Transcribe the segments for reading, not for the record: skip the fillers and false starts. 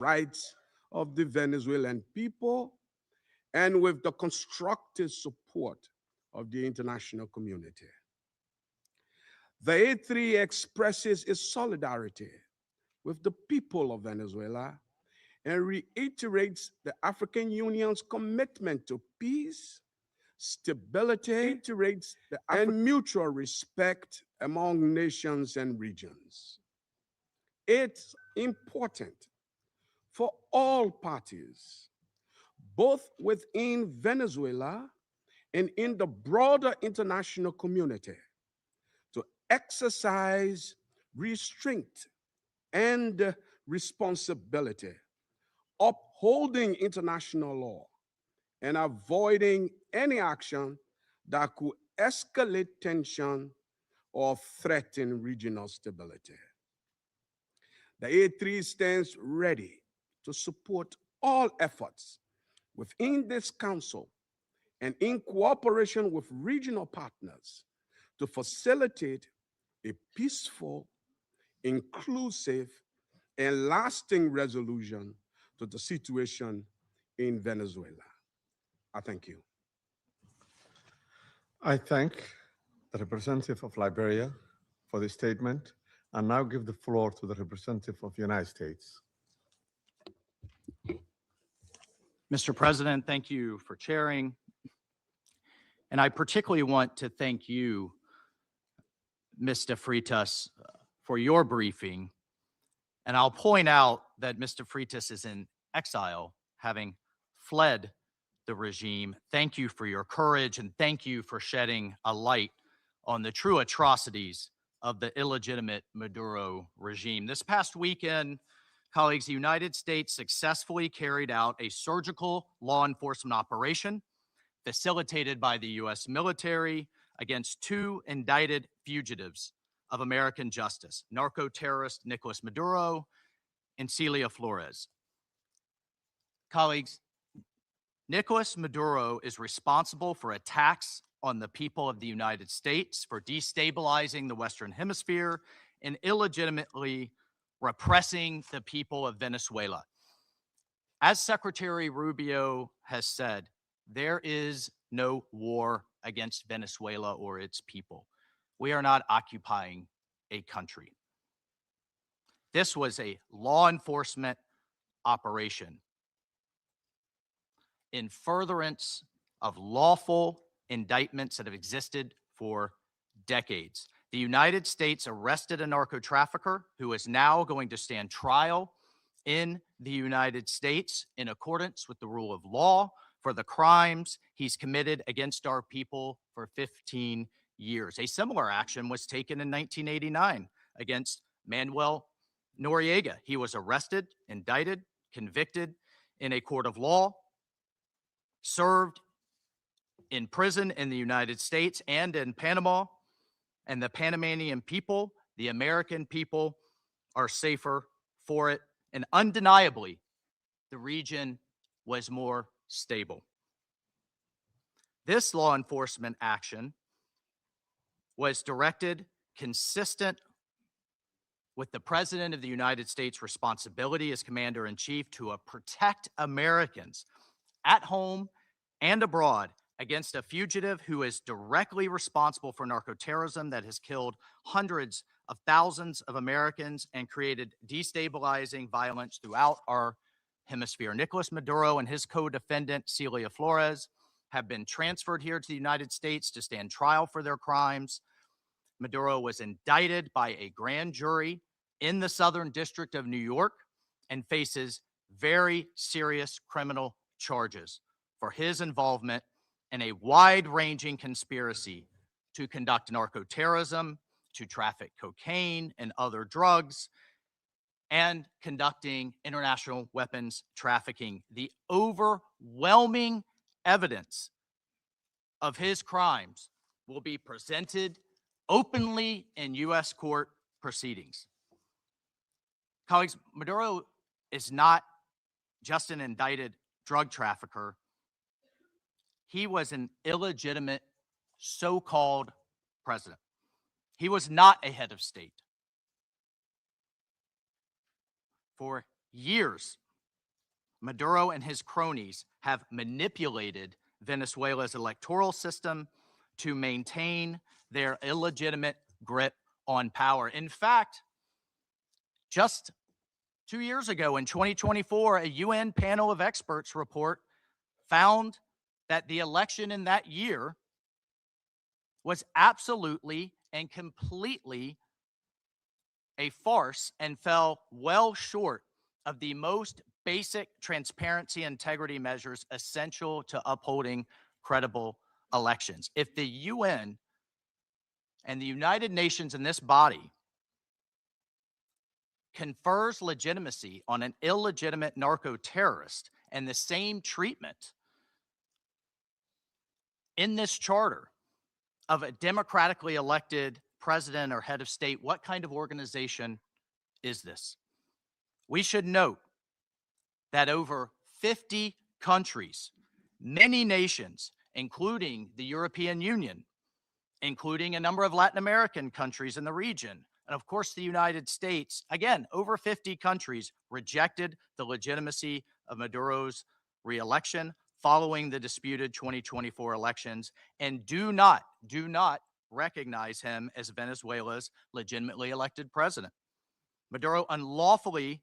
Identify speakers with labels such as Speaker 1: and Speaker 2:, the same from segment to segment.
Speaker 1: rights of the Venezuelan people and with the constructive support of the international community. The A3 expresses its solidarity with the people of Venezuela and reiterates the African Union's commitment to peace, stability, and mutual respect among nations and regions. It's important for all parties, both within Venezuela and in the broader international community, to exercise restraint and responsibility, upholding international law and avoiding any action that could escalate tension or threaten regional stability. The A3 stands ready to support all efforts within this council and in cooperation with regional partners to facilitate a peaceful, inclusive, and lasting resolution to the situation in Venezuela. I thank you.
Speaker 2: I thank the representative of Liberia for the statement and now give the floor to the representative of the United States.
Speaker 3: Mr. President, thank you for chairing. And I particularly want to thank you, Mr. Freitas, for your briefing. And I'll point out that Mr. Freitas is in exile, having fled the regime. Thank you for your courage, and thank you for shedding a light on the true atrocities of the illegitimate Maduro regime. This past weekend, colleagues, the United States successfully carried out a surgical law enforcement operation facilitated by the U.S. military against two indicted fugitives of American justice, narco-terrorist Nicolas Maduro and Celia Flores. Colleagues, Nicolas Maduro is responsible for attacks on the people of the United States, for destabilizing the Western Hemisphere, and illegitimately repressing the people of Venezuela. As Secretary Rubio has said, there is no war against Venezuela or its people. We are not occupying a country. This was a law enforcement operation in furtherance of lawful indictments that have existed for decades. The United States arrested a narco trafficker who is now going to stand trial in the United States in accordance with the rule of law for the crimes he's committed against our people for 15 years. A similar action was taken in 1989 against Manuel Noriega. He was arrested, indicted, convicted in a court of law, served in prison in the United States and in Panama, and the Panamanian people, the American people, are safer for it. And undeniably, the region was more stable. This law enforcement action was directed consistent with the President of the United States' responsibility as Commander-in-Chief to protect Americans at home and abroad against a fugitive who is directly responsible for narco-terrorism that has killed hundreds of thousands of Americans and created destabilizing violence throughout our hemisphere. Nicolas Maduro and his co-defendant, Celia Flores, have been transferred here to the United States to stand trial for their crimes. Maduro was indicted by a grand jury in the Southern District of New York and faces very serious criminal charges for his involvement in a wide-ranging conspiracy to conduct narco-terrorism, to traffic cocaine and other drugs, and conducting international weapons trafficking. The overwhelming evidence of his crimes will be presented openly in U.S. court proceedings. Colleagues, Maduro is not just an indicted drug trafficker. He was an illegitimate so-called president. He was not a head of state. For years, Maduro and his cronies have manipulated Venezuela's electoral system to maintain their illegitimate grip on power. In fact, just 2 years ago in 2024, a UN panel of experts report found that the election in that year was absolutely and completely a farce and fell well short of the most basic transparency and integrity measures essential to upholding credible elections. If the UN and the United Nations in this body confers legitimacy on an illegitimate narco-terrorist and the same treatment in this charter of a democratically elected president or head of state, what kind of organization is this? We should note that over 50 countries, many nations, including the European Union, including a number of Latin American countries in the region, and of course the United States, again, over 50 countries rejected the legitimacy of Maduro's re-election following the disputed 2024 elections and do not recognize him as Venezuela's legitimately elected president. Maduro unlawfully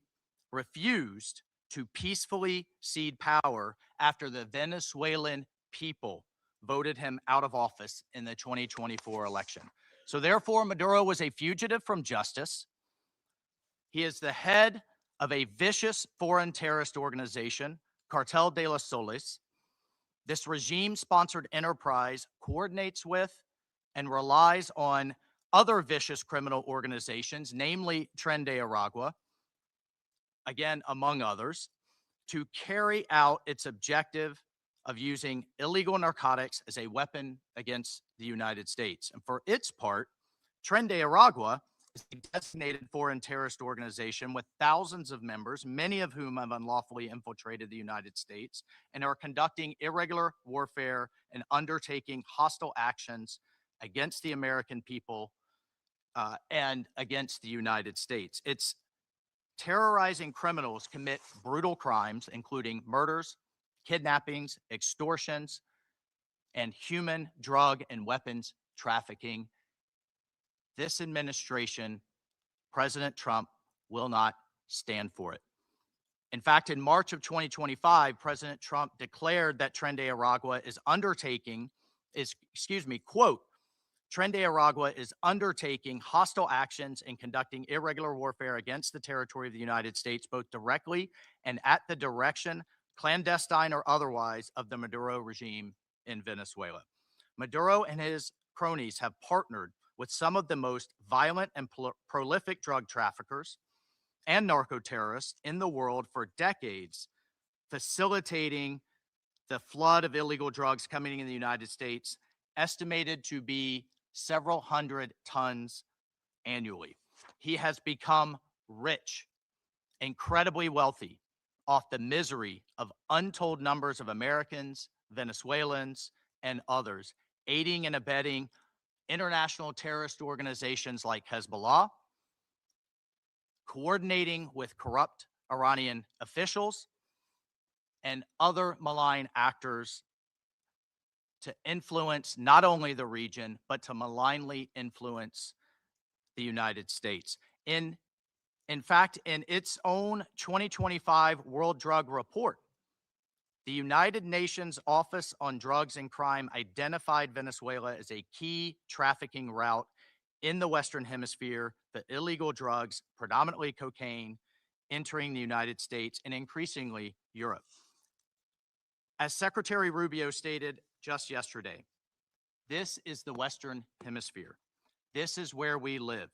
Speaker 3: refused to peacefully cede power after the Venezuelan people voted him out of office in the 2024 election. So therefore, Maduro was a fugitive from justice. He is the head of a vicious foreign terrorist organization, Cartel de los Soles. This regime-sponsored enterprise coordinates with and relies on other vicious criminal organizations, namely Tren de Aragua, again, among others, to carry out its objective of using illegal narcotics as a weapon against the United States. And for its part, Tren de Aragua is a designated foreign terrorist organization with thousands of members, many of whom have unlawfully infiltrated the United States and are conducting irregular warfare and undertaking hostile actions against the American people and against the United States. It's terrorizing criminals commit brutal crimes, including murders, kidnappings, extortions, and human, drug, and weapons trafficking. This administration, President Trump, will not stand for it. In fact, in March of 2025, President Trump declared that Tren de Aragua quote, Tren de Aragua is undertaking hostile actions and conducting irregular warfare against the territory of the United States, both directly and at the direction, clandestine or otherwise, of the Maduro regime in Venezuela. Maduro and his cronies have partnered with some of the most violent and prolific drug traffickers and narco-terrorists in the world for decades, facilitating the flood of illegal drugs coming in the United States, estimated to be several hundred tons annually. He has become rich, incredibly wealthy, off the misery of untold numbers of Americans, Venezuelans, and others, aiding and abetting international terrorist organizations like Hezbollah, coordinating with corrupt Iranian officials, and other malign actors to influence not only the region, but to malignly influence the United States. In fact, in its own 2025 World Drug Report, the United Nations Office on Drugs and Crime identified Venezuela as a key trafficking route in the Western Hemisphere for illegal drugs, predominantly cocaine, entering the United States and increasingly Europe. As Secretary Rubio stated just yesterday, this is the Western Hemisphere. This is where we live.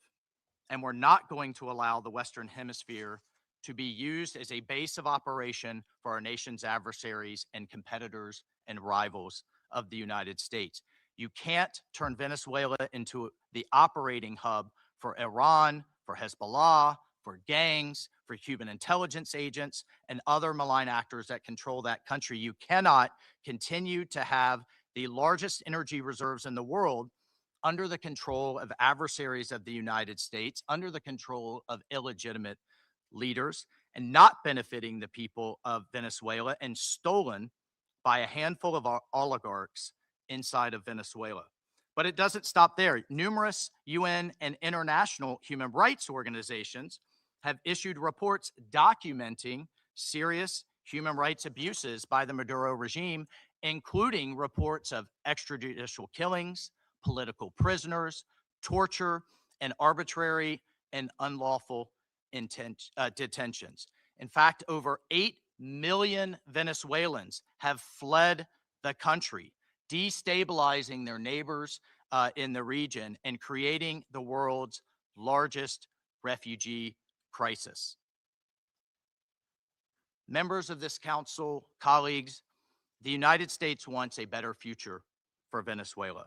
Speaker 3: And we're not going to allow the Western Hemisphere to be used as a base of operation for our nation's adversaries and competitors and rivals of the United States. You can't turn Venezuela into the operating hub for Iran, for Hezbollah, for gangs, for Cuban intelligence agents, and other malign actors that control that country. You cannot continue to have the largest energy reserves in the world under the control of adversaries of the United States, under the control of illegitimate leaders, and not benefiting the people of Venezuela and stolen by a handful of oligarchs inside of Venezuela. But it doesn't stop there. Numerous UN and international human rights organizations have issued reports documenting serious human rights abuses by the Maduro regime, including reports of extrajudicial killings, political prisoners, torture, and arbitrary and unlawful detentions. In fact, over 8 million Venezuelans have fled the country, destabilizing their neighbors in the region and creating the world's largest refugee crisis. Members of this council, colleagues, the United States wants a better future for Venezuela.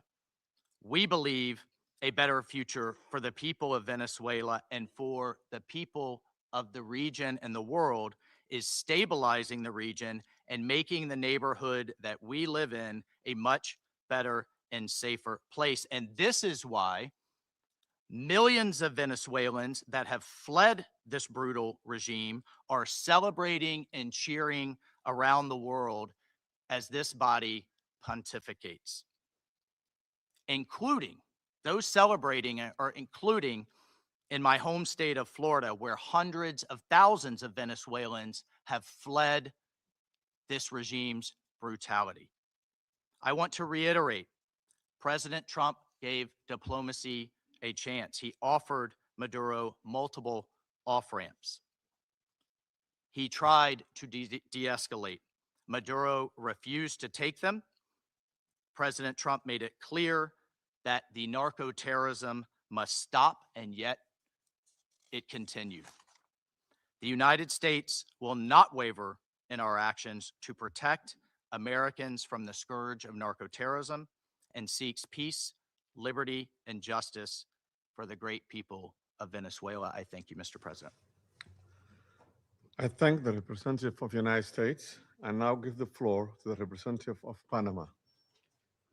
Speaker 3: We believe a better future for the people of Venezuela and for the people of the region and the world is stabilizing the region and making the neighborhood that we live in a much better and safer place. And this is why millions of Venezuelans that have fled this brutal regime are celebrating and cheering around the world as this body pontificates, including those celebrating are including in my home state of Florida, where hundreds of thousands of Venezuelans have fled this regime's brutality. I want to reiterate, President Trump gave diplomacy a chance. He offered Maduro multiple off-ramps. He tried to de-escalate. Maduro refused to take them. President Trump made it clear that the narco-terrorism must stop, and yet it continued. The United States will not waver in our actions to protect Americans from the scourge of narco-terrorism and seeks peace, liberty, and justice for the great people of Venezuela. I thank you, Mr. President.
Speaker 2: I thank the representative of the United States and now give the floor to the representative of Panama.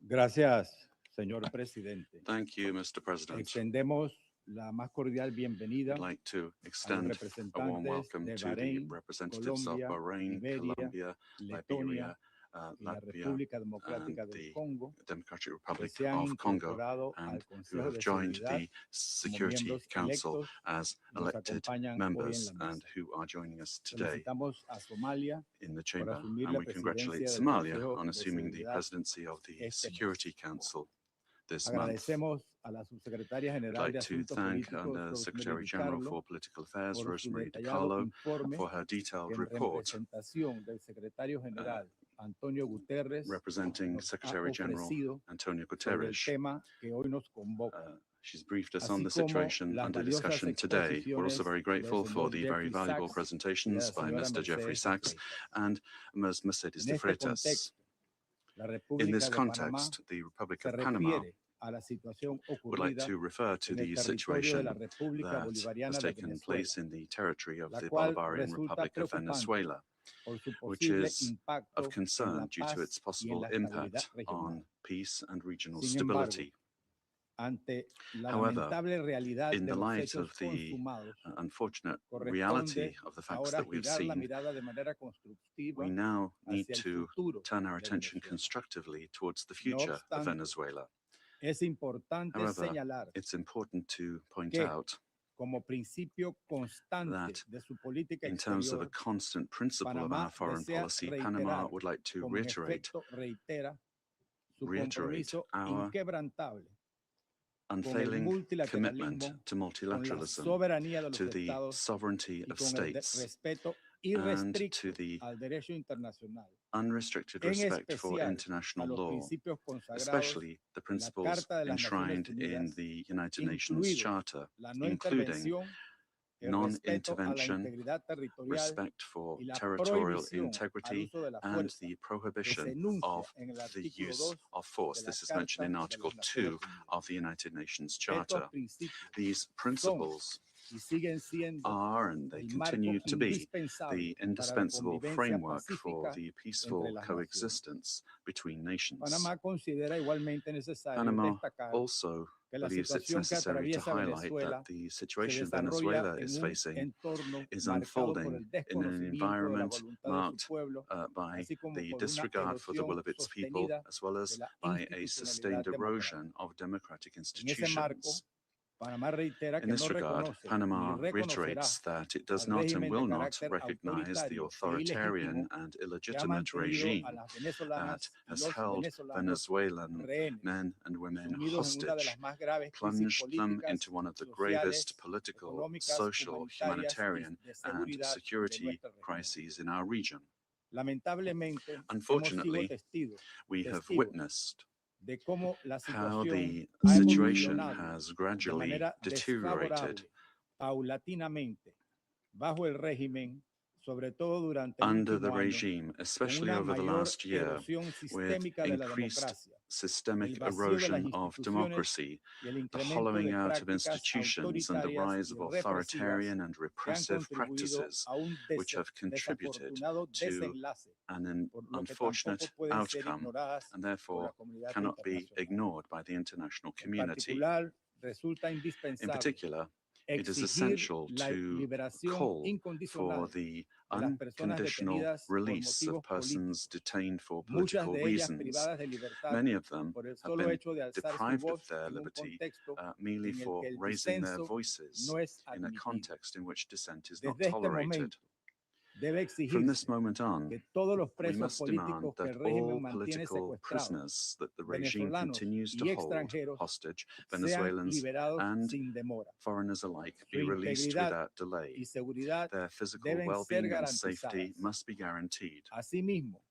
Speaker 4: Gracias, señor presidente.
Speaker 5: Thank you, Mr. President.
Speaker 4: Extendemos la más cordial bienvenida
Speaker 5: I'd like to extend a warm welcome
Speaker 4: de
Speaker 5: to the
Speaker 4: Bahrein,
Speaker 5: representatives of
Speaker 4: Colombia,
Speaker 5: Bahrain,
Speaker 4: Iberia,
Speaker 5: Colombia,
Speaker 4: Letonia,
Speaker 5: Liberia,
Speaker 4: y la
Speaker 5: Latvia,
Speaker 4: República Democrática
Speaker 5: and
Speaker 4: del
Speaker 5: the
Speaker 4: Congo,
Speaker 5: Democratic
Speaker 4: que
Speaker 5: Republic
Speaker 4: se han
Speaker 5: of Congo,
Speaker 4: incorporado
Speaker 5: and
Speaker 4: al
Speaker 5: who
Speaker 4: Consejo
Speaker 5: have
Speaker 4: de
Speaker 5: joined
Speaker 4: Seguridad
Speaker 5: the Security
Speaker 4: miembros
Speaker 5: Council
Speaker 4: electos
Speaker 5: as
Speaker 4: y nos
Speaker 5: elected
Speaker 4: acompañan hoy en
Speaker 5: members
Speaker 4: la
Speaker 5: and
Speaker 4: mesa.
Speaker 5: who are joining us today
Speaker 4: Felicitamos a Somalia
Speaker 5: in the
Speaker 4: por
Speaker 5: chamber.
Speaker 4: asumir
Speaker 5: And
Speaker 4: la
Speaker 5: we congratulate
Speaker 4: presidencia del
Speaker 5: Somalia
Speaker 4: Consejo
Speaker 5: on
Speaker 4: de
Speaker 5: assuming the
Speaker 4: Seguridad
Speaker 5: presidency of the
Speaker 4: este mes.
Speaker 5: Security Council this month.
Speaker 4: Agradecemos a la subsecretaria
Speaker 5: I'd
Speaker 4: general de
Speaker 5: like to
Speaker 4: Asuntos
Speaker 5: thank
Speaker 4: Políticos,
Speaker 5: the
Speaker 4: Rosemary
Speaker 5: Secretary General
Speaker 4: DiCarlo,
Speaker 5: for Political Affairs,
Speaker 4: por su
Speaker 5: Rosemary
Speaker 4: detallado
Speaker 5: DiCarlo,
Speaker 4: informe
Speaker 5: for her detailed
Speaker 4: en
Speaker 5: report
Speaker 4: representación del secretario general Antonio Guterres
Speaker 5: representing
Speaker 4: nos ha
Speaker 5: Secretary General
Speaker 4: ofrecido
Speaker 5: Antonio
Speaker 4: sobre el
Speaker 5: Guterres.
Speaker 4: tema que hoy nos convoca.
Speaker 5: She's briefed us on
Speaker 4: Así
Speaker 5: the
Speaker 4: como
Speaker 5: situation
Speaker 4: las
Speaker 5: under
Speaker 4: valiosas
Speaker 5: discussion today. We're also
Speaker 4: exposiciones
Speaker 5: very
Speaker 4: del
Speaker 5: grateful for
Speaker 4: señor
Speaker 5: the very
Speaker 4: Jeffrey
Speaker 5: valuable
Speaker 4: Sachs y de la
Speaker 5: presentations by
Speaker 4: señora
Speaker 5: Mr. Jeffrey
Speaker 4: Mercedes de
Speaker 5: Sachs
Speaker 4: Freitas.
Speaker 5: and Ms. Mercedes
Speaker 4: En
Speaker 5: de
Speaker 4: este
Speaker 5: Freitas.
Speaker 4: contexto, la
Speaker 5: In
Speaker 4: República
Speaker 5: this
Speaker 4: de Panamá
Speaker 5: context, the Republic
Speaker 4: se
Speaker 5: of Panama
Speaker 4: refiere a la situación
Speaker 5: would like
Speaker 4: ocurrida
Speaker 5: to refer to
Speaker 4: en el
Speaker 5: the
Speaker 4: territorio de
Speaker 5: situation
Speaker 4: la República
Speaker 5: that has
Speaker 4: Bolivariana de
Speaker 5: taken
Speaker 4: Venezuela,
Speaker 5: place in the territory of
Speaker 4: la
Speaker 5: the
Speaker 4: cual
Speaker 5: Bolivarian
Speaker 4: resulta
Speaker 5: Republic of
Speaker 4: preocupante
Speaker 5: Venezuela,
Speaker 4: por su
Speaker 5: which
Speaker 4: posible
Speaker 5: is
Speaker 4: impacto
Speaker 5: of
Speaker 4: en la
Speaker 5: concern due to
Speaker 4: paz
Speaker 5: its
Speaker 4: y en
Speaker 5: possible
Speaker 4: la estabilidad
Speaker 5: impact
Speaker 4: regional.
Speaker 5: on peace and regional
Speaker 4: Sin embargo,
Speaker 5: stability.
Speaker 4: ante la
Speaker 5: However,
Speaker 4: lamentable realidad
Speaker 5: in
Speaker 4: de
Speaker 5: the
Speaker 4: los
Speaker 5: light
Speaker 4: hechos
Speaker 5: of the
Speaker 4: consumados,
Speaker 5: unfortunate reality
Speaker 4: corresponde
Speaker 5: of the facts
Speaker 4: ahora
Speaker 5: that we've
Speaker 4: girar la
Speaker 5: seen,
Speaker 4: mirada de manera constructiva
Speaker 5: we now need
Speaker 4: hacia el
Speaker 5: to
Speaker 4: futuro
Speaker 5: turn our
Speaker 4: de
Speaker 5: attention
Speaker 4: Venezuela.
Speaker 5: constructively towards the
Speaker 4: No
Speaker 5: future of
Speaker 4: obstante,
Speaker 5: Venezuela.
Speaker 4: es importante
Speaker 5: However,
Speaker 4: señalar
Speaker 5: it's important to point
Speaker 4: que,
Speaker 5: out
Speaker 4: como principio constante
Speaker 5: that
Speaker 4: de su política
Speaker 5: in terms of a
Speaker 4: exterior,
Speaker 5: constant principle of
Speaker 4: Panamá
Speaker 5: our foreign
Speaker 4: desea
Speaker 5: policy, Panama
Speaker 4: reiterar,
Speaker 5: would like to
Speaker 4: como en
Speaker 5: reiterate
Speaker 4: efecto reitera, su
Speaker 5: reiterate
Speaker 4: compromiso
Speaker 5: our
Speaker 4: inquebrantable con el
Speaker 5: unfailing
Speaker 4: multilateralismo,
Speaker 5: commitment to
Speaker 4: con la
Speaker 5: multilateralism,
Speaker 4: soberanía de los
Speaker 5: to the
Speaker 4: estados
Speaker 5: sovereignty
Speaker 4: y
Speaker 5: of
Speaker 4: con el
Speaker 5: states,
Speaker 4: respeto
Speaker 5: and to
Speaker 4: irrestricto
Speaker 5: the
Speaker 4: al derecho internacional,
Speaker 5: unrestricted
Speaker 4: en
Speaker 5: respect for
Speaker 4: especial a
Speaker 5: international
Speaker 4: los
Speaker 5: law,
Speaker 4: principios consagrados
Speaker 5: especially the
Speaker 4: en la
Speaker 5: principles
Speaker 4: Carta de las
Speaker 5: enshrined
Speaker 4: Naciones
Speaker 5: in
Speaker 4: Unidas,
Speaker 5: the United Nations
Speaker 4: incluidos
Speaker 5: Charter,
Speaker 4: la no
Speaker 5: including
Speaker 4: intervención, el respeto a la
Speaker 5: non-intervention,
Speaker 4: integridad territorial
Speaker 5: respect for
Speaker 4: y la
Speaker 5: territorial
Speaker 4: prohibición al
Speaker 5: integrity,
Speaker 4: uso de la
Speaker 5: and
Speaker 4: fuerza,
Speaker 5: the
Speaker 4: que se
Speaker 5: prohibition
Speaker 4: enuncia
Speaker 5: of
Speaker 4: en el
Speaker 5: the
Speaker 4: artículo
Speaker 5: use
Speaker 4: 2
Speaker 5: of force.
Speaker 4: de la
Speaker 5: This is mentioned
Speaker 4: Carta
Speaker 5: in
Speaker 4: de
Speaker 5: Article
Speaker 4: las
Speaker 5: 2
Speaker 4: Naciones Unidas.
Speaker 5: of the United Nations
Speaker 4: Estos
Speaker 5: Charter.
Speaker 4: principios
Speaker 5: These principles
Speaker 4: y siguen siendo
Speaker 5: are and they
Speaker 4: el
Speaker 5: continue
Speaker 4: marco
Speaker 5: to be
Speaker 4: indispensable
Speaker 5: the
Speaker 4: para la
Speaker 5: indispensable
Speaker 4: convivencia
Speaker 5: framework for
Speaker 4: pacífica
Speaker 5: the
Speaker 4: entre
Speaker 5: peaceful
Speaker 4: las naciones.
Speaker 5: coexistence between nations.
Speaker 4: Panamá considera igualmente necesario
Speaker 5: Panama
Speaker 4: destacar
Speaker 5: also
Speaker 4: que que la
Speaker 5: believes it's
Speaker 4: situación que
Speaker 5: necessary to
Speaker 4: atraviesa
Speaker 5: highlight
Speaker 4: Venezuela
Speaker 5: that the
Speaker 4: se
Speaker 5: situation
Speaker 4: desarrolla
Speaker 5: Venezuela
Speaker 4: en
Speaker 5: is
Speaker 4: un
Speaker 5: facing
Speaker 4: entorno
Speaker 5: is
Speaker 4: marcado por
Speaker 5: unfolding
Speaker 4: el
Speaker 5: in an
Speaker 4: desconocimiento de la
Speaker 5: environment
Speaker 4: voluntad de
Speaker 5: marked
Speaker 4: su pueblo,
Speaker 5: by
Speaker 4: así como
Speaker 5: the
Speaker 4: por una
Speaker 5: disregard for the will
Speaker 4: erosión
Speaker 5: of its people,
Speaker 4: sostenida
Speaker 5: as well
Speaker 4: de
Speaker 5: as
Speaker 4: la
Speaker 5: by a
Speaker 4: institucionalidad
Speaker 5: sustained
Speaker 4: democrática.
Speaker 5: erosion of democratic
Speaker 4: En ese marco,
Speaker 5: institutions.
Speaker 4: Panamá reitera
Speaker 5: In
Speaker 4: que
Speaker 5: this
Speaker 4: no
Speaker 5: regard,
Speaker 4: reconoce ni
Speaker 5: Panama
Speaker 4: reconocerá
Speaker 5: reiterates that it does
Speaker 4: al
Speaker 5: not and
Speaker 4: régimen de
Speaker 5: will not
Speaker 4: carácter
Speaker 5: recognize the
Speaker 4: autoritario e
Speaker 5: authoritarian
Speaker 4: ilegítimo
Speaker 5: and
Speaker 4: que ha
Speaker 5: illegitimate
Speaker 4: mantenido
Speaker 5: regime
Speaker 4: a las
Speaker 5: that
Speaker 4: venezolanas y
Speaker 5: has
Speaker 4: los
Speaker 5: held
Speaker 4: venezolanos
Speaker 5: Venezuelan
Speaker 4: rehenes,
Speaker 5: men and women
Speaker 4: sumidos en una de
Speaker 5: hostage,
Speaker 4: las más graves crisis
Speaker 5: plunged them
Speaker 4: políticas,
Speaker 5: into one of the
Speaker 4: sociales,
Speaker 5: gravest political,
Speaker 4: económicas,
Speaker 5: social,
Speaker 4: humanitarias y
Speaker 5: humanitarian,
Speaker 4: de
Speaker 5: and
Speaker 4: seguridad de
Speaker 5: security
Speaker 4: nuestra región.
Speaker 5: crises in our region.
Speaker 4: Lamentablemente, hemos sido
Speaker 5: Unfortunately, we have
Speaker 4: testigos
Speaker 5: witnessed
Speaker 4: de cómo la
Speaker 5: how
Speaker 4: situación
Speaker 5: the
Speaker 4: ha
Speaker 5: situation
Speaker 4: evolucionado
Speaker 5: has
Speaker 4: de
Speaker 5: gradually
Speaker 4: manera
Speaker 5: deteriorated
Speaker 4: desfavorable, paulatinamente, bajo el régimen, sobre todo durante el
Speaker 5: under the
Speaker 4: último año,
Speaker 5: regime,
Speaker 4: con
Speaker 5: especially
Speaker 4: una
Speaker 5: over the
Speaker 4: mayor
Speaker 5: last year,
Speaker 4: erosión
Speaker 5: with
Speaker 4: sistémica de la
Speaker 5: increased
Speaker 4: democracia,
Speaker 5: systemic
Speaker 4: el vacío de las
Speaker 5: erosion of
Speaker 4: instituciones
Speaker 5: democracy,
Speaker 4: y el
Speaker 5: the
Speaker 4: incremento
Speaker 5: hollowing
Speaker 4: de
Speaker 5: out of
Speaker 4: prácticas
Speaker 5: institutions, and the
Speaker 4: autoritarias
Speaker 5: rise
Speaker 4: y
Speaker 5: of
Speaker 4: represivas
Speaker 5: authoritarian and
Speaker 4: que han
Speaker 5: repressive
Speaker 4: contribuido
Speaker 5: practices,
Speaker 4: a un
Speaker 5: which have contributed
Speaker 4: desafortunado
Speaker 5: to
Speaker 4: desenlace,
Speaker 5: an
Speaker 4: por lo que
Speaker 5: unfortunate
Speaker 4: tampoco pueden ser
Speaker 5: outcome,
Speaker 4: ignoradas
Speaker 5: and
Speaker 4: por
Speaker 5: therefore
Speaker 4: la comunidad
Speaker 5: cannot be
Speaker 4: internacional.
Speaker 5: ignored by the international
Speaker 4: En
Speaker 5: community.
Speaker 4: particular, resulta
Speaker 5: In
Speaker 4: indispensable
Speaker 5: particular, it is
Speaker 4: exigir
Speaker 5: essential
Speaker 4: la
Speaker 5: to
Speaker 4: liberación
Speaker 5: call for
Speaker 4: incondicional
Speaker 5: the
Speaker 4: de las personas
Speaker 5: unconditional
Speaker 4: detenidas por
Speaker 5: release of
Speaker 4: motivos
Speaker 5: persons
Speaker 4: políticos,
Speaker 5: detained for
Speaker 4: muchas
Speaker 5: political
Speaker 4: de ellas
Speaker 5: reasons.
Speaker 4: privadas de libertad
Speaker 5: Many of them
Speaker 4: por el
Speaker 5: have
Speaker 4: solo
Speaker 5: been
Speaker 4: hecho de alzar su
Speaker 5: deprived of
Speaker 4: voz
Speaker 5: their
Speaker 4: en un
Speaker 5: liberty
Speaker 4: contexto
Speaker 5: merely
Speaker 4: en el
Speaker 5: for
Speaker 4: que el
Speaker 5: raising their
Speaker 4: disenso
Speaker 5: voices
Speaker 4: no es
Speaker 5: in a
Speaker 4: admitido.
Speaker 5: context in which dissent is not
Speaker 4: Desde este
Speaker 5: tolerated.
Speaker 4: momento debe
Speaker 5: From this
Speaker 4: exigirse
Speaker 5: moment on,
Speaker 4: que todos los
Speaker 5: we
Speaker 4: presos
Speaker 5: must demand
Speaker 4: políticos que
Speaker 5: that
Speaker 4: el régimen
Speaker 5: all
Speaker 4: mantiene
Speaker 5: political
Speaker 4: secuestrados,
Speaker 5: prisoners that the regime
Speaker 4: venezolanos
Speaker 5: continues
Speaker 4: y
Speaker 5: to hold
Speaker 4: extranjeros,
Speaker 5: hostage,
Speaker 4: sean
Speaker 5: Venezuelans
Speaker 4: liberados
Speaker 5: and
Speaker 4: sin demora.
Speaker 5: foreigners alike,
Speaker 4: Su
Speaker 5: be released
Speaker 4: integridad
Speaker 5: without delay.
Speaker 4: y seguridad
Speaker 5: Their physical
Speaker 4: deben ser
Speaker 5: well-being and safety
Speaker 4: garantizadas.
Speaker 5: must be guaranteed.
Speaker 4: Asimismo,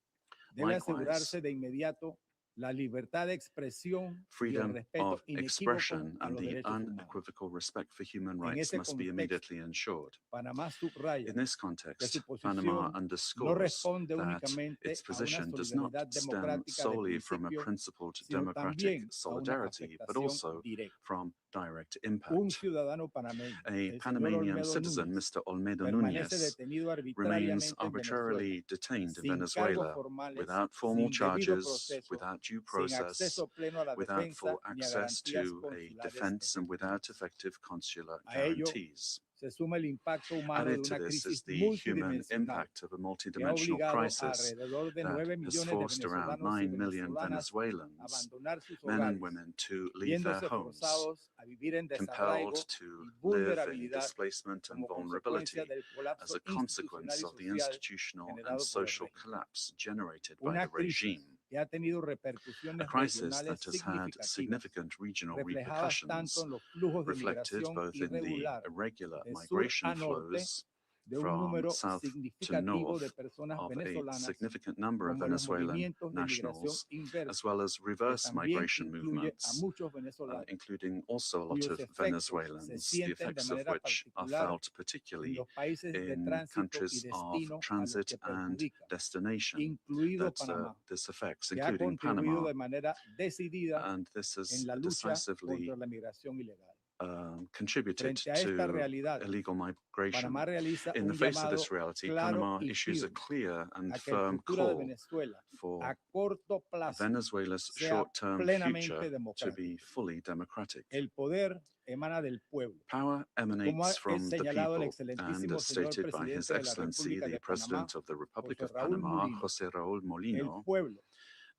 Speaker 4: debe
Speaker 5: Likewise,
Speaker 4: asegurarse de inmediato la libertad de expresión y el
Speaker 5: freedom
Speaker 4: respeto
Speaker 5: of
Speaker 4: inequívoco
Speaker 5: expression
Speaker 4: a
Speaker 5: and
Speaker 4: los
Speaker 5: the
Speaker 4: derechos humanos.
Speaker 5: unequivocal respect for human
Speaker 4: En
Speaker 5: rights
Speaker 4: ese
Speaker 5: must be
Speaker 4: contexto,
Speaker 5: immediately ensured.
Speaker 4: Panamá subraya
Speaker 5: In this
Speaker 4: que
Speaker 5: context,
Speaker 4: su
Speaker 5: Panama
Speaker 4: posición no
Speaker 5: underscores
Speaker 4: responde
Speaker 5: that
Speaker 4: únicamente
Speaker 5: its
Speaker 4: a una
Speaker 5: position does not
Speaker 4: solidaridad
Speaker 5: stem
Speaker 4: democrática de
Speaker 5: solely from a
Speaker 4: principio,
Speaker 5: principled
Speaker 4: sino
Speaker 5: democratic
Speaker 4: también a una
Speaker 5: solidarity, but
Speaker 4: afectación
Speaker 5: also
Speaker 4: directa.
Speaker 5: from direct
Speaker 4: Un
Speaker 5: impact.
Speaker 4: ciudadano panameño,
Speaker 5: A
Speaker 4: el señor
Speaker 5: Panamanian
Speaker 4: Olmedo
Speaker 5: citizen,
Speaker 4: Núñez,
Speaker 5: Mr. Olmedo
Speaker 4: permanece
Speaker 5: Núñez,
Speaker 4: detenido
Speaker 5: remains
Speaker 4: arbitrariamente en Venezuela,
Speaker 5: arbitrarily detained in
Speaker 4: sin cargos
Speaker 5: Venezuela
Speaker 4: formales,
Speaker 5: without formal
Speaker 4: sin debido
Speaker 5: charges,
Speaker 4: proceso,
Speaker 5: without due
Speaker 4: sin
Speaker 5: process,
Speaker 4: acceso pleno a la
Speaker 5: without
Speaker 4: defensa
Speaker 5: full
Speaker 4: ni a
Speaker 5: access
Speaker 4: garantías
Speaker 5: to a
Speaker 4: consulares
Speaker 5: defense, and without
Speaker 4: efectivas.
Speaker 5: effective consular
Speaker 4: A ello
Speaker 5: guarantees.
Speaker 4: se suma el impacto humano de
Speaker 5: Added to
Speaker 4: una
Speaker 5: this is
Speaker 4: crisis
Speaker 5: the human
Speaker 4: multidimensional
Speaker 5: impact of a
Speaker 4: que ha
Speaker 5: multidimensional
Speaker 4: obligado a
Speaker 5: crisis
Speaker 4: alrededor de
Speaker 5: that
Speaker 4: 9
Speaker 5: has
Speaker 4: millones de
Speaker 5: forced around
Speaker 4: venezolanos y
Speaker 5: 9 million
Speaker 4: venezolanas a
Speaker 5: Venezuelans,
Speaker 4: abandonar sus
Speaker 5: men and
Speaker 4: hogares,
Speaker 5: women, to leave their
Speaker 4: viéndose
Speaker 5: homes,
Speaker 4: forzados a vivir en
Speaker 5: compelled
Speaker 4: desarraigo
Speaker 5: to
Speaker 4: y
Speaker 5: live in
Speaker 4: vulnerabilidad
Speaker 5: displacement and
Speaker 4: como
Speaker 5: vulnerability
Speaker 4: consecuencia del
Speaker 5: as
Speaker 4: colapso
Speaker 5: a consequence
Speaker 4: institucional y
Speaker 5: of the
Speaker 4: social
Speaker 5: institutional and
Speaker 4: generado por el
Speaker 5: social
Speaker 4: régimen.
Speaker 5: collapse generated by
Speaker 4: Una
Speaker 5: the regime.
Speaker 4: crisis que ha tenido
Speaker 5: A
Speaker 4: repercusiones
Speaker 5: crisis
Speaker 4: regionales
Speaker 5: that has had
Speaker 4: significativas,
Speaker 5: significant regional
Speaker 4: reflejadas tanto
Speaker 5: repercussions,
Speaker 4: en los flujos de
Speaker 5: reflected
Speaker 4: migración
Speaker 5: both in the
Speaker 4: irregular
Speaker 5: irregular
Speaker 4: de sur
Speaker 5: migration
Speaker 4: a norte
Speaker 5: flows
Speaker 4: de un
Speaker 5: from
Speaker 4: número
Speaker 5: south to
Speaker 4: significativo de
Speaker 5: north
Speaker 4: personas
Speaker 5: of a
Speaker 4: venezolanas,
Speaker 5: significant number of
Speaker 4: como los
Speaker 5: Venezuelan
Speaker 4: movimientos de migración
Speaker 5: nationals, as
Speaker 4: inversa,
Speaker 5: well as
Speaker 4: que
Speaker 5: reverse
Speaker 4: también
Speaker 5: migration
Speaker 4: incluye a
Speaker 5: movements,
Speaker 4: muchos venezolanos,
Speaker 5: including also a lot
Speaker 4: cuyos
Speaker 5: of
Speaker 4: efectos se
Speaker 5: Venezuelans, the
Speaker 4: sienten de
Speaker 5: effects of
Speaker 4: manera
Speaker 5: which are
Speaker 4: particular
Speaker 5: felt
Speaker 4: en
Speaker 5: particularly
Speaker 4: los países de
Speaker 5: in
Speaker 4: tránsito y
Speaker 5: countries of
Speaker 4: destino a los
Speaker 5: transit
Speaker 4: que
Speaker 5: and
Speaker 4: perjudican,
Speaker 5: destination
Speaker 4: incluido
Speaker 5: that
Speaker 4: Panamá,
Speaker 5: this affects,
Speaker 4: que ha
Speaker 5: including
Speaker 4: contribuido
Speaker 5: Panama,
Speaker 4: de manera decidida
Speaker 5: and this has
Speaker 4: en la lucha
Speaker 5: decisively
Speaker 4: contra la migración ilegal.
Speaker 5: contributed
Speaker 4: Frente a esta
Speaker 5: to
Speaker 4: realidad,
Speaker 5: illegal migration.
Speaker 4: Panamá realiza
Speaker 5: In the
Speaker 4: un
Speaker 5: face of
Speaker 4: llamado
Speaker 5: this reality,
Speaker 4: claro
Speaker 5: Panama
Speaker 4: y
Speaker 5: issues a
Speaker 4: firme
Speaker 5: clear and
Speaker 4: a que el
Speaker 5: firm
Speaker 4: futuro de
Speaker 5: call
Speaker 4: Venezuela
Speaker 5: for
Speaker 4: a corto plazo
Speaker 5: Venezuela's
Speaker 4: sea
Speaker 5: short-term
Speaker 4: plenamente
Speaker 5: future to
Speaker 4: democrático.
Speaker 5: be fully democratic.
Speaker 4: El poder emana del pueblo.
Speaker 5: Power
Speaker 4: Como
Speaker 5: emanates
Speaker 4: ha
Speaker 5: from the
Speaker 4: señalado el
Speaker 5: people,
Speaker 4: excelentísimo
Speaker 5: and as
Speaker 4: señor
Speaker 5: stated by His
Speaker 4: presidente de la
Speaker 5: Excellency,
Speaker 4: República
Speaker 5: the
Speaker 4: de Panamá,
Speaker 5: President of the Republic
Speaker 4: José
Speaker 5: of
Speaker 4: Raúl
Speaker 5: Panama,
Speaker 4: Mulino,
Speaker 5: José Raúl
Speaker 4: el
Speaker 5: Molino,
Speaker 4: pueblo,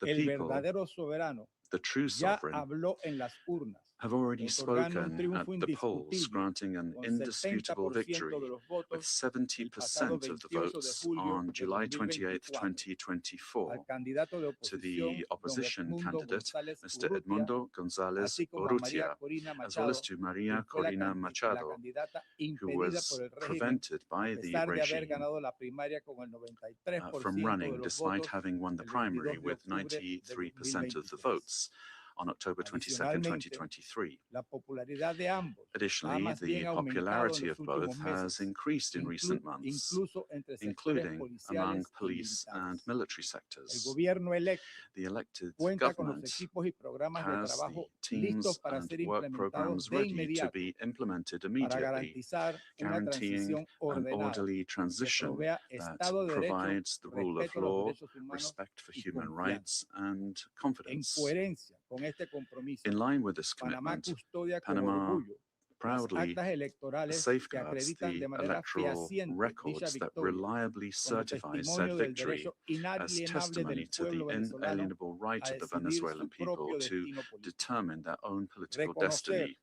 Speaker 5: the
Speaker 4: el
Speaker 5: people,
Speaker 4: verdadero soberano,
Speaker 5: the true
Speaker 4: ya
Speaker 5: sovereign,
Speaker 4: habló en las urnas,
Speaker 5: have already
Speaker 4: otorgando un
Speaker 5: spoken at
Speaker 4: triunfo
Speaker 5: the polls,
Speaker 4: indiscutible
Speaker 5: granting an
Speaker 4: con
Speaker 5: indisputable
Speaker 4: 70%
Speaker 5: victory
Speaker 4: de los
Speaker 5: with
Speaker 4: votos el pasado
Speaker 5: 70% of the
Speaker 4: 28 de
Speaker 5: votes
Speaker 4: julio
Speaker 5: on
Speaker 4: de
Speaker 5: July 28,
Speaker 4: 2024
Speaker 5: 2024,
Speaker 4: al candidato de
Speaker 5: to
Speaker 4: oposición,
Speaker 5: the
Speaker 4: don
Speaker 5: opposition
Speaker 4: Edmundo
Speaker 5: candidate,
Speaker 4: González
Speaker 5: Mr.
Speaker 4: Urrutia,
Speaker 5: Edmundo González
Speaker 4: así como a María
Speaker 5: Urrutia,
Speaker 4: Corina
Speaker 5: as well as
Speaker 4: Machado,
Speaker 5: to Maria
Speaker 4: quien fue la
Speaker 5: Corina
Speaker 4: la
Speaker 5: Machado,
Speaker 4: candidata
Speaker 5: who
Speaker 4: impedida
Speaker 5: was
Speaker 4: por el régimen
Speaker 5: prevented
Speaker 4: a
Speaker 5: by the
Speaker 4: pesar de haber
Speaker 5: regime
Speaker 4: ganado la primaria con el 93%
Speaker 5: from
Speaker 4: de
Speaker 5: running,
Speaker 4: los
Speaker 5: despite
Speaker 4: votos
Speaker 5: having won the
Speaker 4: el 22
Speaker 5: primary
Speaker 4: de
Speaker 5: with
Speaker 4: octubre de
Speaker 5: 93% of the
Speaker 4: 2023.
Speaker 5: votes on October 22nd,
Speaker 4: Adicionalmente,
Speaker 5: 2023.
Speaker 4: la popularidad de ambos ha
Speaker 5: Additionally,
Speaker 4: más
Speaker 5: the
Speaker 4: bien aumentado en
Speaker 5: popularity
Speaker 4: los
Speaker 5: of both
Speaker 4: últimos
Speaker 5: has
Speaker 4: meses,
Speaker 5: increased in recent months,
Speaker 4: incluso entre sectores
Speaker 5: including among
Speaker 4: policiales y
Speaker 5: police and
Speaker 4: militares.
Speaker 5: military
Speaker 4: El
Speaker 5: sectors.
Speaker 4: gobierno electo
Speaker 5: The elected
Speaker 4: cuenta con los
Speaker 5: government
Speaker 4: equipos y programas de
Speaker 5: has the
Speaker 4: trabajo
Speaker 5: teams
Speaker 4: listos para
Speaker 5: and
Speaker 4: ser
Speaker 5: work
Speaker 4: implementados
Speaker 5: programs
Speaker 4: de
Speaker 5: ready to
Speaker 4: inmediato
Speaker 5: be implemented
Speaker 4: para
Speaker 5: immediately,
Speaker 4: garantizar una
Speaker 5: guaranteeing
Speaker 4: transición
Speaker 5: an
Speaker 4: ordenada
Speaker 5: orderly
Speaker 4: que
Speaker 5: transition
Speaker 4: provea
Speaker 5: that
Speaker 4: Estado de Derecho,
Speaker 5: provides the rule of
Speaker 4: respeto a los
Speaker 5: law,
Speaker 4: derechos humanos
Speaker 5: respect for
Speaker 4: y
Speaker 5: human
Speaker 4: confianza.
Speaker 5: rights, and
Speaker 4: En
Speaker 5: confidence.
Speaker 4: coherencia con este compromiso,
Speaker 5: In line with this
Speaker 4: Panamá
Speaker 5: commitment,
Speaker 4: custodia con
Speaker 5: Panama
Speaker 4: orgullo las
Speaker 5: proudly
Speaker 4: actas electorales que
Speaker 5: safeguards
Speaker 4: acreditan
Speaker 5: the
Speaker 4: de manera
Speaker 5: electoral
Speaker 4: fehaciente dicha
Speaker 5: records that
Speaker 4: victoria
Speaker 5: reliably
Speaker 4: como
Speaker 5: certify said
Speaker 4: testimonio del
Speaker 5: victory
Speaker 4: derecho
Speaker 5: as
Speaker 4: inalienable
Speaker 5: testimony
Speaker 4: del
Speaker 5: to the
Speaker 4: pueblo venezolano
Speaker 5: inalienable right
Speaker 4: a
Speaker 5: of the
Speaker 4: decidir
Speaker 5: Venezuelan
Speaker 4: su
Speaker 5: people
Speaker 4: propio
Speaker 5: to
Speaker 4: destino político.
Speaker 5: determine their own political
Speaker 4: Reconocer
Speaker 5: destiny.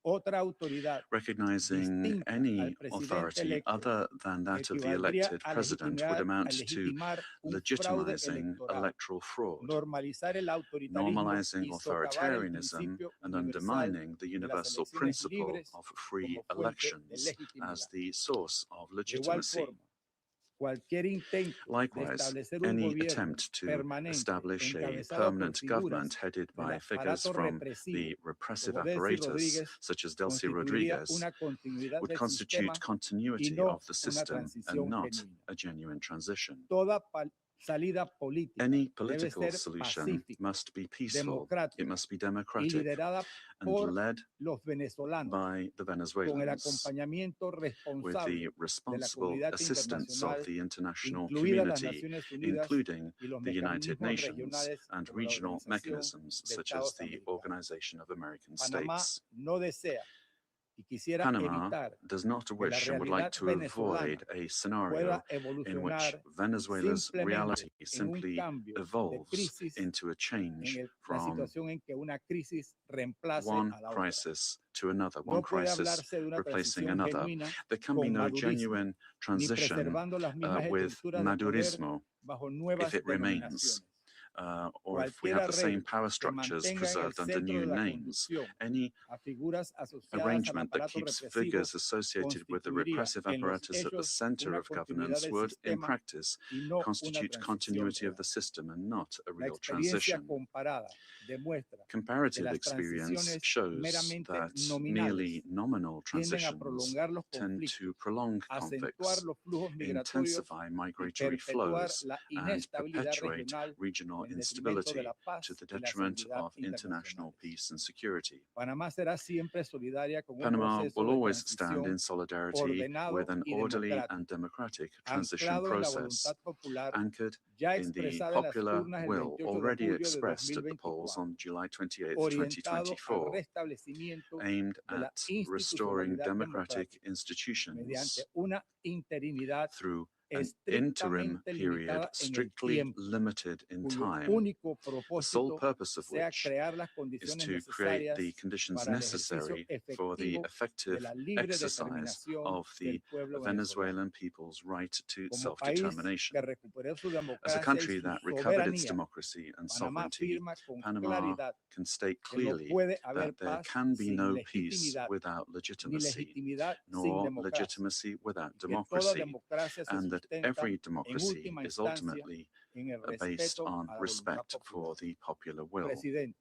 Speaker 4: otra autoridad
Speaker 5: Recognizing
Speaker 4: distinta
Speaker 5: any
Speaker 4: al presidente
Speaker 5: authority
Speaker 4: electo
Speaker 5: other than that of the
Speaker 4: equivaldría
Speaker 5: elected
Speaker 4: a
Speaker 5: president would amount to
Speaker 4: legitimar un fraude
Speaker 5: legitimizing
Speaker 4: electoral,
Speaker 5: electoral fraud,
Speaker 4: normalizar el autoritarismo
Speaker 5: normalizing
Speaker 4: y socavar el
Speaker 5: authoritarianism,
Speaker 4: principio
Speaker 5: and
Speaker 4: universal
Speaker 5: undermining the
Speaker 4: de las
Speaker 5: universal
Speaker 4: elecciones
Speaker 5: principle
Speaker 4: libres
Speaker 5: of free
Speaker 4: como fuente de
Speaker 5: elections
Speaker 4: legitimidad.
Speaker 5: as the source of
Speaker 4: De igual
Speaker 5: legitimacy.
Speaker 4: forma, cualquier intento de
Speaker 5: Likewise,
Speaker 4: establecer un
Speaker 5: any
Speaker 4: gobierno
Speaker 5: attempt to
Speaker 4: permanente
Speaker 5: establish a
Speaker 4: encabezado por
Speaker 5: permanent
Speaker 4: figuras
Speaker 5: government headed
Speaker 4: del
Speaker 5: by figures
Speaker 4: aparato
Speaker 5: from
Speaker 4: represivo
Speaker 5: the repressive
Speaker 4: como Delcy
Speaker 5: apparatus,
Speaker 4: Rodríguez
Speaker 5: such as Delcy
Speaker 4: constituiría
Speaker 5: Rodriguez,
Speaker 4: una continuidad
Speaker 5: would
Speaker 4: del
Speaker 5: constitute
Speaker 4: sistema y
Speaker 5: continuity
Speaker 4: no
Speaker 5: of the
Speaker 4: una
Speaker 5: system
Speaker 4: transición
Speaker 5: and not
Speaker 4: genuina.
Speaker 5: a genuine transition.
Speaker 4: Toda salida política
Speaker 5: Any
Speaker 4: debe
Speaker 5: political
Speaker 4: ser
Speaker 5: solution
Speaker 4: pacífica,
Speaker 5: must be peaceful, it
Speaker 4: democrática
Speaker 5: must be
Speaker 4: y
Speaker 5: democratic,
Speaker 4: liderada
Speaker 5: and
Speaker 4: por
Speaker 5: led
Speaker 4: los venezolanos
Speaker 5: by the
Speaker 4: con el
Speaker 5: Venezuelans,
Speaker 4: acompañamiento
Speaker 5: with
Speaker 4: responsable
Speaker 5: the
Speaker 4: de la
Speaker 5: responsible
Speaker 4: comunidad
Speaker 5: assistance of
Speaker 4: internacional,
Speaker 5: the international
Speaker 4: incluidas las
Speaker 5: community,
Speaker 4: Naciones Unidas
Speaker 5: including
Speaker 4: y los
Speaker 5: the United
Speaker 4: mecanismos
Speaker 5: Nations
Speaker 4: regionales
Speaker 5: and
Speaker 4: como la
Speaker 5: regional
Speaker 4: Organización
Speaker 5: mechanisms
Speaker 4: de
Speaker 5: such as
Speaker 4: Estados
Speaker 5: the
Speaker 4: Americanos.
Speaker 5: Organization of American
Speaker 4: Panamá
Speaker 5: States.
Speaker 4: no desea y quisiera
Speaker 5: Panama
Speaker 4: evitar
Speaker 5: does not
Speaker 4: que la
Speaker 5: wish and would like
Speaker 4: realidad
Speaker 5: to
Speaker 4: venezolana
Speaker 5: avoid a scenario
Speaker 4: pueda
Speaker 5: in which
Speaker 4: evolucionar
Speaker 5: Venezuela's
Speaker 4: simplemente
Speaker 5: reality
Speaker 4: en un
Speaker 5: simply
Speaker 4: cambio de
Speaker 5: evolves
Speaker 4: crisis
Speaker 5: into a change
Speaker 4: la
Speaker 5: from
Speaker 4: situación en que una crisis reemplace
Speaker 5: one
Speaker 4: a la otra.
Speaker 5: crisis to another, one
Speaker 4: No puede
Speaker 5: crisis
Speaker 4: hablarse de una
Speaker 5: replacing
Speaker 4: transición
Speaker 5: another.
Speaker 4: genuina
Speaker 5: There can be
Speaker 4: con
Speaker 5: no
Speaker 4: madurismo,
Speaker 5: genuine
Speaker 4: ni
Speaker 5: transition
Speaker 4: preservando las mismas
Speaker 5: with
Speaker 4: estructuras de poder
Speaker 5: Madurismo
Speaker 4: bajo nuevas
Speaker 5: if it remains,
Speaker 4: denominaciones.
Speaker 5: or if we have the same power structures
Speaker 4: mantenga en el
Speaker 5: preserved under
Speaker 4: centro
Speaker 5: new
Speaker 4: de la
Speaker 5: names.
Speaker 4: conducción
Speaker 5: Any
Speaker 4: a figuras asociadas al
Speaker 5: arrangement that
Speaker 4: aparato
Speaker 5: keeps
Speaker 4: represivo
Speaker 5: figures associated with the
Speaker 4: constituiría
Speaker 5: repressive
Speaker 4: en los
Speaker 5: apparatus at the
Speaker 4: hechos
Speaker 5: center
Speaker 4: una
Speaker 5: of
Speaker 4: continuidad
Speaker 5: governance
Speaker 4: del
Speaker 5: would, in
Speaker 4: sistema
Speaker 5: practice,
Speaker 4: y no una
Speaker 5: constitute
Speaker 4: transición
Speaker 5: continuity of
Speaker 4: real.
Speaker 5: the system and not a
Speaker 4: La
Speaker 5: real
Speaker 4: experiencia
Speaker 5: transition.
Speaker 4: comparada demuestra que
Speaker 5: Comparative
Speaker 4: las
Speaker 5: experience
Speaker 4: transiciones
Speaker 5: shows
Speaker 4: meramente
Speaker 5: that
Speaker 4: nominales
Speaker 5: merely nominal
Speaker 4: tienden a
Speaker 5: transitions
Speaker 4: prolongar los
Speaker 5: tend
Speaker 4: conflictos,
Speaker 5: to prolong
Speaker 4: acentuar
Speaker 5: conflicts,
Speaker 4: los flujos migratorios
Speaker 5: intensify
Speaker 4: y
Speaker 5: migratory
Speaker 4: perpetuar
Speaker 5: flows,
Speaker 4: la
Speaker 5: and
Speaker 4: inestabilidad
Speaker 5: perpetuate
Speaker 4: regional
Speaker 5: regional
Speaker 4: en detrimento de
Speaker 5: instability
Speaker 4: la paz
Speaker 5: to the
Speaker 4: y la
Speaker 5: detriment
Speaker 4: seguridad
Speaker 5: of international
Speaker 4: internacionales.
Speaker 5: peace and security.
Speaker 4: Panamá será siempre solidaria con un
Speaker 5: Panama
Speaker 4: proceso
Speaker 5: will
Speaker 4: de
Speaker 5: always stand
Speaker 4: transición
Speaker 5: in solidarity
Speaker 4: ordenado
Speaker 5: with an
Speaker 4: y
Speaker 5: orderly
Speaker 4: democrático,
Speaker 5: and democratic transition
Speaker 4: anclado en la
Speaker 5: process,
Speaker 4: voluntad popular
Speaker 5: anchored
Speaker 4: ya
Speaker 5: in the
Speaker 4: expresada en las
Speaker 5: popular
Speaker 4: urnas el
Speaker 5: will
Speaker 4: 28 de
Speaker 5: already
Speaker 4: julio de
Speaker 5: expressed at the polls
Speaker 4: 2024,
Speaker 5: on July 28,
Speaker 4: orientado al
Speaker 5: 2024,
Speaker 4: restablecimiento
Speaker 5: aimed
Speaker 4: de la
Speaker 5: at restoring
Speaker 4: institucionalidad
Speaker 5: democratic
Speaker 4: democrática
Speaker 5: institutions
Speaker 4: mediante una interinidad
Speaker 5: through an interim
Speaker 4: estrictamente
Speaker 5: period
Speaker 4: limitada en el
Speaker 5: strictly
Speaker 4: tiempo,
Speaker 5: limited in
Speaker 4: cuyo
Speaker 5: time,
Speaker 4: único
Speaker 5: the sole
Speaker 4: propósito
Speaker 5: purpose of
Speaker 4: sea
Speaker 5: which
Speaker 4: crear las
Speaker 5: is
Speaker 4: condiciones
Speaker 5: to create the
Speaker 4: necesarias
Speaker 5: conditions
Speaker 4: para el ejercicio
Speaker 5: necessary for the
Speaker 4: efectivo de
Speaker 5: effective
Speaker 4: la libre
Speaker 5: exercise
Speaker 4: determinación
Speaker 5: of the
Speaker 4: del pueblo venezolano.
Speaker 5: Venezuelan people's right to
Speaker 4: Como país
Speaker 5: self-determination.
Speaker 4: que recuperó su
Speaker 5: As a
Speaker 4: democracia y
Speaker 5: country
Speaker 4: su
Speaker 5: that recovered its
Speaker 4: soberanía,
Speaker 5: democracy and
Speaker 4: Panamá
Speaker 5: sovereignty,
Speaker 4: afirma con
Speaker 5: Panama
Speaker 4: claridad
Speaker 5: can state
Speaker 4: que no
Speaker 5: clearly
Speaker 4: puede haber
Speaker 5: that there
Speaker 4: paz
Speaker 5: can be
Speaker 4: sin
Speaker 5: no peace
Speaker 4: legitimidad,
Speaker 5: without
Speaker 4: ni
Speaker 5: legitimacy,
Speaker 4: legitimidad sin
Speaker 5: nor
Speaker 4: democracia,
Speaker 5: legitimacy without
Speaker 4: que toda
Speaker 5: democracy,
Speaker 4: democracia se
Speaker 5: and that
Speaker 4: sustenta
Speaker 5: every
Speaker 4: en
Speaker 5: democracy
Speaker 4: última
Speaker 5: is
Speaker 4: instancia
Speaker 5: ultimately
Speaker 4: en el
Speaker 5: based
Speaker 4: respeto
Speaker 5: on
Speaker 4: a la voluntad
Speaker 5: respect
Speaker 4: popular.
Speaker 5: for the popular will.
Speaker 4: Presidente,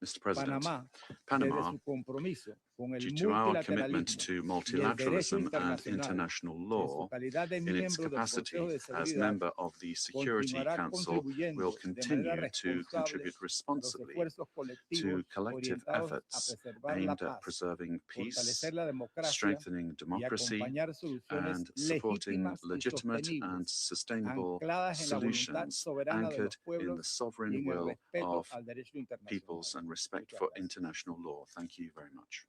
Speaker 5: Mr. President,
Speaker 4: Panamá, desde
Speaker 5: Panama,
Speaker 4: su compromiso con el
Speaker 5: due to our commitment
Speaker 4: multilateralismo
Speaker 5: to
Speaker 4: y el derecho
Speaker 5: multilateralism and
Speaker 4: internacional,
Speaker 5: international
Speaker 4: en su
Speaker 5: law,
Speaker 4: calidad de
Speaker 5: in its
Speaker 4: miembro del
Speaker 5: capacity
Speaker 4: Consejo de
Speaker 5: as
Speaker 4: Seguridad,
Speaker 5: member of the Security
Speaker 4: continuará
Speaker 5: Council,
Speaker 4: contribuyendo
Speaker 5: will
Speaker 4: de manera
Speaker 5: continue to
Speaker 4: responsable
Speaker 5: contribute
Speaker 4: a los
Speaker 5: responsibly
Speaker 4: esfuerzos
Speaker 5: to
Speaker 4: colectivos
Speaker 5: collective
Speaker 4: orientados a
Speaker 5: efforts
Speaker 4: preservar la
Speaker 5: aimed at
Speaker 4: paz,
Speaker 5: preserving peace,
Speaker 4: fortalecer la democracia
Speaker 5: strengthening
Speaker 4: y
Speaker 5: democracy,
Speaker 4: acompañar soluciones
Speaker 5: and supporting
Speaker 4: legítimas y
Speaker 5: legitimate and
Speaker 4: sostenibles,
Speaker 5: sustainable
Speaker 4: ancladas en la voluntad
Speaker 5: solutions
Speaker 4: soberana de
Speaker 5: anchored
Speaker 4: los
Speaker 5: in the
Speaker 4: pueblos y
Speaker 5: sovereign
Speaker 4: en el
Speaker 5: will
Speaker 4: respeto
Speaker 5: of
Speaker 4: al derecho
Speaker 5: peoples
Speaker 4: internacional.
Speaker 5: and respect
Speaker 4: Muchas
Speaker 5: for
Speaker 4: gracias.
Speaker 5: international law. Thank you very much.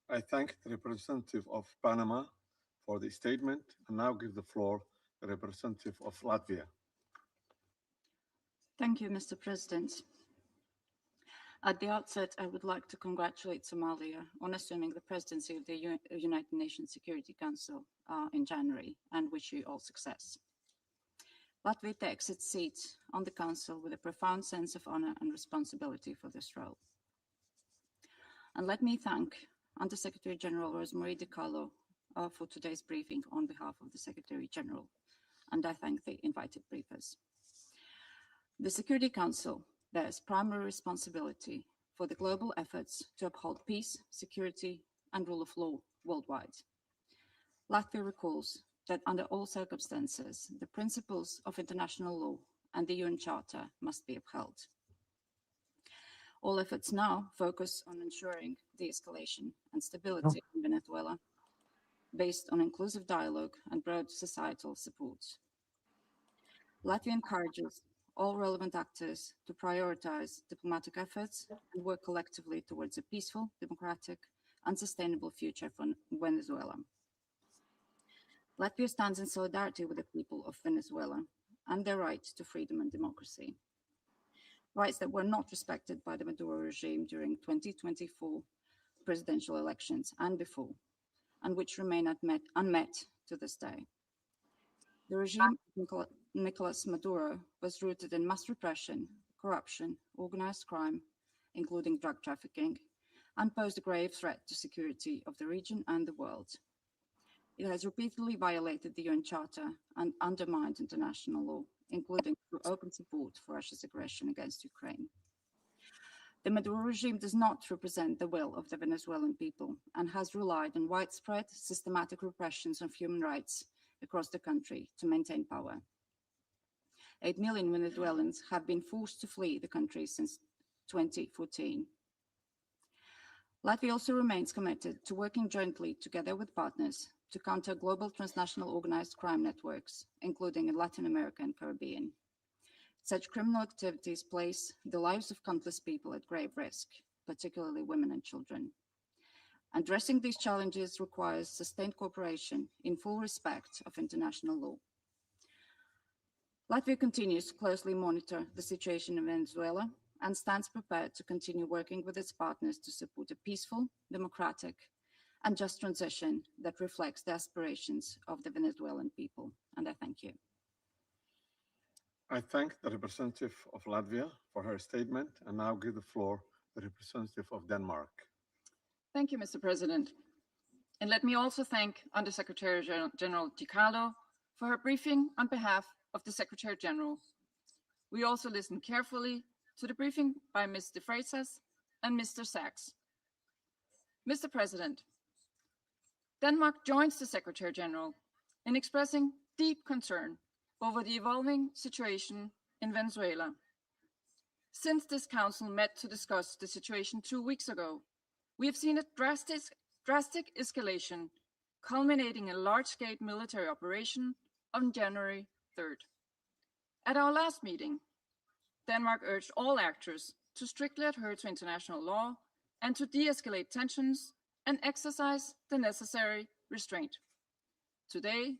Speaker 2: I thank the representative of Panama for the statement and now give the floor to the representative of Latvia.
Speaker 6: Thank you, Mr. President. At the outset, I would like to congratulate Somalia on assuming the presidency of the United Nations Security Council in January, and wish you all success. Latvia takes its seat on the Council with a profound sense of honor and responsibility for this role. And let me thank Under-Secretary General Rosemarie DiCarlo for today's briefing on behalf of the Secretary General, and I thank the invited briefers. The Security Council bears primary responsibility for the global efforts to uphold peace, security, and rule of law worldwide. Latvia recalls that under all circumstances, the principles of international law and the UN Charter must be upheld. All efforts now focus on ensuring de-escalation and stability in Venezuela, based on inclusive dialogue and broad societal support. Latvia encourages all relevant actors to prioritize diplomatic efforts and work collectively towards a peaceful, democratic, and sustainable future for Venezuela. Latvia stands in solidarity with the people of Venezuela and their right to freedom and democracy. Rights that were not respected by the Maduro regime during 2024 presidential elections and before, and which remain unmet to this day. The regime of Nicolas Maduro was rooted in mass repression, corruption, organized crime, including drug trafficking, and posed a grave threat to security of the region and the world. It has repeatedly violated the UN Charter and undermined international law, including through open support for Russia's aggression against Ukraine. The Maduro regime does not represent the will of the Venezuelan people and has relied on widespread, systematic repressions of human rights across the country to maintain power. 8 million Venezuelans have been forced to flee the country since 2014. Latvia also remains committed to working jointly together with partners to counter global transnational organized crime networks, including in Latin America and Caribbean. Such criminal activities place the lives of countless people at grave risk, particularly women and children. Addressing these challenges requires sustained cooperation in full respect of international law. Latvia continues to closely monitor the situation in Venezuela and stands prepared to continue working with its partners to support a peaceful, democratic, and just transition that reflects the aspirations of the Venezuelan people. And I thank you.
Speaker 2: I thank the representative of Latvia for her statement and now give the floor to the representative of Denmark.
Speaker 7: Thank you, Mr. President. And let me also thank Undersecretary General Nicolas for her briefing on behalf of the Secretary General. We also listened carefully to the briefing by Ms. de Freitas and Mr. Sachs. Mr. President, Denmark joins the Secretary General in expressing deep concern over the evolving situation in Venezuela. Since this council met to discuss the situation 2 weeks ago, we have seen a drastic escalation, culminating in a large-scale military operation on January 3rd. At our last meeting, Denmark urged all actors to strictly adhere to international law and to de-escalate tensions and exercise the necessary restraint. Today,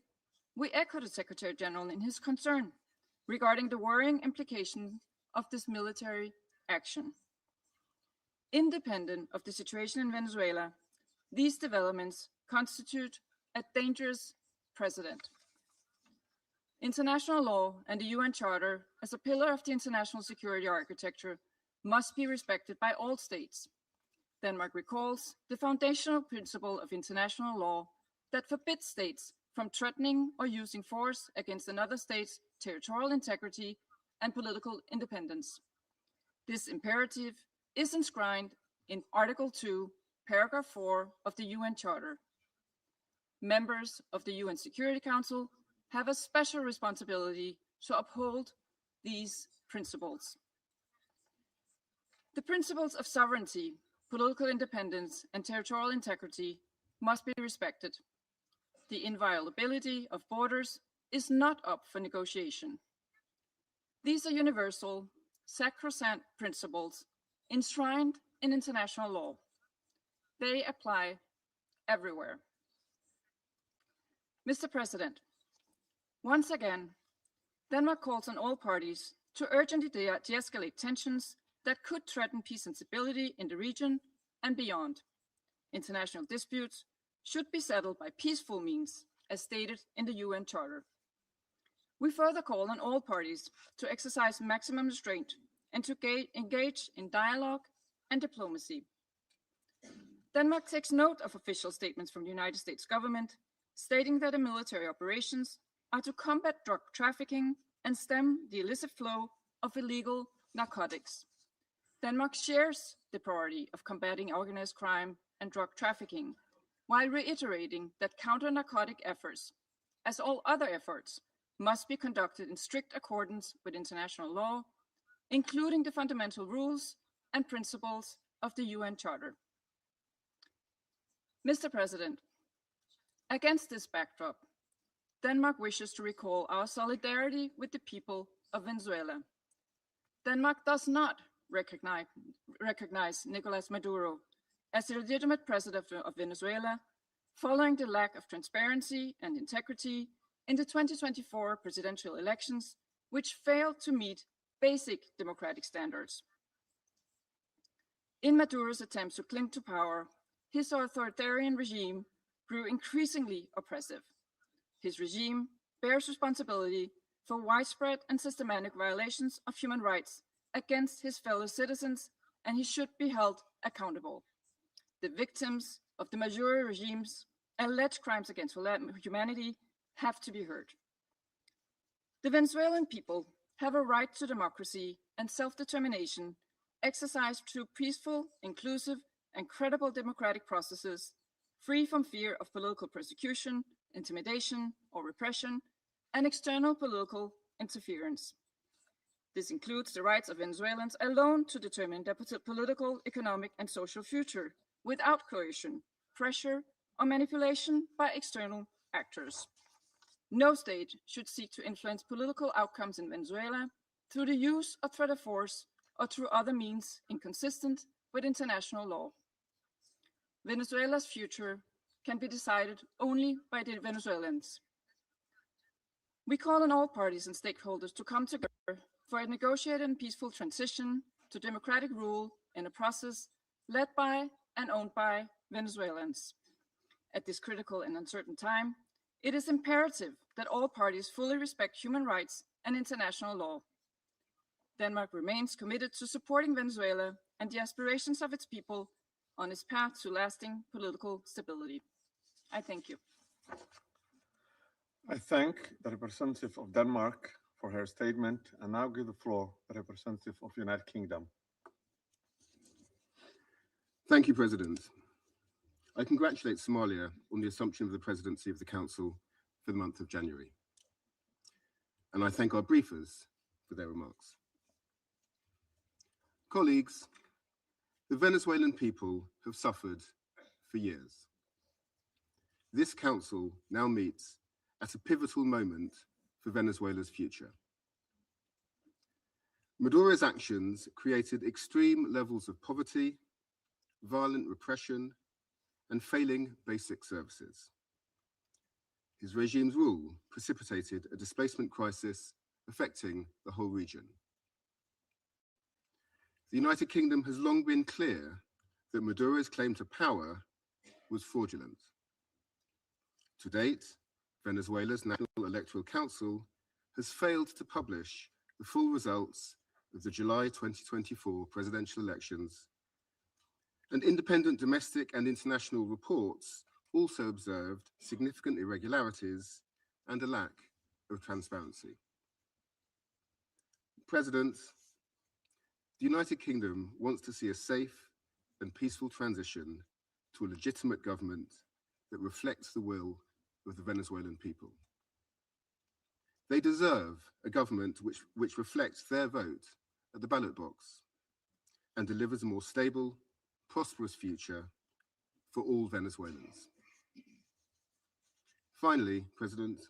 Speaker 7: we echo the Secretary General in his concern regarding the worrying implications of this military action. Independent of the situation in Venezuela, these developments constitute a dangerous precedent. International law and the UN Charter, as a pillar of the international security architecture, must be respected by all states. Denmark recalls the foundational principle of international law that forbids states from threatening or using force against another state's territorial integrity and political independence. This imperative is enshrined in Article 2, Paragraph 4 of the UN Charter. Members of the UN Security Council have a special responsibility to uphold these principles. The principles of sovereignty, political independence, and territorial integrity must be respected. The inviolability of borders is not up for negotiation. These are universal, sacrosanct principles enshrined in international law. They apply everywhere. Mr. President, once again, Denmark calls on all parties to urgently de-escalate tensions that could threaten peace and stability in the region and beyond. International disputes should be settled by peaceful means, as stated in the UN Charter. We further call on all parties to exercise maximum restraint and to engage in dialogue and diplomacy. Denmark takes note of official statements from the United States government stating that the military operations are to combat drug trafficking and stem the illicit flow of illegal narcotics. Denmark shares the priority of combating organized crime and drug trafficking, while reiterating that counter-narcotic efforts, as all other efforts, must be conducted in strict accordance with international law, including the fundamental rules and principles of the UN Charter. Mr. President, against this backdrop, Denmark wishes to recall our solidarity with the people of Venezuela Denmark does not recognize Nicolas Maduro as the legitimate president of Venezuela following the lack of transparency and integrity in the 2024 presidential elections, which failed to meet basic democratic standards. In Maduro's attempts to cling to power, his authoritarian regime grew increasingly oppressive. His regime bears responsibility for widespread and systematic violations of human rights against his fellow citizens, and he should be held accountable. The victims of the Maduro regime's alleged crimes against humanity have to be heard. The Venezuelan people have a right to democracy and self-determination exercised through peaceful, inclusive, and credible democratic processes, free from fear of political persecution, intimidation, or repression, and external political interference. This includes the rights of Venezuelans alone to determine their political, economic, and social future without coercion, pressure, or manipulation by external actors. No state should seek to influence political outcomes in Venezuela through the use of threat of force or through other means inconsistent with international law. Venezuela's future can be decided only by the Venezuelans. We call on all parties and stakeholders to come together for a negotiated and peaceful transition to democratic rule in a process led by and owned by Venezuelans. At this critical and uncertain time, it is imperative that all parties fully respect human rights and international law. Denmark remains committed to supporting Venezuela and the aspirations of its people on its path to lasting political stability. I thank you.
Speaker 2: I thank the representative of Denmark for her statement and now give the floor to the representative of the United Kingdom.
Speaker 8: Thank you, President. I congratulate Somalia on the assumption of the presidency of the Council for the month of January. And I thank our briefers for their remarks. Colleagues, the Venezuelan people have suffered for years. This Council now meets at a pivotal moment for Venezuela's future. Maduro's actions created extreme levels of poverty, violent repression, and failing basic services. His regime's rule precipitated a displacement crisis affecting the whole region. The United Kingdom has long been clear that Maduro's claim to power was fraudulent. To date, Venezuela's National Electoral Council has failed to publish the full results of the July 2024 presidential elections, and independent domestic and international reports also observed significant irregularities and a lack of transparency. President, the United Kingdom wants to see a safe and peaceful transition to a legitimate government that reflects the will of the Venezuelan people. They deserve a government which reflects their vote at the ballot box and delivers a more stable, prosperous future for all Venezuelans. Finally, President,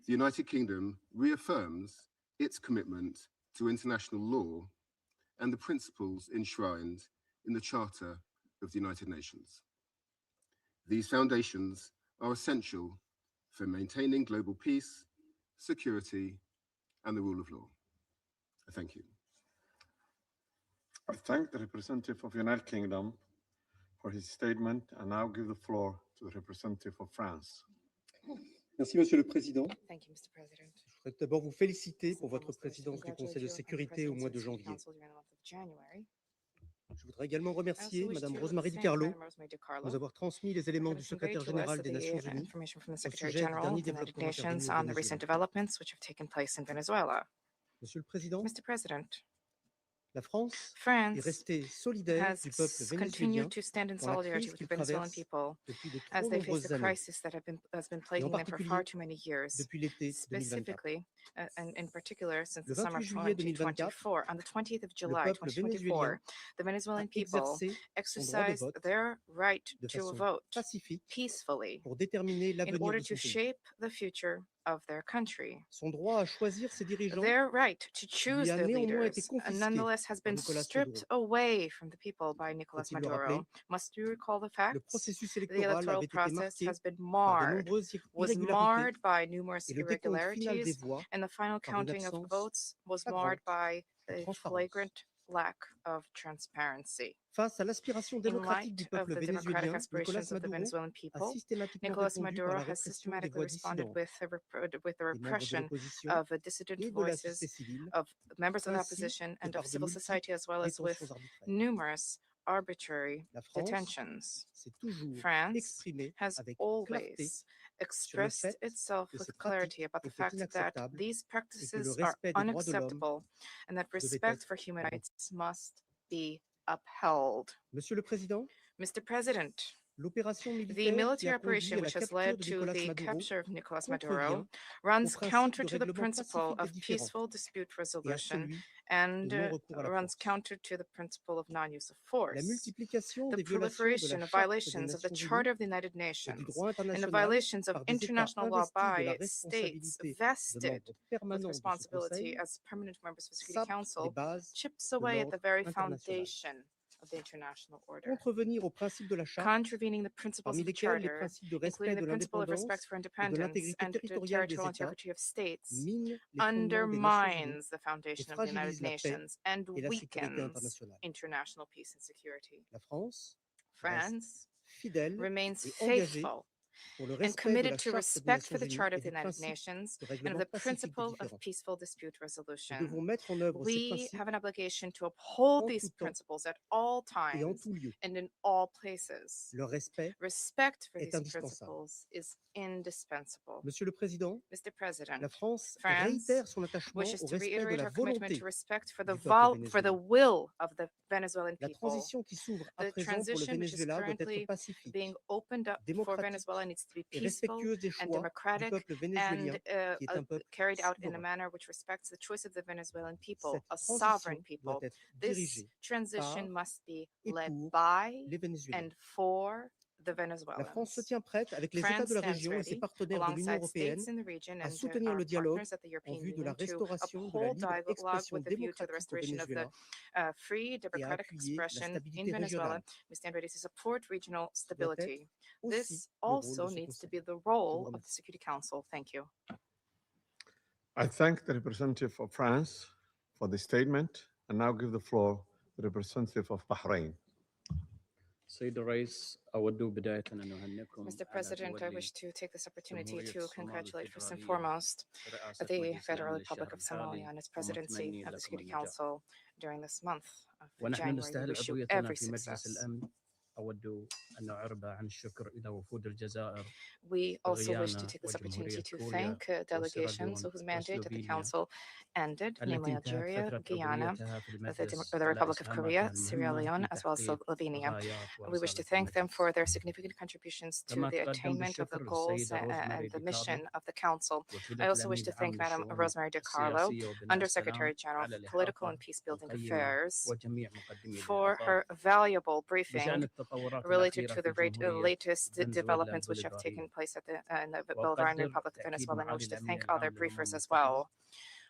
Speaker 8: the United Kingdom reaffirms its commitment to international law and the principles enshrined in the Charter of the United Nations. These foundations are essential for maintaining global peace, security, and the rule of law. Thank you.
Speaker 2: I thank the representative of the United Kingdom for his statement and now give the floor to the representative of France.
Speaker 9: Merci, Monsieur le Président.
Speaker 10: Thank you, Mr. President.
Speaker 9: Je voudrais d'abord vous féliciter pour votre
Speaker 10: Foremost, I'd like to
Speaker 9: présidence du Conseil de
Speaker 10: congratulate you on
Speaker 9: sécurité au
Speaker 10: the
Speaker 9: mois de
Speaker 10: presidency of the
Speaker 9: janvier.
Speaker 10: Council during the month of January.
Speaker 9: Je voudrais également
Speaker 10: I also
Speaker 9: remercier
Speaker 10: wish
Speaker 9: Madame
Speaker 10: to
Speaker 9: Rosemary
Speaker 10: thank
Speaker 9: DiCarlo
Speaker 10: Madame Rosemary DiCarlo
Speaker 9: de nous avoir transmis les
Speaker 10: for
Speaker 9: éléments du
Speaker 10: having
Speaker 9: secrétaire
Speaker 10: conveyed to us
Speaker 9: général des
Speaker 10: the
Speaker 9: Nations Unies
Speaker 10: information from the
Speaker 9: au
Speaker 10: Secretary
Speaker 9: sujet du
Speaker 10: General
Speaker 9: dernier
Speaker 10: of the United
Speaker 9: développement
Speaker 10: Nations
Speaker 9: intervenu au
Speaker 10: on the recent
Speaker 9: Venezuela.
Speaker 10: developments which have taken place in Venezuela.
Speaker 9: Monsieur le Président,
Speaker 10: Mr. President,
Speaker 9: la France est
Speaker 10: France
Speaker 9: restée solidaire
Speaker 10: has
Speaker 9: du peuple vénézuélien
Speaker 10: continued to stand in
Speaker 9: dans la
Speaker 10: solidarity
Speaker 9: crise
Speaker 10: with the
Speaker 9: qu'il
Speaker 10: Venezuelan
Speaker 9: traverse
Speaker 10: people
Speaker 9: depuis de
Speaker 10: as
Speaker 9: trop
Speaker 10: they face
Speaker 9: nombreuses
Speaker 10: the
Speaker 9: années,
Speaker 10: crisis that has been
Speaker 9: et en
Speaker 10: plaguing them for
Speaker 9: particulier
Speaker 10: far too many years,
Speaker 9: depuis l'été 2024.
Speaker 10: specifically and in particular since
Speaker 9: Le
Speaker 10: the summer
Speaker 9: 28
Speaker 10: of
Speaker 9: juillet 2024,
Speaker 10: 2024. On the 20th of
Speaker 9: le
Speaker 10: July
Speaker 9: peuple
Speaker 10: 2024,
Speaker 9: vénézuélien
Speaker 10: the Venezuelan
Speaker 9: a
Speaker 10: people
Speaker 9: exercé son droit de
Speaker 10: exercised
Speaker 9: vote
Speaker 10: their right
Speaker 9: de
Speaker 10: to
Speaker 9: façon
Speaker 10: vote
Speaker 9: pacifique
Speaker 10: peacefully
Speaker 9: pour déterminer
Speaker 10: in
Speaker 9: l'avenir
Speaker 10: order
Speaker 9: de
Speaker 10: to
Speaker 9: son pays.
Speaker 10: shape the future of their country.
Speaker 9: Son droit à choisir ses dirigeants
Speaker 10: Their right to choose
Speaker 9: a
Speaker 10: their
Speaker 9: néanmoins été
Speaker 10: leaders
Speaker 9: confisqué
Speaker 10: nonetheless has been
Speaker 9: Nicolas
Speaker 10: stripped
Speaker 9: Maduro.
Speaker 10: away from the people by Nicolas
Speaker 9: Faut-il le
Speaker 10: Maduro.
Speaker 9: rappeler?
Speaker 10: Must you recall the
Speaker 9: Le
Speaker 10: facts?
Speaker 9: processus
Speaker 10: The
Speaker 9: électoral
Speaker 10: electoral
Speaker 9: avait été
Speaker 10: process
Speaker 9: marqué
Speaker 10: has been
Speaker 9: par de
Speaker 10: marred,
Speaker 9: nombreuses
Speaker 10: was
Speaker 9: irrégularités
Speaker 10: marred by numerous
Speaker 9: et le décompte final des
Speaker 10: irregularities,
Speaker 9: voix
Speaker 10: and the final
Speaker 9: par une
Speaker 10: counting of
Speaker 9: absence
Speaker 10: votes was marred
Speaker 9: flagrante
Speaker 10: by
Speaker 9: de
Speaker 10: a
Speaker 9: transparence.
Speaker 10: flagrant lack of transparency.
Speaker 9: Face à l'aspiration
Speaker 10: In
Speaker 9: démocratique du
Speaker 10: light of
Speaker 9: peuple
Speaker 10: the democratic
Speaker 9: vénézuélien, Nicolas
Speaker 10: aspirations of the
Speaker 9: Maduro
Speaker 10: Venezuelan
Speaker 9: a
Speaker 10: people,
Speaker 9: systématiquement
Speaker 10: Nicolas
Speaker 9: répondu par
Speaker 10: Maduro
Speaker 9: la
Speaker 10: has
Speaker 9: répression des
Speaker 10: systematically
Speaker 9: voix
Speaker 10: responded
Speaker 9: dissidentes,
Speaker 10: with the
Speaker 9: des membres de
Speaker 10: repression
Speaker 9: l'opposition
Speaker 10: of dissident
Speaker 9: et de la société
Speaker 10: voices
Speaker 9: civile,
Speaker 10: of members of the
Speaker 9: ainsi
Speaker 10: opposition
Speaker 9: que
Speaker 10: and
Speaker 9: par
Speaker 10: of
Speaker 9: de
Speaker 10: civil society, as well as with
Speaker 9: détentions arbitraires.
Speaker 10: numerous arbitrary
Speaker 9: La France
Speaker 10: detentions.
Speaker 9: s'est toujours
Speaker 10: France
Speaker 9: exprimée
Speaker 10: has
Speaker 9: avec clarté
Speaker 10: always expressed
Speaker 9: fait
Speaker 10: itself
Speaker 9: que
Speaker 10: with
Speaker 9: ces
Speaker 10: clarity about the
Speaker 9: étaient
Speaker 10: fact that
Speaker 9: inacceptables
Speaker 10: these
Speaker 9: et que le
Speaker 10: practices are
Speaker 9: respect des droits de l'homme
Speaker 10: unacceptable and that
Speaker 9: devait
Speaker 10: respect
Speaker 9: être
Speaker 10: for human
Speaker 9: garanti.
Speaker 10: rights must be upheld.
Speaker 9: Monsieur le Président,
Speaker 10: Mr. President,
Speaker 9: l'opération
Speaker 10: the
Speaker 9: militaire qui
Speaker 10: military
Speaker 9: a conduit
Speaker 10: operation
Speaker 9: à la
Speaker 10: which has
Speaker 9: capture
Speaker 10: led
Speaker 9: de
Speaker 10: to
Speaker 9: Nicolas
Speaker 10: the
Speaker 9: Maduro
Speaker 10: capture of Nicolas
Speaker 9: contrevient
Speaker 10: Maduro
Speaker 9: au
Speaker 10: runs
Speaker 9: principe
Speaker 10: counter
Speaker 9: de
Speaker 10: to the
Speaker 9: règlement
Speaker 10: principle
Speaker 9: pacifique des
Speaker 10: of
Speaker 9: différends
Speaker 10: peaceful dispute
Speaker 9: et à
Speaker 10: resolution
Speaker 9: celui
Speaker 10: and
Speaker 9: de non-recours à la
Speaker 10: runs
Speaker 9: force.
Speaker 10: counter to the principle of non-use of
Speaker 9: La
Speaker 10: force.
Speaker 9: multiplication
Speaker 10: The
Speaker 9: des violations de
Speaker 10: proliferation
Speaker 9: la
Speaker 10: of
Speaker 9: Charte des
Speaker 10: violations of the
Speaker 9: Nations
Speaker 10: Charter
Speaker 9: Unies
Speaker 10: of the United
Speaker 9: et du
Speaker 10: Nations
Speaker 9: droit
Speaker 10: and the
Speaker 9: international
Speaker 10: violations of
Speaker 9: par des États
Speaker 10: international law
Speaker 9: investis de la
Speaker 10: by states
Speaker 9: responsabilité de
Speaker 10: vested
Speaker 9: membres
Speaker 10: with
Speaker 9: permanents de ce
Speaker 10: responsibility
Speaker 9: Conseil
Speaker 10: as permanent members of the Security
Speaker 9: sapent les
Speaker 10: Council
Speaker 9: bases
Speaker 10: chips
Speaker 9: de
Speaker 10: away at the
Speaker 9: l'ordre
Speaker 10: very
Speaker 9: international.
Speaker 10: foundation of the international order,
Speaker 9: Contrevenir aux principes de la Charte,
Speaker 10: contravening the principles
Speaker 9: parmi
Speaker 10: of the
Speaker 9: lesquels les
Speaker 10: Charter,
Speaker 9: principes de respect
Speaker 10: including the
Speaker 9: de
Speaker 10: principle of respect
Speaker 9: l'indépendance
Speaker 10: for
Speaker 9: et de
Speaker 10: independence
Speaker 9: l'intégrité
Speaker 10: and the
Speaker 9: territoriale des
Speaker 10: territorial
Speaker 9: États,
Speaker 10: integrity of states,
Speaker 9: minent les fondements des Nations Unies
Speaker 10: undermines the
Speaker 9: et
Speaker 10: foundation of the United
Speaker 9: fragilisent la paix
Speaker 10: Nations and
Speaker 9: et la sécurité
Speaker 10: weakens
Speaker 9: internationale.
Speaker 10: international peace and security.
Speaker 9: La France reste
Speaker 10: France
Speaker 9: fidèle
Speaker 10: remains
Speaker 9: et engagée
Speaker 10: faithful
Speaker 9: pour le
Speaker 10: and
Speaker 9: respect de
Speaker 10: committed
Speaker 9: la
Speaker 10: to
Speaker 9: Charte des
Speaker 10: respect for
Speaker 9: Nations
Speaker 10: the
Speaker 9: Unies
Speaker 10: Charter
Speaker 9: et
Speaker 10: of the
Speaker 9: du
Speaker 10: United
Speaker 9: principe
Speaker 10: Nations
Speaker 9: de
Speaker 10: and of
Speaker 9: règlement
Speaker 10: the
Speaker 9: pacifique des
Speaker 10: principle of
Speaker 9: différends.
Speaker 10: peaceful dispute
Speaker 9: Nous
Speaker 10: resolution.
Speaker 9: devons mettre en œuvre ces
Speaker 10: We
Speaker 9: principes
Speaker 10: have an obligation to uphold
Speaker 9: en
Speaker 10: these
Speaker 9: tout temps
Speaker 10: principles at all
Speaker 9: et en
Speaker 10: times
Speaker 9: tout lieu.
Speaker 10: and in all places.
Speaker 9: Leur respect
Speaker 10: Respect for
Speaker 9: est
Speaker 10: these
Speaker 9: indispensable.
Speaker 10: principles is indispensable.
Speaker 9: Monsieur le Président,
Speaker 10: Mr. President,
Speaker 9: la France
Speaker 10: France
Speaker 9: réitère son attachement
Speaker 10: wishes
Speaker 9: au
Speaker 10: to
Speaker 9: respect de
Speaker 10: reiterate
Speaker 9: la
Speaker 10: our commitment
Speaker 9: volonté
Speaker 10: to respect for the
Speaker 9: du peuple
Speaker 10: for the
Speaker 9: vénézuélien.
Speaker 10: will of the Venezuelan
Speaker 9: La
Speaker 10: people.
Speaker 9: transition qui s'ouvre à
Speaker 10: The
Speaker 9: présent pour le
Speaker 10: transition which is
Speaker 9: Venezuela doit être
Speaker 10: currently
Speaker 9: pacifique,
Speaker 10: being opened up for
Speaker 9: démocratique
Speaker 10: Venezuela needs to be
Speaker 9: et
Speaker 10: peaceful
Speaker 9: respectueuse des
Speaker 10: and
Speaker 9: choix du
Speaker 10: democratic
Speaker 9: peuple vénézuélien,
Speaker 10: and
Speaker 9: qui est un peuple
Speaker 10: carried out in a
Speaker 9: souverain.
Speaker 10: manner which respects the choice of the Venezuelan people,
Speaker 9: Cette
Speaker 10: a sovereign
Speaker 9: transition
Speaker 10: people.
Speaker 9: doit être
Speaker 10: This
Speaker 9: dirigée
Speaker 10: transition
Speaker 9: par
Speaker 10: must be
Speaker 9: et
Speaker 10: led
Speaker 9: pour
Speaker 10: by
Speaker 9: les Vénézuéliens.
Speaker 10: and for the
Speaker 9: La France se
Speaker 10: Venezuelans.
Speaker 9: tient prête avec les États
Speaker 10: France
Speaker 9: de la
Speaker 10: stands
Speaker 9: région et ses
Speaker 10: ready
Speaker 9: partenaires de l'Union
Speaker 10: alongside
Speaker 9: européenne
Speaker 10: states in the region
Speaker 9: à
Speaker 10: and
Speaker 9: soutenir
Speaker 10: our
Speaker 9: le dialogue
Speaker 10: partners at the
Speaker 9: en
Speaker 10: European
Speaker 9: vue de la
Speaker 10: Union to
Speaker 9: restauration de la
Speaker 10: uphold
Speaker 9: libre
Speaker 10: dialogue
Speaker 9: expression
Speaker 10: with a view to the
Speaker 9: démocratique au
Speaker 10: restoration of the
Speaker 9: Venezuela
Speaker 10: free
Speaker 9: et à
Speaker 10: democratic
Speaker 9: appuyer la
Speaker 10: expression
Speaker 9: stabilité
Speaker 10: in Venezuela.
Speaker 9: régionale.
Speaker 10: We stand ready to support regional
Speaker 9: Ce doit être
Speaker 10: stability.
Speaker 9: aussi
Speaker 10: This
Speaker 9: le rôle de
Speaker 10: also
Speaker 9: ce
Speaker 10: needs to
Speaker 9: Conseil.
Speaker 10: be the
Speaker 9: Je vous
Speaker 10: role of the
Speaker 9: remercie.
Speaker 10: Security Council. Thank you.
Speaker 2: I thank the representative of France for the statement and now give the floor to the representative of Bahrain.
Speaker 11: سيد الرئيس أود بداية أن أهنئكم
Speaker 10: Mr.
Speaker 11: على
Speaker 10: President, I
Speaker 11: تولي
Speaker 10: wish to take this opportunity
Speaker 11: جمهورية
Speaker 10: to
Speaker 11: الصومال
Speaker 10: congratulate first and
Speaker 11: الفيدرالية
Speaker 10: foremost
Speaker 11: برئاسة
Speaker 10: the
Speaker 11: مجلس
Speaker 10: Federal
Speaker 11: الأمن
Speaker 10: Republic
Speaker 11: للشهر
Speaker 10: of Somalia
Speaker 11: الحالي
Speaker 10: on its presidency
Speaker 11: ومتمني
Speaker 10: of the
Speaker 11: لكم
Speaker 10: Security
Speaker 11: النجاح.
Speaker 10: Council during this month of
Speaker 11: ونحن
Speaker 10: January. We
Speaker 11: نستهل
Speaker 10: wish you
Speaker 11: عضويتنا
Speaker 10: every
Speaker 11: في مجلس
Speaker 10: success.
Speaker 11: الأمن أود أن أعرب عن الشكر إلى وفود الجزائر
Speaker 10: We also wish to
Speaker 11: غيانا
Speaker 10: take this opportunity
Speaker 11: وجمهورية
Speaker 10: to
Speaker 11: كوريا
Speaker 10: thank delegations
Speaker 11: وسيراليون
Speaker 10: whose mandate at the
Speaker 11: وسلوفينيا
Speaker 10: Council ended,
Speaker 11: التي
Speaker 10: namely
Speaker 11: انتهت
Speaker 10: Algeria,
Speaker 11: فترة
Speaker 10: Guyana,
Speaker 11: عضويتها في
Speaker 10: the
Speaker 11: المجلس
Speaker 10: the
Speaker 11: على
Speaker 10: Republic of Korea,
Speaker 11: إسهاماتها
Speaker 10: Sierra
Speaker 11: المهمة
Speaker 10: Leone,
Speaker 11: في
Speaker 10: as well as
Speaker 11: تحقيق
Speaker 10: Slovenia.
Speaker 11: غايات
Speaker 10: We wish to
Speaker 11: ورسالة
Speaker 10: thank them
Speaker 11: المجلس.
Speaker 10: for their significant contributions to
Speaker 11: كما
Speaker 10: the
Speaker 11: أتقدم
Speaker 10: attainment of the
Speaker 11: بالشكر
Speaker 10: goals
Speaker 11: للسيدة روزماري
Speaker 10: and the
Speaker 11: دي
Speaker 10: mission
Speaker 11: كارلو
Speaker 10: of the Council.
Speaker 11: وكيلة
Speaker 10: I also
Speaker 11: الأمين
Speaker 10: wish to
Speaker 11: العام
Speaker 10: thank Madam
Speaker 11: للشؤون
Speaker 10: Rosemary DiCarlo,
Speaker 11: السياسية وبناء
Speaker 10: Undersecretary
Speaker 11: السلام
Speaker 10: General
Speaker 11: على
Speaker 10: for Political and
Speaker 11: الإحاطة
Speaker 10: Peace-Building
Speaker 11: القيمة
Speaker 10: Affairs,
Speaker 11: وجميع مقدمي
Speaker 10: for
Speaker 11: الإحاطة
Speaker 10: her valuable
Speaker 11: بشأن
Speaker 10: briefing
Speaker 11: التطورات
Speaker 10: related
Speaker 11: الأخيرة
Speaker 10: to
Speaker 11: في
Speaker 10: the
Speaker 11: جمهورية
Speaker 10: latest
Speaker 11: فنزويلا
Speaker 10: developments which have taken
Speaker 11: البوليفارية.
Speaker 10: place at in the Bolivarian
Speaker 11: وأقدر
Speaker 10: Republic of
Speaker 11: تأكيد
Speaker 10: Venezuela, and I
Speaker 11: معالي
Speaker 10: wish to
Speaker 11: الأمين
Speaker 10: thank other
Speaker 11: العام للأمم
Speaker 10: briefers as
Speaker 11: المتحدة
Speaker 10: well.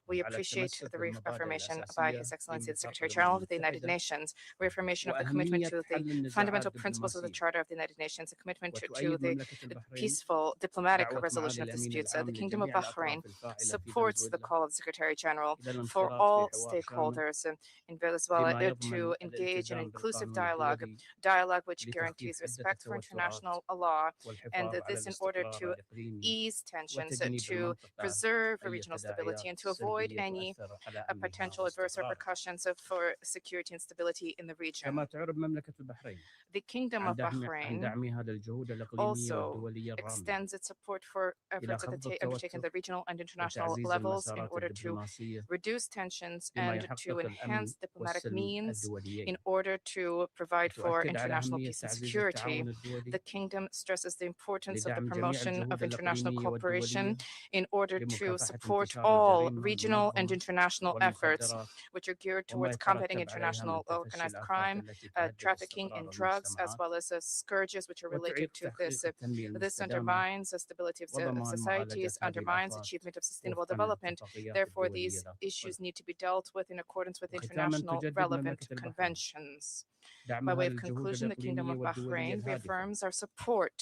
Speaker 10: We
Speaker 11: على
Speaker 10: appreciate
Speaker 11: التمسك
Speaker 10: the
Speaker 11: بالمبادئ
Speaker 10: reaffirmation by
Speaker 11: الأساسية
Speaker 10: His Excellency the
Speaker 11: لميثاق
Speaker 10: Secretary
Speaker 11: الأمم
Speaker 10: General of the United
Speaker 11: المتحدة
Speaker 10: Nations, reaffirmation of the commitment
Speaker 11: وأهمية
Speaker 10: to
Speaker 11: حل
Speaker 10: the
Speaker 11: النزاعات
Speaker 10: fundamental principles of the
Speaker 11: الدبلوماسية
Speaker 10: Charter of the United Nations, a commitment to
Speaker 11: وتؤيد
Speaker 10: the
Speaker 11: مملكة البحرين
Speaker 10: peaceful diplomatic
Speaker 11: دعوة
Speaker 10: resolution
Speaker 11: معالي
Speaker 10: of
Speaker 11: الأمين
Speaker 10: disputes.
Speaker 11: العام
Speaker 10: The Kingdom of
Speaker 11: لجميع
Speaker 10: Bahrain
Speaker 11: الأطراف الفاعلة في
Speaker 10: supports the
Speaker 11: فنزويلا
Speaker 10: call of the Secretary General
Speaker 11: إلى
Speaker 10: for
Speaker 11: الانخراط
Speaker 10: all
Speaker 11: في حوار شامل
Speaker 10: stakeholders in Venezuela
Speaker 11: فيما يضمن
Speaker 10: to engage in
Speaker 11: الالتزام
Speaker 10: inclusive
Speaker 11: بالقانون
Speaker 10: dialogue which
Speaker 11: لتخفيف
Speaker 10: guarantees
Speaker 11: عدة
Speaker 10: respect for
Speaker 11: التوترات
Speaker 10: international law, and
Speaker 11: والحفاظ على
Speaker 10: this in order
Speaker 11: الاستقرار
Speaker 10: to
Speaker 11: الإقليمي
Speaker 10: ease tensions,
Speaker 11: وتجنيب
Speaker 10: to
Speaker 11: المنطقة
Speaker 10: preserve
Speaker 11: أي
Speaker 10: regional stability,
Speaker 11: تداعيات
Speaker 10: and to avoid
Speaker 11: سلبية
Speaker 10: any
Speaker 11: تؤثر على أمنها
Speaker 10: potential adverse
Speaker 11: واستقرارها.
Speaker 10: repercussions for security and stability in the region.
Speaker 11: كما تعرب مملكة البحرين
Speaker 10: The Kingdom
Speaker 11: عن
Speaker 10: of Bahrain
Speaker 11: دعمها للجهود الإقليمية
Speaker 10: also
Speaker 11: والدولية الرامية
Speaker 10: extends its support for
Speaker 11: إلى
Speaker 10: efforts
Speaker 11: خفض
Speaker 10: undertaken at
Speaker 11: التوتر
Speaker 10: the regional and international
Speaker 11: وتعزيز
Speaker 10: levels in
Speaker 11: المسارات
Speaker 10: order to
Speaker 11: الدبلوماسية
Speaker 10: reduce tensions
Speaker 11: بما
Speaker 10: and to
Speaker 11: يحقق الأمن
Speaker 10: enhance diplomatic
Speaker 11: والسلم
Speaker 10: means
Speaker 11: الدوليين.
Speaker 10: in order to provide for
Speaker 11: وتؤكد على
Speaker 10: international
Speaker 11: أهمية
Speaker 10: peace and
Speaker 11: تعزيز
Speaker 10: security.
Speaker 11: التعاون الدولي
Speaker 10: The Kingdom stresses the importance of the
Speaker 11: لدعم جميع
Speaker 10: promotion of
Speaker 11: الجهود
Speaker 10: international
Speaker 11: الإقليمية
Speaker 10: cooperation
Speaker 11: والدولية
Speaker 10: in order to
Speaker 11: لمكافحة
Speaker 10: support
Speaker 11: انتشار
Speaker 10: all
Speaker 11: الجريمة
Speaker 10: regional regional and
Speaker 11: المنظمة
Speaker 10: international efforts,
Speaker 11: والمخدرات
Speaker 10: which are geared
Speaker 11: وما
Speaker 10: towards combating
Speaker 11: يترتب عليها من
Speaker 10: international
Speaker 11: تفشي
Speaker 10: organized
Speaker 11: الآفات
Speaker 10: crime,
Speaker 11: التي تهدد
Speaker 10: trafficking in
Speaker 11: استقرار
Speaker 10: drugs, as
Speaker 11: المجتمعات
Speaker 10: well as scourges which are related
Speaker 11: وتعيق
Speaker 10: to this.
Speaker 11: تحقيق التنمية
Speaker 10: This
Speaker 11: المستدامة
Speaker 10: undermines the stability of
Speaker 11: وضمان
Speaker 10: societies,
Speaker 11: معالجة هذه
Speaker 10: undermines
Speaker 11: الآفات
Speaker 10: achievement of sustainable
Speaker 11: وفقا
Speaker 10: development.
Speaker 11: للاتفاقيات
Speaker 10: Therefore,
Speaker 11: الدولية
Speaker 10: these
Speaker 11: لا
Speaker 10: issues
Speaker 11: تقبل.
Speaker 10: need to be dealt with in accordance with
Speaker 11: وختاما
Speaker 10: international
Speaker 11: تجدد
Speaker 10: relevant
Speaker 11: مملكة البحرين
Speaker 10: conventions. By
Speaker 11: دعمها
Speaker 10: way of
Speaker 11: للجهود
Speaker 10: conclusion, the Kingdom
Speaker 11: الإقليمية
Speaker 10: of
Speaker 11: والدولية
Speaker 10: Bahrain
Speaker 11: الهادفة
Speaker 10: reaffirms our support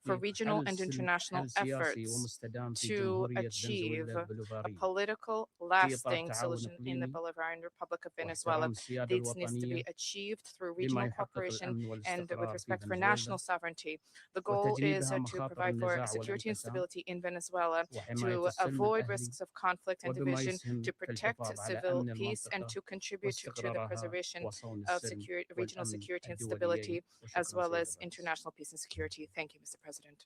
Speaker 10: for
Speaker 11: لتحقيق
Speaker 10: regional and international
Speaker 11: حل سياسي
Speaker 10: efforts
Speaker 11: ومستدام في
Speaker 10: to
Speaker 11: جمهورية
Speaker 10: achieve
Speaker 11: فنزويلا
Speaker 10: a
Speaker 11: البوليفارية
Speaker 10: political,
Speaker 11: في إطار
Speaker 10: lasting
Speaker 11: تعاون
Speaker 10: solution in the
Speaker 11: إقليمي
Speaker 10: Bolivarian Republic of Venezuela.
Speaker 11: واحترام السيادة
Speaker 10: This needs to be
Speaker 11: الوطنية
Speaker 10: achieved through
Speaker 11: بما
Speaker 10: regional
Speaker 11: يحقق
Speaker 10: cooperation
Speaker 11: الأمن
Speaker 10: and with
Speaker 11: والاستقرار في
Speaker 10: respect for
Speaker 11: فنزويلا
Speaker 10: national sovereignty. The goal is
Speaker 11: وتجنيبها
Speaker 10: to
Speaker 11: مخاطر
Speaker 10: provide for
Speaker 11: النزاع
Speaker 10: security and
Speaker 11: والانقسام
Speaker 10: stability in Venezuela,
Speaker 11: وحماية
Speaker 10: to
Speaker 11: السلم
Speaker 10: avoid
Speaker 11: الأهلي
Speaker 10: risks of conflict and
Speaker 11: وبما
Speaker 10: division,
Speaker 11: يسهم
Speaker 10: to
Speaker 11: في
Speaker 10: protect
Speaker 11: الحفاظ على
Speaker 10: civil
Speaker 11: أمن
Speaker 10: peace, and
Speaker 11: المنطقة
Speaker 10: to contribute to the
Speaker 11: واستقرارها
Speaker 10: preservation
Speaker 11: وصون
Speaker 10: of
Speaker 11: السلم
Speaker 10: regional
Speaker 11: والأمن
Speaker 10: security and
Speaker 11: الدوليين
Speaker 10: stability, as
Speaker 11: وشكرا
Speaker 10: well
Speaker 11: سيد
Speaker 10: as
Speaker 11: الرئيس.
Speaker 10: international peace and security. Thank you, Mr. President.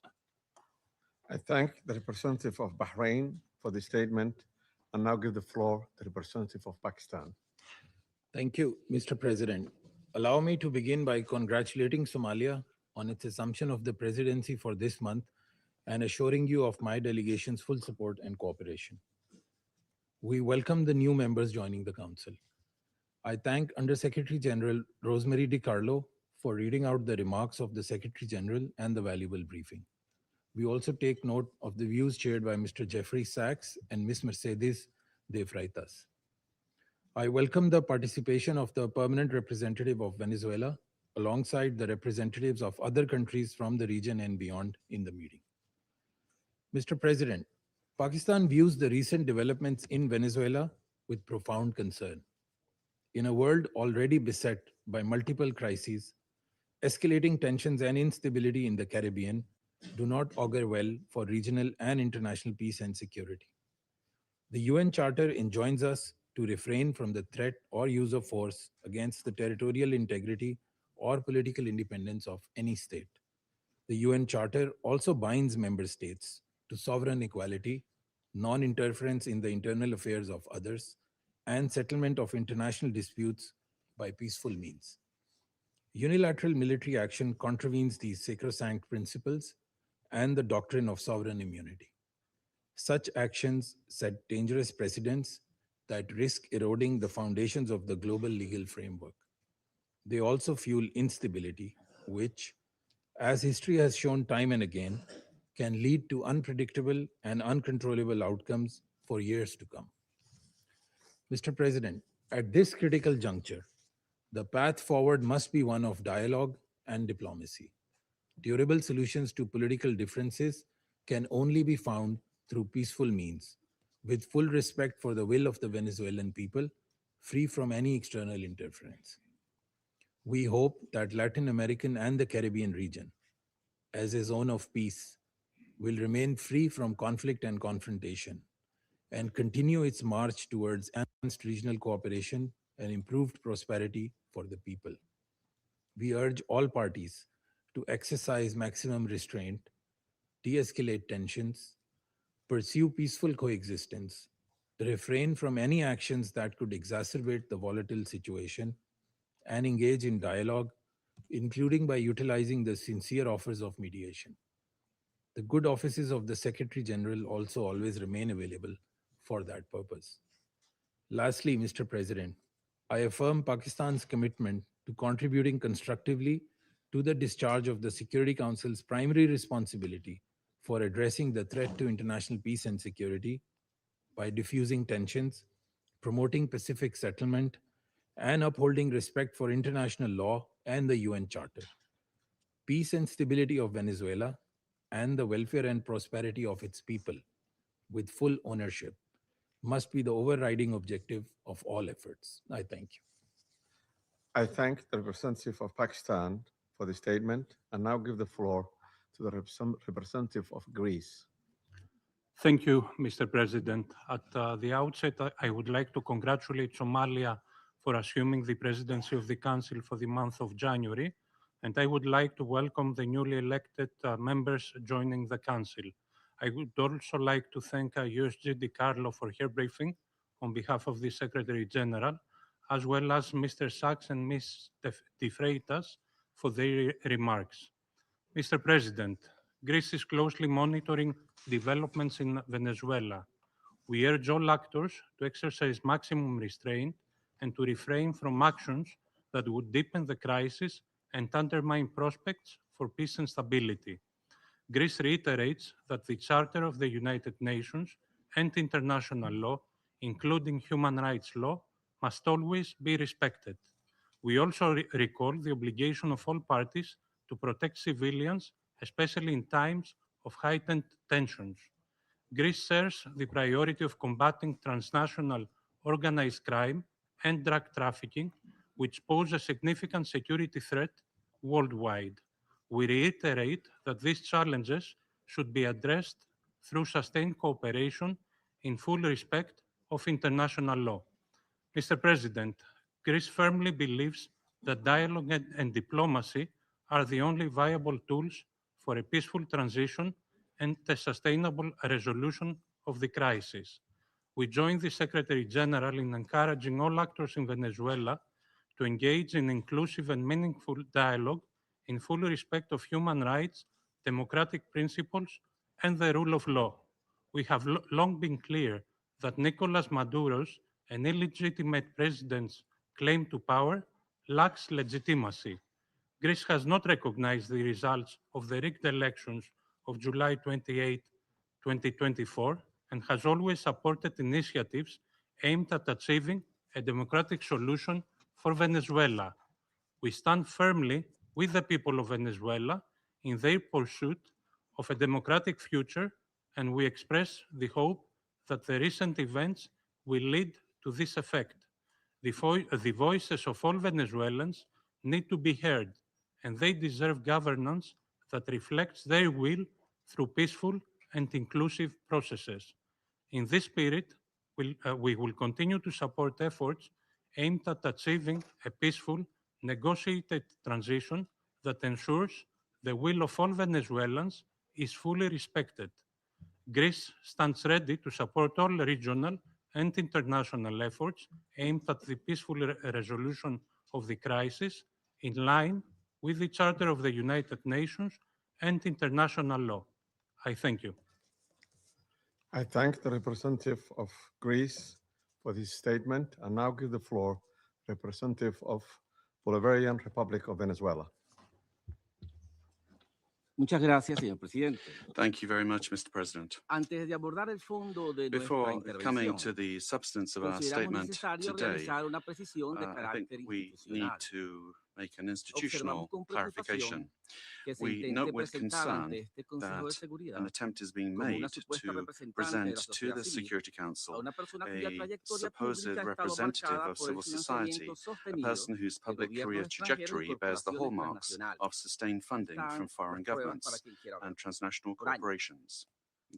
Speaker 2: I thank the representative of Bahrain for the statement and now give the floor to the representative of Pakistan.
Speaker 12: Thank you, Mr. President. Allow me to begin by congratulating Somalia on its assumption of the presidency for this month and assuring you of my delegation's full support and cooperation. We welcome the new members joining the Council. I thank Undersecretary General Rosemary DiCarlo for reading out the remarks of the Secretary General and the valuable briefing. We also take note of the views shared by Mr. Jeffrey Sachs and Ms. Mercedes de Freitas. I welcome the participation of the permanent representative of Venezuela alongside the representatives of other countries from the region and beyond in the meeting. Mr. President, Pakistan views the recent developments in Venezuela with profound concern. In a world already beset by multiple crises, escalating tensions and instability in the Caribbean do not augur well for regional and international peace and security. The UN Charter enjoins us to refrain from the threat or use of force against the territorial integrity or political independence of any state. The UN Charter also binds member states to sovereign equality, non-interference in the internal affairs of others, and settlement of international disputes by peaceful means. Unilateral military action contravenes these sacrosanct principles and the doctrine of sovereign immunity. Such actions set dangerous precedents that risk eroding the foundations of the global legal framework. They also fuel instability, which, as history has shown time and again, can lead to unpredictable and uncontrollable outcomes for years to come. Mr. President, at this critical juncture, the path forward must be one of dialogue and diplomacy. Durable solutions to political differences can only be found through peaceful means, with full respect for the will of the Venezuelan people, free from any external interference. We hope that Latin American and the Caribbean region, as a zone of peace, will remain free from conflict and confrontation and continue its march towards enhanced regional cooperation and improved prosperity for the people. We urge all parties to exercise maximum restraint, de-escalate tensions, pursue peaceful coexistence, refrain from any actions that could exacerbate the volatile situation, and engage in dialogue, including by utilizing the sincere offers of mediation. The good offices of the Secretary General also always remain available for that purpose. Lastly, Mr. President, I affirm Pakistan's commitment to contributing constructively to the discharge of the Security Council's primary responsibility for addressing the threat to international peace and security by diffusing tensions, promoting pacific settlement, and upholding respect for international law and the UN Charter. Peace and stability of Venezuela and the welfare and prosperity of its people, with full ownership, must be the overriding objective of all efforts. I thank you.
Speaker 2: I thank the representative of Pakistan for the statement and now give the floor to the representative of Greece.
Speaker 13: Thank you, Mr. President. At the outset, I would like to congratulate Somalia for assuming the presidency of the Council for the month of January, and I would like to welcome the newly elected members joining the Council. I would also like to thank USG DiCarlo for her briefing on behalf of the Secretary General, as well as Mr. Sachs and Ms. De Freitas for their remarks. Mr. President, Greece is closely monitoring developments in Venezuela. We urge all actors to exercise maximum restraint and to refrain from actions that would deepen the crisis and undermine prospects for peace and stability. Greece reiterates that the Charter of the United Nations and international law, including human rights law, must always be respected. We also recall the obligation of all parties to protect civilians, especially in times of heightened tensions. Greece shares the priority of combating transnational organized crime and drug trafficking, which pose a significant security threat worldwide. We reiterate that these challenges should be addressed through sustained cooperation in full respect of international law. Mr. President, Greece firmly believes that dialogue and diplomacy are the only viable tools for a peaceful transition and a sustainable resolution of the crisis. We join the Secretary General in encouraging all actors in Venezuela to engage in inclusive and meaningful dialogue in full respect of human rights, democratic principles, and the rule of law. We have long been clear that Nicolas Maduro's an illegitimate president's claim to power lacks legitimacy. Greece has not recognized the results of the rigged elections of July 28, 2024, and has always supported initiatives aimed at achieving a democratic solution for Venezuela. We stand firmly with the people of Venezuela in their pursuit of a democratic future, and we express the hope that the recent events will lead to this effect. The voices of all Venezuelans need to be heard, and they deserve governance that reflects their will through peaceful and inclusive processes. In this spirit, we will continue to support efforts aimed at achieving a peaceful, negotiated transition that ensures the will of all Venezuelans is fully respected. Greece stands ready to support all regional and international efforts aimed at the peaceful resolution of the crisis in line with the Charter of the United Nations and international law. I thank you.
Speaker 2: I thank the representative of Greece for this statement and now give the floor representative of Bolivarian Republic of Venezuela.
Speaker 14: Muchas gracias, señor presidente.
Speaker 5: Thank you very much, Mr. President.
Speaker 14: Antes de abordar el fondo de nuestra
Speaker 5: Before coming
Speaker 14: intervención,
Speaker 5: to the substance of our
Speaker 14: consideramos
Speaker 5: statement
Speaker 14: necesario
Speaker 5: today,
Speaker 14: realizar una precisión de
Speaker 5: I think
Speaker 14: carácter
Speaker 5: we need
Speaker 14: institucional.
Speaker 5: to make an institutional
Speaker 14: Observamos con
Speaker 5: clarification.
Speaker 14: preocupación que se
Speaker 5: We
Speaker 14: intente
Speaker 5: note with
Speaker 14: presentar
Speaker 5: concern
Speaker 14: ante este Consejo de
Speaker 5: that
Speaker 14: Seguridad
Speaker 5: an attempt is being
Speaker 14: como una
Speaker 5: made
Speaker 14: supuesta
Speaker 5: to
Speaker 14: representante de
Speaker 5: present
Speaker 14: la
Speaker 5: to
Speaker 14: sociedad
Speaker 5: the
Speaker 14: civil
Speaker 5: Security
Speaker 14: a
Speaker 5: Council
Speaker 14: una persona cuya
Speaker 5: a
Speaker 14: trayectoria
Speaker 5: supposed
Speaker 14: pública ha estado
Speaker 5: representative
Speaker 14: marcada
Speaker 5: of
Speaker 14: por el
Speaker 5: civil society,
Speaker 14: financiamiento
Speaker 5: a
Speaker 14: sostenido
Speaker 5: person whose
Speaker 14: de
Speaker 5: public
Speaker 14: gobiernos
Speaker 5: career
Speaker 14: extranjeros y
Speaker 5: trajectory bears the
Speaker 14: corporaciones
Speaker 5: hallmarks
Speaker 14: transnacionales.
Speaker 5: of sustained funding from
Speaker 14: Están
Speaker 5: foreign
Speaker 14: las pruebas para
Speaker 5: governments
Speaker 14: quien quiera hablar.
Speaker 5: and transnational
Speaker 14: Por años.
Speaker 5: corporations.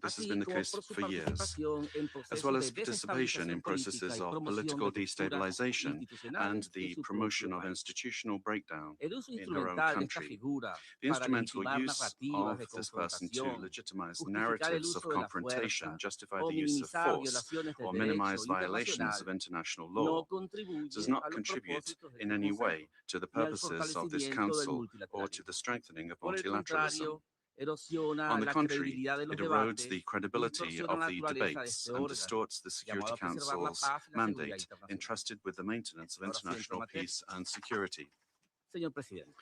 Speaker 5: This has
Speaker 14: Así
Speaker 5: been the
Speaker 14: como
Speaker 5: case
Speaker 14: por su
Speaker 5: for years,
Speaker 14: participación en
Speaker 5: as
Speaker 14: procesos
Speaker 5: well
Speaker 14: de
Speaker 5: as participation in
Speaker 14: desestabilización política
Speaker 5: processes
Speaker 14: y
Speaker 5: of
Speaker 14: promoción
Speaker 5: political
Speaker 14: de posturas
Speaker 5: destabilization and
Speaker 14: institucionales
Speaker 5: the
Speaker 14: en su
Speaker 5: promotion
Speaker 14: propio
Speaker 5: of
Speaker 14: país.
Speaker 5: institutional breakdown
Speaker 14: El uso
Speaker 5: in her own
Speaker 14: instrumental de esta
Speaker 5: country.
Speaker 14: figura
Speaker 5: The
Speaker 14: para
Speaker 5: instrumental
Speaker 14: legitimar
Speaker 5: use
Speaker 14: narrativas
Speaker 5: of
Speaker 14: de
Speaker 5: this person to
Speaker 14: confrontación,
Speaker 5: legitimize
Speaker 14: justificar el
Speaker 5: narratives of
Speaker 14: uso de la
Speaker 5: confrontation,
Speaker 14: fuerza
Speaker 5: justify
Speaker 14: o
Speaker 5: the use of
Speaker 14: minimizar
Speaker 5: force,
Speaker 14: violaciones del
Speaker 5: or
Speaker 14: derecho
Speaker 5: minimize violations of
Speaker 14: internacional
Speaker 5: international
Speaker 14: no
Speaker 5: law
Speaker 14: contribuye
Speaker 5: does not
Speaker 14: a los
Speaker 5: contribute
Speaker 14: propósitos de
Speaker 5: in
Speaker 14: este
Speaker 5: any
Speaker 14: Consejo
Speaker 5: way to the
Speaker 14: ni al
Speaker 5: purposes of this
Speaker 14: fortalecimiento del
Speaker 5: council or to
Speaker 14: multilateralismo.
Speaker 5: the strengthening of
Speaker 14: Por el
Speaker 5: multilateralism.
Speaker 14: contrario, erosiona
Speaker 5: On the
Speaker 14: la
Speaker 5: contrary,
Speaker 14: credibilidad de los
Speaker 5: it erodes the
Speaker 14: debates y
Speaker 5: credibility
Speaker 14: distorsiona
Speaker 5: of
Speaker 14: la
Speaker 5: the
Speaker 14: naturaleza de
Speaker 5: debates
Speaker 14: este
Speaker 5: and
Speaker 14: órgano,
Speaker 5: distorts the Security
Speaker 14: llamado a preservar la
Speaker 5: Council's
Speaker 14: paz y la seguridad
Speaker 5: mandate
Speaker 14: internacional.
Speaker 5: entrusted with the maintenance of
Speaker 14: Ahora sí, entro en
Speaker 5: international
Speaker 14: materia.
Speaker 5: peace and security.
Speaker 14: Señor presidente,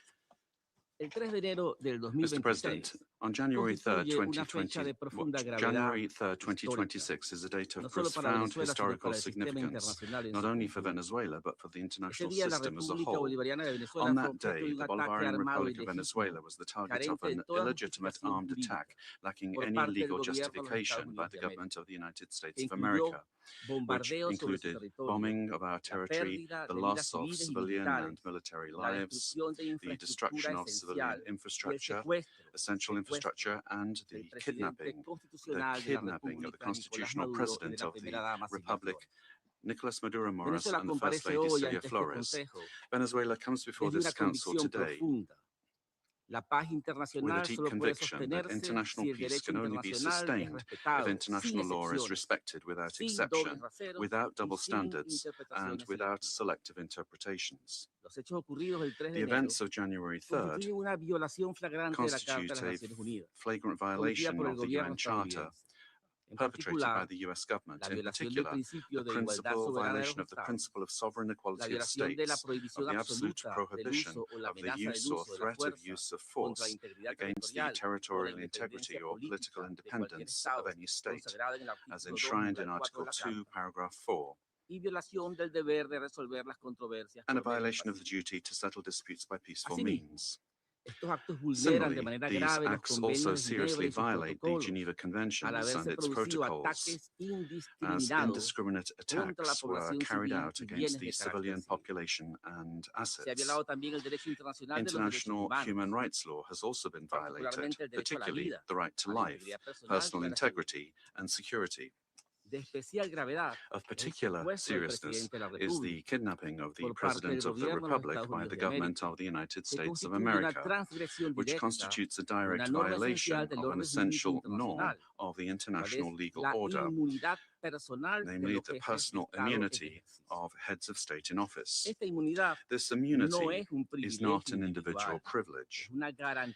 Speaker 14: el 3 de enero del
Speaker 5: Mr. President,
Speaker 14: 2026
Speaker 5: on January 3rd,
Speaker 14: constituye una fecha de profunda gravedad
Speaker 5: January 3rd,
Speaker 14: histórica,
Speaker 5: 2026 is a date of
Speaker 14: no solo para
Speaker 5: profound
Speaker 14: Venezuela, sino
Speaker 5: historical
Speaker 14: para el sistema
Speaker 5: significance,
Speaker 14: internacional en
Speaker 5: not
Speaker 14: su
Speaker 5: only for
Speaker 14: conjunto.
Speaker 5: Venezuela, but for the
Speaker 14: Ese
Speaker 5: international
Speaker 14: día, la
Speaker 5: system as a
Speaker 14: República
Speaker 5: whole.
Speaker 14: Bolivariana de Venezuela
Speaker 5: On
Speaker 14: fue
Speaker 5: that
Speaker 14: objeto de
Speaker 5: day,
Speaker 14: un
Speaker 5: the
Speaker 14: ataque
Speaker 5: Bolivarian
Speaker 14: armado
Speaker 5: Republic of
Speaker 14: ilegítimo,
Speaker 5: Venezuela was the target of
Speaker 14: carente de
Speaker 5: an
Speaker 14: toda
Speaker 5: illegitimate
Speaker 14: justificación
Speaker 5: armed
Speaker 14: jurídica
Speaker 5: attack, lacking
Speaker 14: por
Speaker 5: any
Speaker 14: parte del
Speaker 5: legal
Speaker 14: gobierno de los Estados
Speaker 5: justification by
Speaker 14: Unidos
Speaker 5: the
Speaker 14: de
Speaker 5: government
Speaker 14: América,
Speaker 5: of the United
Speaker 14: que
Speaker 5: States of
Speaker 14: incluyó
Speaker 5: America, which
Speaker 14: bombardeos sobre su
Speaker 5: included
Speaker 14: territorio,
Speaker 5: bombing of our
Speaker 14: la
Speaker 5: territory,
Speaker 14: pérdida
Speaker 5: the
Speaker 14: de vidas
Speaker 5: loss of
Speaker 14: civiles y
Speaker 5: civilian
Speaker 14: militares,
Speaker 5: and military
Speaker 14: la
Speaker 5: lives,
Speaker 14: destrucción de
Speaker 5: the destruction
Speaker 14: infraestructura
Speaker 5: of civilian
Speaker 14: esencial y el
Speaker 5: infrastructure, essential
Speaker 14: secuestro
Speaker 5: infrastructure, and
Speaker 14: del
Speaker 5: the
Speaker 14: presidente
Speaker 5: kidnapping of
Speaker 14: constitucional de la
Speaker 5: the
Speaker 14: República, Nicolás
Speaker 5: constitutional
Speaker 14: Maduro, y de
Speaker 5: president
Speaker 14: la
Speaker 5: of the
Speaker 14: primera dama, Silvia
Speaker 5: Republic,
Speaker 14: Flores.
Speaker 5: Nicolas Maduro Morris,
Speaker 14: Venezuela
Speaker 5: and the First
Speaker 14: comparece
Speaker 5: Lady
Speaker 14: hoy
Speaker 5: Silvia
Speaker 14: ante este
Speaker 5: Flores.
Speaker 14: Consejo
Speaker 5: Venezuela comes before
Speaker 14: desde una
Speaker 5: this council
Speaker 14: convicción
Speaker 5: today
Speaker 14: profunda. La paz
Speaker 5: with a
Speaker 14: internacional
Speaker 5: deep
Speaker 14: solo puede
Speaker 5: conviction that
Speaker 14: sostenerse
Speaker 5: international
Speaker 14: si el
Speaker 5: peace
Speaker 14: derecho
Speaker 5: can only be
Speaker 14: internacional es
Speaker 5: sustained if
Speaker 14: respetado, sin
Speaker 5: international law is
Speaker 14: excepciones,
Speaker 5: respected without
Speaker 14: sin
Speaker 5: exception,
Speaker 14: dobles raseros
Speaker 5: without
Speaker 14: y
Speaker 5: double
Speaker 14: sin
Speaker 5: standards, and
Speaker 14: interpretaciones
Speaker 5: without
Speaker 14: selectivas.
Speaker 5: selective interpretations.
Speaker 14: Los hechos ocurridos el 3 de
Speaker 5: The
Speaker 14: enero
Speaker 5: events of January 3rd
Speaker 14: constituyen una violación flagrante de la Carta de
Speaker 5: constitute
Speaker 14: las
Speaker 5: a
Speaker 14: Naciones Unidas,
Speaker 5: flagrant
Speaker 14: cometida
Speaker 5: violation
Speaker 14: por el
Speaker 5: of the
Speaker 14: gobierno
Speaker 5: UN Charter
Speaker 14: estadounidense.
Speaker 5: perpetrated by the US government, in particular, the violation of the principle of sovereign equality of states, of the absolute prohibition of the use or threat of use of force against the territorial integrity or political independence of any state, as enshrined in Article 2, Paragraph 4, and a violation of the duty to settle disputes by peaceful means. Similarly, these acts also seriously violate the Geneva Conventions and its protocols, as indiscriminate attacks were carried out against the civilian population and assets. International human rights law has also been violated, particularly the right to life, personal integrity, and security. Of particular seriousness is the kidnapping of the President of the Republic by the government of the United States of America, which constitutes a direct violation of an essential norm of the international legal order, namely the personal immunity of heads of state in office. This immunity is not an individual privilege.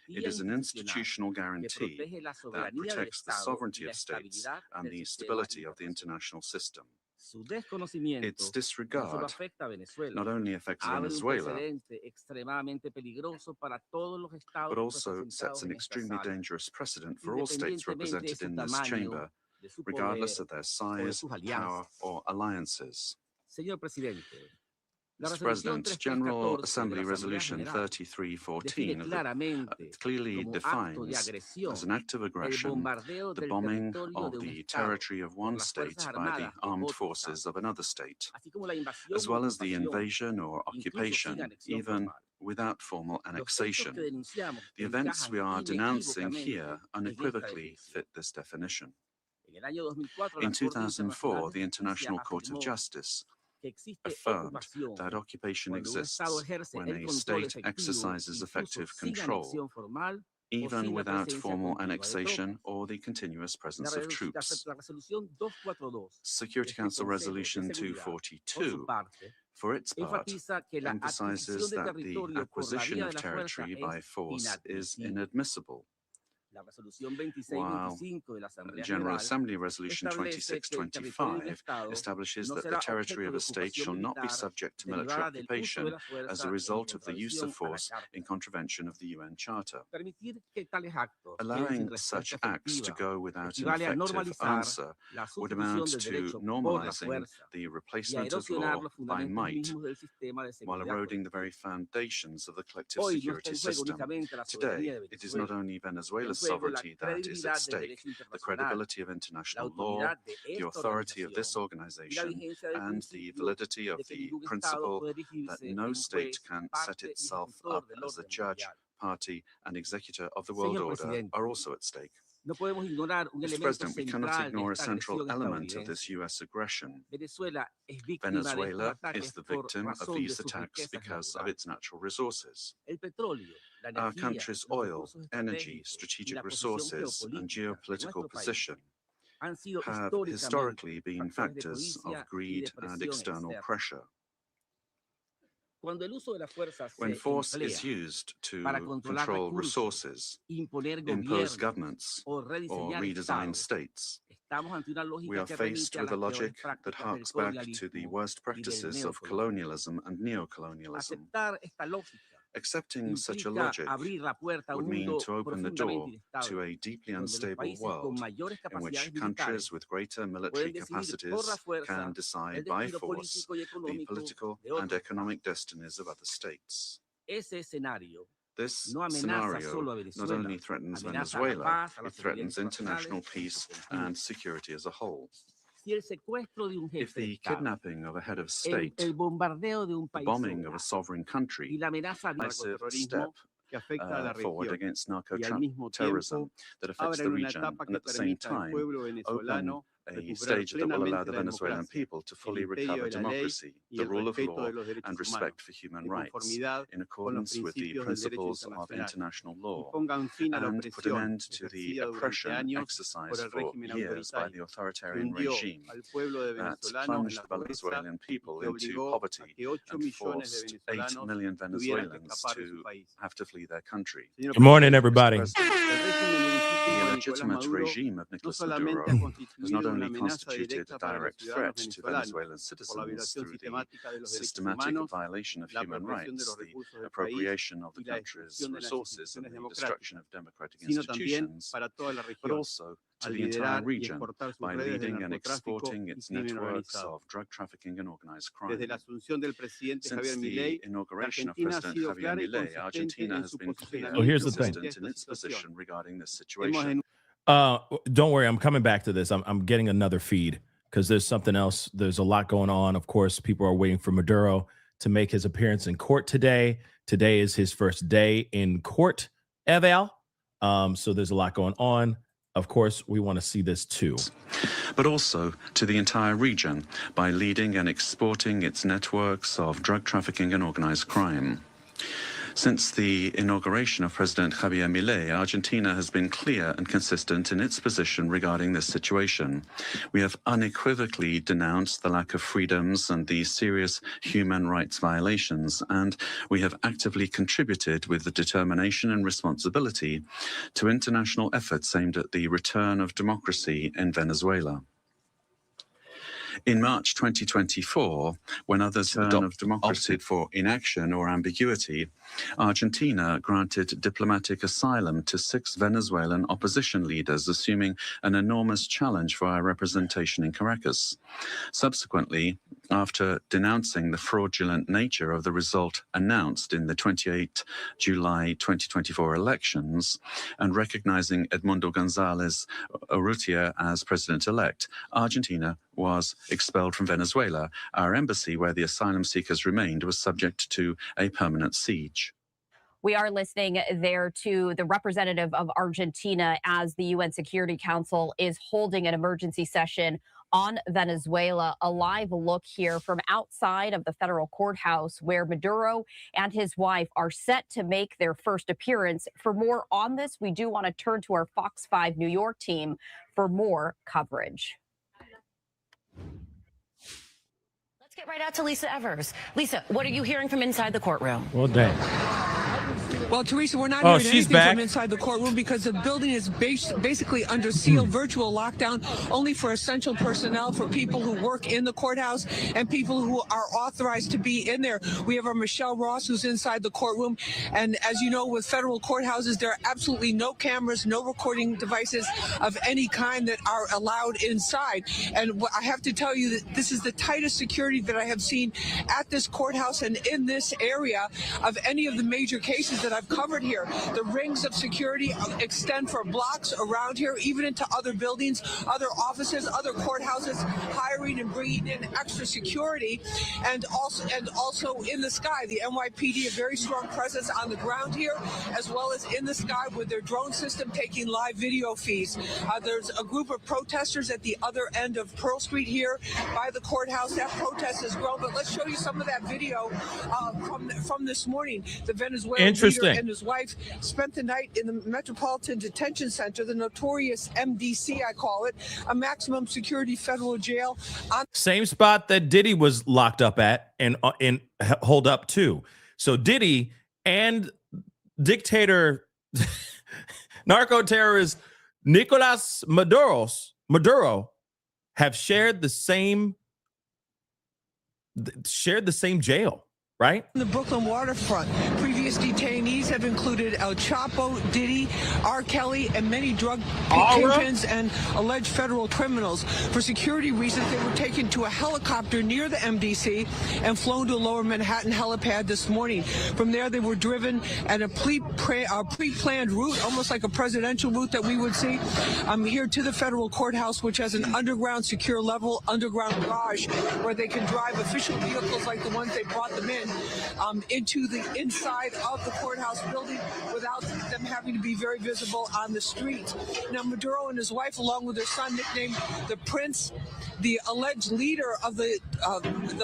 Speaker 5: It is an institutional guarantee that protects the sovereignty of states and the stability of the international system. Its disregard not only affects Venezuela, but also sets an extremely dangerous precedent for all states represented in this chamber, regardless of their size, power, or alliances. Mr. President, General Assembly Resolution 3314 clearly defines as an act of aggression the bombing of the territory of one state by the armed forces of another state, as well as the invasion or occupation, even without formal annexation. The events we are denouncing here unequivocally fit this definition. In 2004, the International Court of Justice affirmed that occupation exists when a state exercises effective control, even without formal annexation or the continuous presence of troops. Security Council Resolution 242, for its part, emphasizes that the acquisition of territory by force is inadmissible, while General Assembly Resolution 2625 establishes that the territory of a state shall not be subject to military occupation as a result of the use of force in contravention of the UN Charter. Allowing such acts to go without an effective answer would amount to normalizing the replacement of law by might, while eroding the very foundations of the collective security system. Today, it is not only Venezuela's sovereignty that is at stake, the credibility of international law, the authority of this organization, and the validity of the principle that no state can set itself up as a judge, party, and executor of the world order are also at stake. Mr. President, we cannot ignore a central element of this U.S. aggression. Venezuela is the victim of these attacks because of its natural resources. Our country's oil, energy, strategic resources, and geopolitical position have historically been factors of greed and external pressure. When force is used to control resources, impose governments, or redesign states, we are faced with a logic that harks back to the worst practices of colonialism and neocolonialism. Accepting such a logic would mean to open the door to a deeply unstable world in which countries with greater military capacities can decide by force the political and economic destinies of other states. This scenario not only threatens Venezuela, it threatens international peace and security as a whole. If the kidnapping of a head of state, the bombing of a sovereign country, a massive step forward against narco-terrorism that affects the region and at the same time open a stage that will allow the Venezuelan people to fully recover democracy, the rule of law, and respect for human rights, in accordance with the principles of international law, and put an end to the oppression exercised for years by the authoritarian regime that plunged the Venezuelan people into poverty and forced 8 million Venezuelans to have to flee their country.
Speaker 15: Good morning, everybody.
Speaker 5: The legitimate regime of Nicolas Maduro has not only constituted a direct threat to Venezuelan citizens through the systematic violation of human rights, the appropriation of the country's resources, and the destruction of democratic institutions, but also to the entire region by leading and exporting its networks of drug trafficking and organized crime. Since the inauguration of President Javier Milei, Argentina has been clear and
Speaker 15: here's the thing.
Speaker 5: consistent in its position regarding this situation.
Speaker 15: Don't worry, I'm coming back to this. I'm getting another feed because there's something else. There's a lot going on. Of course, people are waiting for Maduro to make his appearance in court today. Today is his first day in court, Eval. So there's a lot going on. Of course, we want to see this too.
Speaker 5: But also to the entire region by leading and exporting its networks of drug trafficking and organized crime. Since the inauguration of President Javier Milei, Argentina has been clear and consistent in its position regarding this situation. We have unequivocally denounced the lack of freedoms and the serious human rights violations, and we have actively contributed with the determination and responsibility to international efforts aimed at the return of democracy in Venezuela. In March 2024, when others of democracy for inaction or ambiguity, Argentina granted diplomatic asylum to 6 Venezuelan opposition leaders, assuming an enormous challenge for our representation in Caracas. Subsequently, after denouncing the fraudulent nature of the result announced in the 28 July 2024 elections and recognizing Edmundo González Urrutia as president-elect, Argentina was expelled from Venezuela. Our embassy, where the asylum seekers remained, was subject to a permanent siege.
Speaker 16: We are listening there to the representative of Argentina as the UN Security Council is holding an emergency session on Venezuela. A live look here from outside of the federal courthouse where Maduro and his wife are set to make their first appearance. For more on this, we do want to turn to our Fox 5 New York team for more coverage.
Speaker 17: Let's get right out to Lisa Evers. Lisa, what are you hearing from inside the courtroom?
Speaker 15: Well, dang.
Speaker 18: Well, Teresa, we're not hearing anything from inside the courtroom because the building is basically under seal, virtual lockdown, only for essential personnel, for people who work in the courthouse and people who are authorized to be in there. We have our Michelle Ross, who's inside the courtroom. And as you know, with federal courthouses, there are absolutely no cameras, no recording devices of any kind that are allowed inside. And I have to tell you that this is the tightest security that I have seen at this courthouse and in this area of any of the major cases that I've covered here. The rings of security extend for blocks around here, even into other buildings, other offices, other courthouses, hiring and bringing in extra security, and also in the sky. The NYPD, a very strong presence on the ground here, as well as in the sky with their drone system taking live video feeds. There's a group of protesters at the other end of Pearl Street here by the courthouse. That protest has grown, but let's show you some of that video from this morning. The Venezuelan leader and his wife spent the night in the Metropolitan Detention Center, the notorious MDC, I call it, a maximum security federal jail.
Speaker 15: Same spot that Diddy was locked up at and hold up to. So Diddy and dictator, narco-terrorist Nicolas Maduro have shared the same jail. Right?
Speaker 18: On the Brooklyn waterfront, previous detainees have included El Chapo, Diddy, R. Kelly, and many drug kingpins and alleged federal criminals. For security reasons, they were taken to a helicopter near the MDC and flown to lower Manhattan helipad this morning. From there, they were driven at a pre-planned route, almost like a presidential route that we would see. Here to the federal courthouse, which has an underground secure level, underground garage, where they can drive official vehicles like the ones they brought them in. Into the inside of the courthouse building without them having to be very visible on the street. Now, Maduro and his wife, along with their son, nicknamed the Prince, the alleged leader of the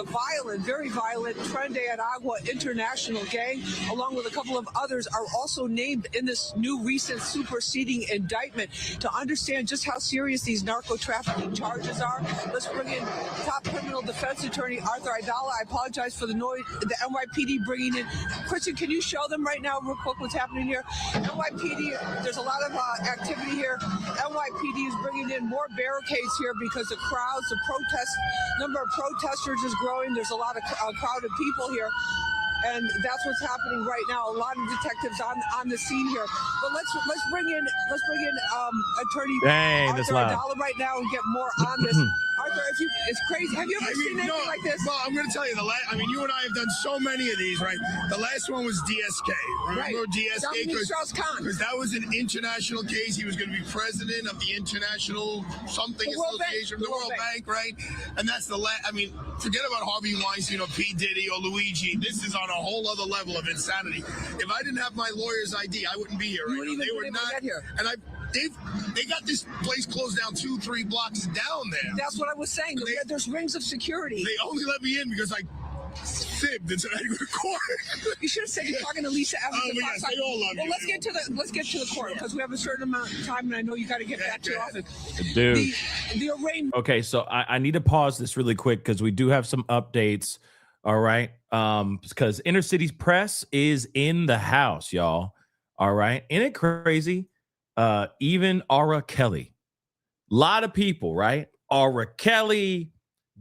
Speaker 18: violent, very violent Tren de Aragua international gang, along with a couple of others, are also named in this new recent superseding indictment. To understand just how serious these narco trafficking charges are, let's bring in top criminal defense attorney Arthur Aidala. I apologize for the noise, the NYPD bringing in. Kristen, can you show them right now real quick what's happening here? NYPD, there's a lot of activity here. NYPD is bringing in more barricades here because the crowds, the number of protesters is growing. There's a lot of crowded people here. And that's what's happening right now. A lot of detectives on the scene here. But let's bring in attorney Arthur Aidala right now and get more on this. Arthur, it's crazy. Have you ever seen anything like this?
Speaker 19: Well, I'm going to tell you, you and I have done so many of these, right? The last one was DSK. Remember DSK? Because that was an international case. He was going to be president of the International Association, the World Bank, right? And that's the last. I mean, forget about Harvey Weinstein or P. Diddy or Luigi. This is on a whole other level of insanity. If I didn't have my lawyer's ID, I wouldn't be here right now. They were not here. And they got this place closed down 2-3 blocks down there.
Speaker 18: That's what I was saying. There's rings of security.
Speaker 19: They only let me in because I fibbed and said I go to court.
Speaker 18: You should have said you're talking to Lisa Evans.
Speaker 19: Oh, yes, they all love you.
Speaker 18: Well, let's get to the court because we have a certain amount of time, and I know you got to get back to your office.
Speaker 15: Dude.
Speaker 18: The arraignment.
Speaker 15: Okay, so I need to pause this really quick because we do have some updates. All right. Because Inner City's Press is in the house, y'all. All right. Isn't it crazy? Even Aura Kelly. A lot of people, right? Aura Kelly,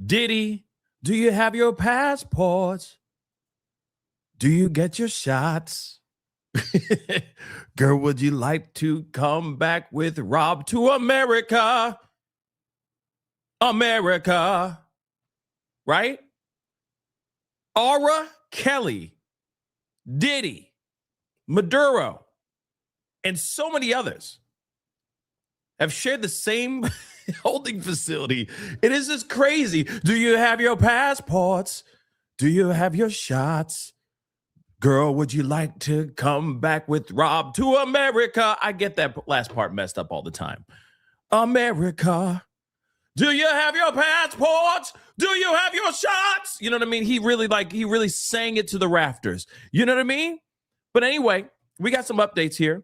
Speaker 15: Diddy. Do you have your passports? Do you get your shots? Girl, would you like to come back with Rob to America? America. Right? Aura Kelly, Diddy, Maduro, and so many others have shared the same holding facility. It is just crazy. Do you have your passports? Do you have your shots? Girl, would you like to come back with Rob to America? I get that last part messed up all the time. America. Do you have your passports? Do you have your shots? You know what I mean? He really sang it to the rafters. You know what I mean? But anyway, we got some updates here.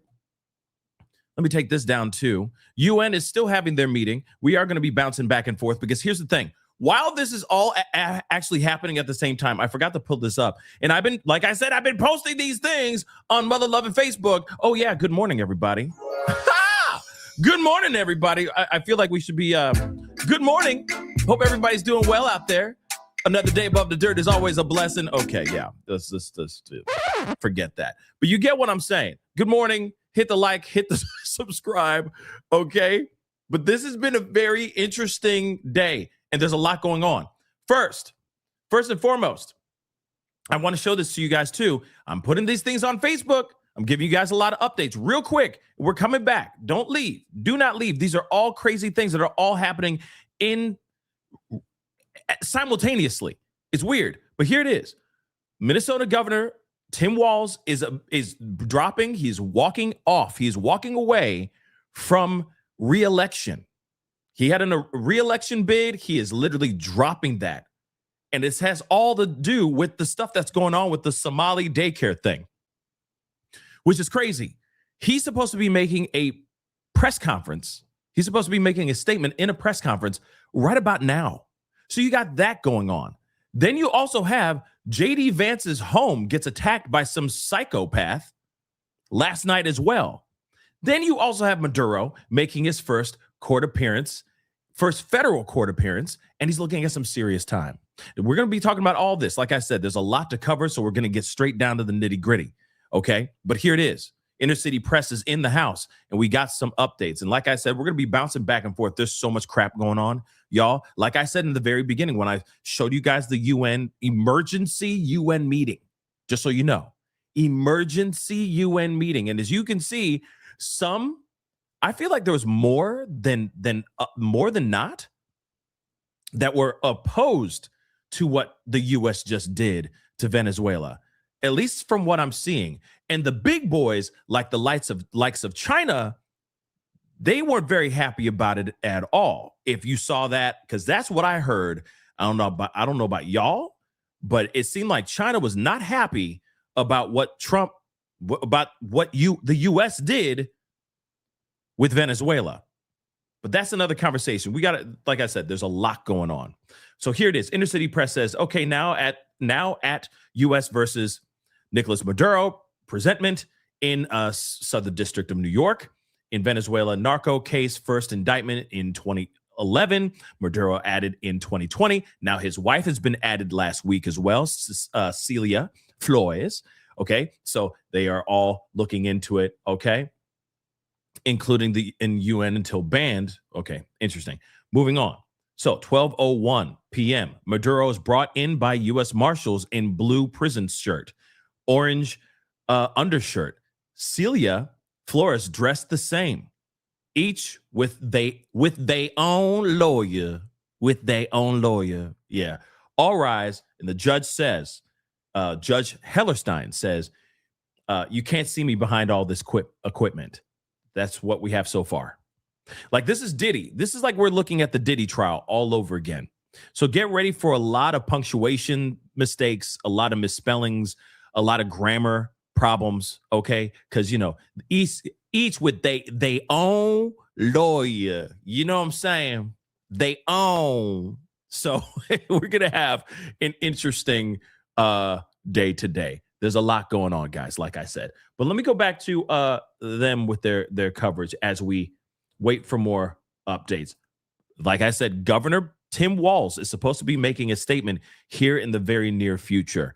Speaker 15: Let me take this down too. UN is still having their meeting. We are going to be bouncing back and forth because here's the thing. While this is all actually happening at the same time, I forgot to pull this up. And I've been posting these things on Mother Love and Facebook. Oh yeah, good morning, everybody. Good morning, everybody. I feel like we should be, good morning. Hope everybody's doing well out there. Another day above the dirt is always a blessing. Okay, yeah, let's forget that. But you get what I'm saying. Good morning. Hit the like, hit the subscribe, okay? But this has been a very interesting day, and there's a lot going on. First and foremost, I want to show this to you guys too. I'm putting these things on Facebook. I'm giving you guys a lot of updates real quick. We're coming back. Don't leave. Do not leave. These are all crazy things that are all happening simultaneously. It's weird, but here it is. Minnesota Governor Tim Walz is dropping. He's walking off. He's walking away from re-election. He had a re-election bid. He is literally dropping that. And this has all to do with the stuff that's going on with the Somali daycare thing, which is crazy. He's supposed to be making a press conference. He's supposed to be making a statement in a press conference right about now. So you got that going on. Then you also have J.D. Vance's home gets attacked by some psychopath last night as well. Then you also have Maduro making his first federal court appearance, and he's looking at some serious time. We're going to be talking about all this. Like I said, there's a lot to cover, so we're going to get straight down to the nitty-gritty. Okay, but here it is. Inner City Press is in the house, and we got some updates. And like I said, we're going to be bouncing back and forth. There's so much crap going on, y'all. Like I said in the very beginning when I showed you guys the emergency UN meeting, just so you know, emergency UN meeting. And as you can see, I feel like there was more than not that were opposed to what the U.S. just did to Venezuela. at least from what I'm seeing. And the big boys, like the likes of China, they weren't very happy about it at all. If you saw that, because that's what I heard. I don't know about y'all, but it seemed like China was not happy about what the U.S. did with Venezuela. But that's another conversation. We got to, like I said, there's a lot going on. So here it is. Inner City Press says, okay, now at U.S. versus Nicolas Maduro presentment in Southern District of New York. In Venezuela narco case, first indictment in 2011. Maduro added in 2020. Now his wife has been added last week as well, Celia Flores. Okay, so they are all looking into it. Okay, including the UN until banned. Okay, interesting. Moving on. So 12:01 p.m. Maduro is brought in by U.S. Marshals in blue prison shirt, orange undershirt. Celia Flores dressed the same, each with their own lawyer. Yeah. All rise. And the judge says, Judge Hellerstein says, you can't see me behind all this equipment. That's what we have so far. Like, this is Diddy. This is like we're looking at the Diddy trial all over again. So get ready for a lot of punctuation mistakes, a lot of misspellings, a lot of grammar problems, okay? Because, you know, each with they own lawyer. You know what I'm saying? They own. So we're going to have an interesting day today. There's a lot going on, guys, like I said. But let me go back to them with their coverage as we wait for more updates. Like I said, Governor Tim Walz is supposed to be making a statement here in the very near future.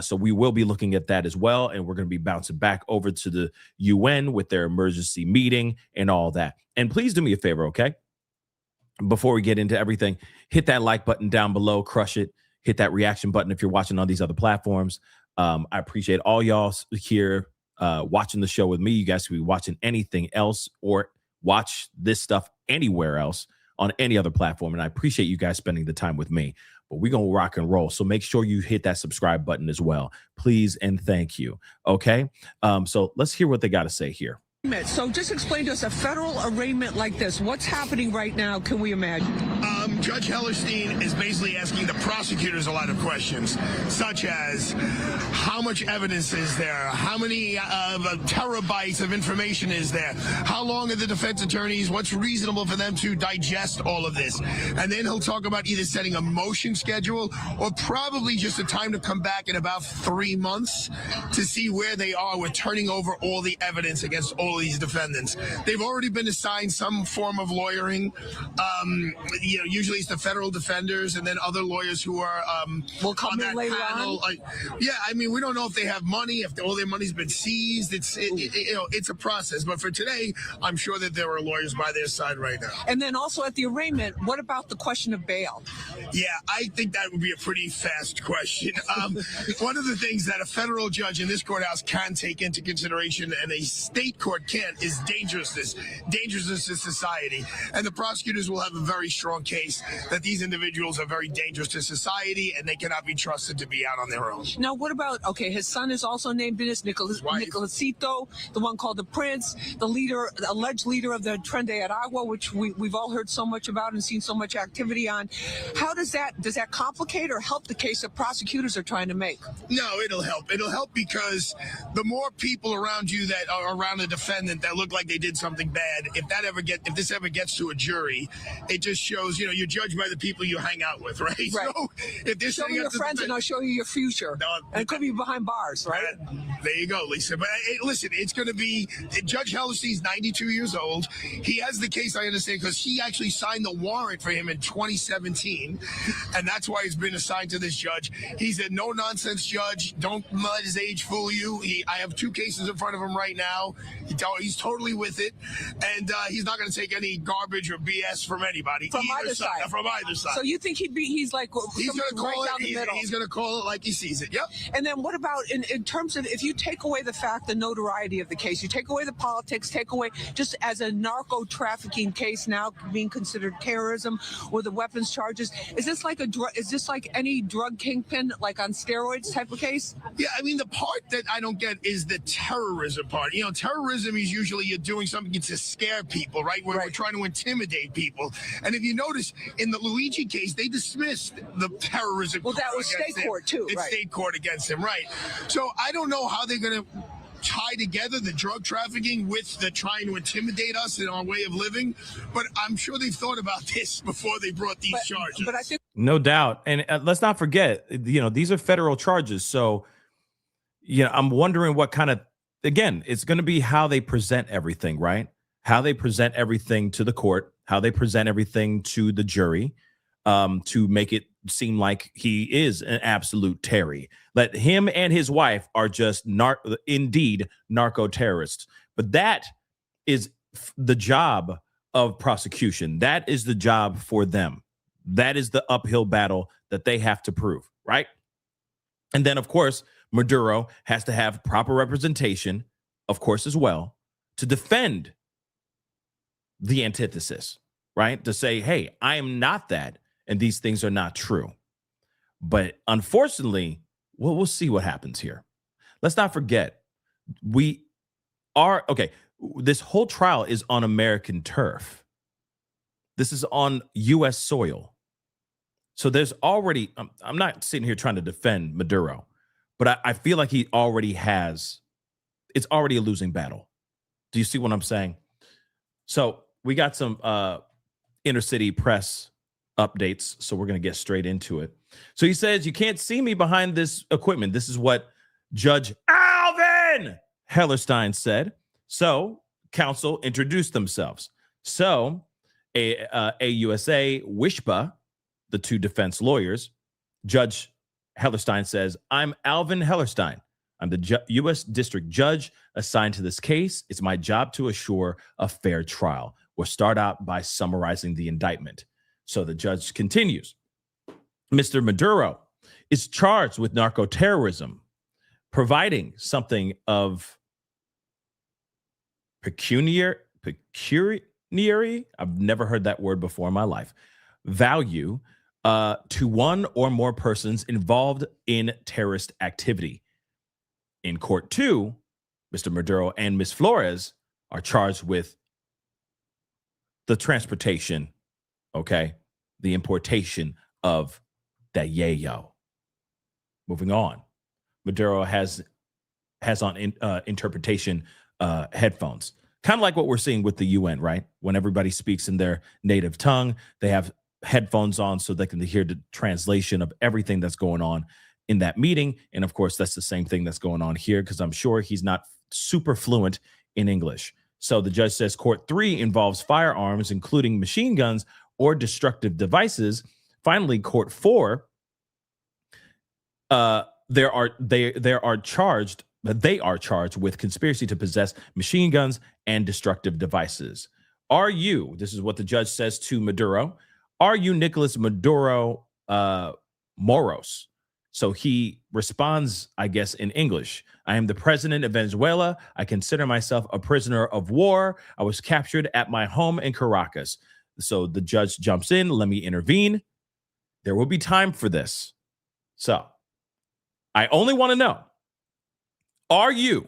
Speaker 15: So we will be looking at that as well. And we're going to be bouncing back over to the UN with their emergency meeting and all that. And please do me a favor, okay? Before we get into everything, hit that like button down below, crush it. Hit that reaction button if you're watching on these other platforms. I appreciate all y'all here watching the show with me. You guys could be watching anything else or watch this stuff anywhere else on any other platform. And I appreciate you guys spending the time with me. But we're going to rock and roll. So make sure you hit that subscribe button as well. Please and thank you. Okay? So let's hear what they got to say here.
Speaker 18: So just explain to us a federal arraignment like this. What's happening right now? Can we imagine?
Speaker 19: Judge Hellerstein is basically asking the prosecutors a lot of questions, such as how much evidence is there? How many terabytes of information is there? How long are the defense attorneys? What's reasonable for them to digest all of this? And then he'll talk about either setting a motion schedule or probably just a time to come back in about 3 months to see where they are with turning over all the evidence against all these defendants. They've already been assigned some form of lawyering. Usually it's the federal defenders and then other lawyers who are
Speaker 18: will come
Speaker 19: on
Speaker 18: in
Speaker 19: that
Speaker 18: later
Speaker 19: panel.
Speaker 18: on.
Speaker 19: We don't know if they have money, if all their money's been seized. It's a process. But for today, I'm sure that there are lawyers by their side right now.
Speaker 18: And then also at the arraignment, what about the question of bail?
Speaker 19: Yeah, I think that would be a pretty fast question. One of the things that a federal judge in this courthouse can take into consideration and a state court can't is dangerousness to society. And the prosecutors will have a very strong case that these individuals are very dangerous to society and they cannot be trusted to be out on their own.
Speaker 18: Now, what about, his son is also named in this, Nicolasito, the one called the Prince, the alleged leader of the Tren de Aragua, which we've all heard so much about and seen so much activity on. How does that complicate or help the case that prosecutors are trying to make?
Speaker 19: No, it'll help. It'll help because the more people around you that are around a defendant that look like they did something bad, if this ever gets to a jury, it just shows, you're judged by the people you hang out with, right? So if this
Speaker 18: show me your friends and I'll show you your future. And it could be behind bars, right?
Speaker 19: There you go, Lisa. But listen, it's going to be, Judge Hellerstein's 92 years old. He has the case, I understand, because he actually signed the warrant for him in 2017. And that's why he's been assigned to this judge. He's a no-nonsense judge. Don't let his age fool you. I have 2 cases in front of him right now. He's totally with it. And he's not going to take any garbage or BS from anybody.
Speaker 18: From either side.
Speaker 19: from either side.
Speaker 18: So you think he's like
Speaker 19: he's going to call
Speaker 18: down the middle?
Speaker 19: He's going to call it like he sees it. Yep.
Speaker 18: And then what about in terms of if you take away the notoriety of the case, you take away the politics, take away just as a narco trafficking case now being considered terrorism with the weapons charges, is this like any drug kingpin like on steroids type of case?
Speaker 19: Yeah, I mean the part that I don't get is the terrorism part. You know, terrorism is usually you're doing something to scare people, right? We're trying to intimidate people. And if you notice in the Luigi case, they dismissed the terrorism.
Speaker 18: Well, that was state court too.
Speaker 19: It's state court against him, right? So I don't know how they're going to tie together the drug trafficking with the trying to intimidate us in our way of living, but I'm sure they've thought about this before they brought these charges.
Speaker 18: But I think
Speaker 15: No doubt. And let's not forget, these are federal charges. So, I'm wondering what kind of, again, it's going to be how they present everything, right? How they present everything to the court, how they present everything to the jury, to make it seem like he is an absolute Terry. That him and his wife are just indeed narco terrorists. But that is the job of prosecution. That is the job for them. That is the uphill battle that they have to prove, right? And then, of course, Maduro has to have proper representation, of course, as well, to defend the antithesis, right? To say, hey, I am not that, and these things are not true. But unfortunately, we'll see what happens here. Let's not forget, this whole trial is on American turf. This is on U.S. soil. So there's already, I'm not sitting here trying to defend Maduro, but I feel like it's already a losing battle. Do you see what I'm saying? So we got some inner city press updates, so we're going to get straight into it. So he says, you can't see me behind this equipment. This is what Judge Alvin Hellerstein said. So counsel introduced themselves. So AUSA Wishba, the two defense lawyers, Judge Hellerstein says, I'm Alvin Hellerstein. I'm the U.S. District Judge assigned to this case. It's my job to assure a fair trial. We'll start out by summarizing the indictment. So the judge continues. Mr. Maduro is charged with narco-terrorism, providing something of pecuniary, I've never heard that word before in my life, value to one or more persons involved in terrorist activity. In court 2, Mr. Maduro and Ms. Flores are charged with the transportation, the importation of that yayo. Moving on, Maduro has on interpretation headphones, kind of like what we're seeing with the UN, right? When everybody speaks in their native tongue, they have headphones on so they can hear the translation of everything that's going on in that meeting. And of course, that's the same thing that's going on here, because I'm sure he's not super fluent in English. So the judge says court 3 involves firearms, including machine guns or destructive devices. Finally, court 4, they are charged with conspiracy to possess machine guns and destructive devices. Are you, this is what the judge says to Maduro, are you Nicolas Maduro Moros? So he responds, I guess, in English. I am the president of Venezuela. I consider myself a prisoner of war. I was captured at my home in Caracas. So the judge jumps in. Let me intervene. There will be time for this. So I only want to know, are you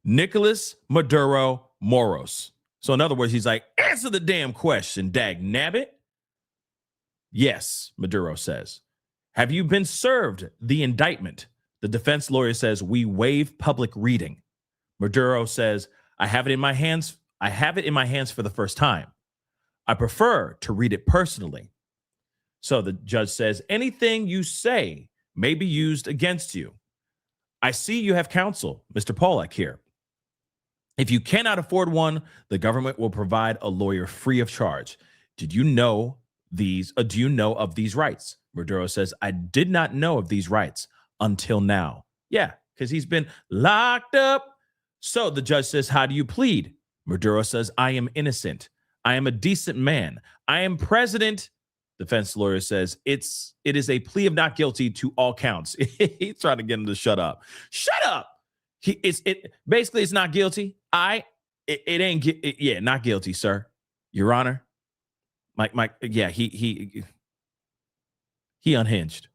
Speaker 15: Nicolas Maduro Moros? So in other words, he's like, answer the damn question, dag nabbit. Yes, Maduro says. Have you been served the indictment? The defense lawyer says, we waive public reading. Maduro says, I have it in my hands. I have it in my hands for the first time. I prefer to read it personally. So the judge says, anything you say may be used against you. I see you have counsel, Mr. Pollack here. If you cannot afford one, the government will provide a lawyer free of charge. Did you know these? Do you know of these rights? Maduro says, I did not know of these rights until now. Yeah, because he's been locked up. So the judge says, how do you plead? Maduro says, I am innocent. I am a decent man. I am president Defense lawyer says it is a plea of not guilty to all counts. He's trying to get him to shut up. Shut up. Basically it's not guilty. Not guilty, sir. Your Honor. He unhinged.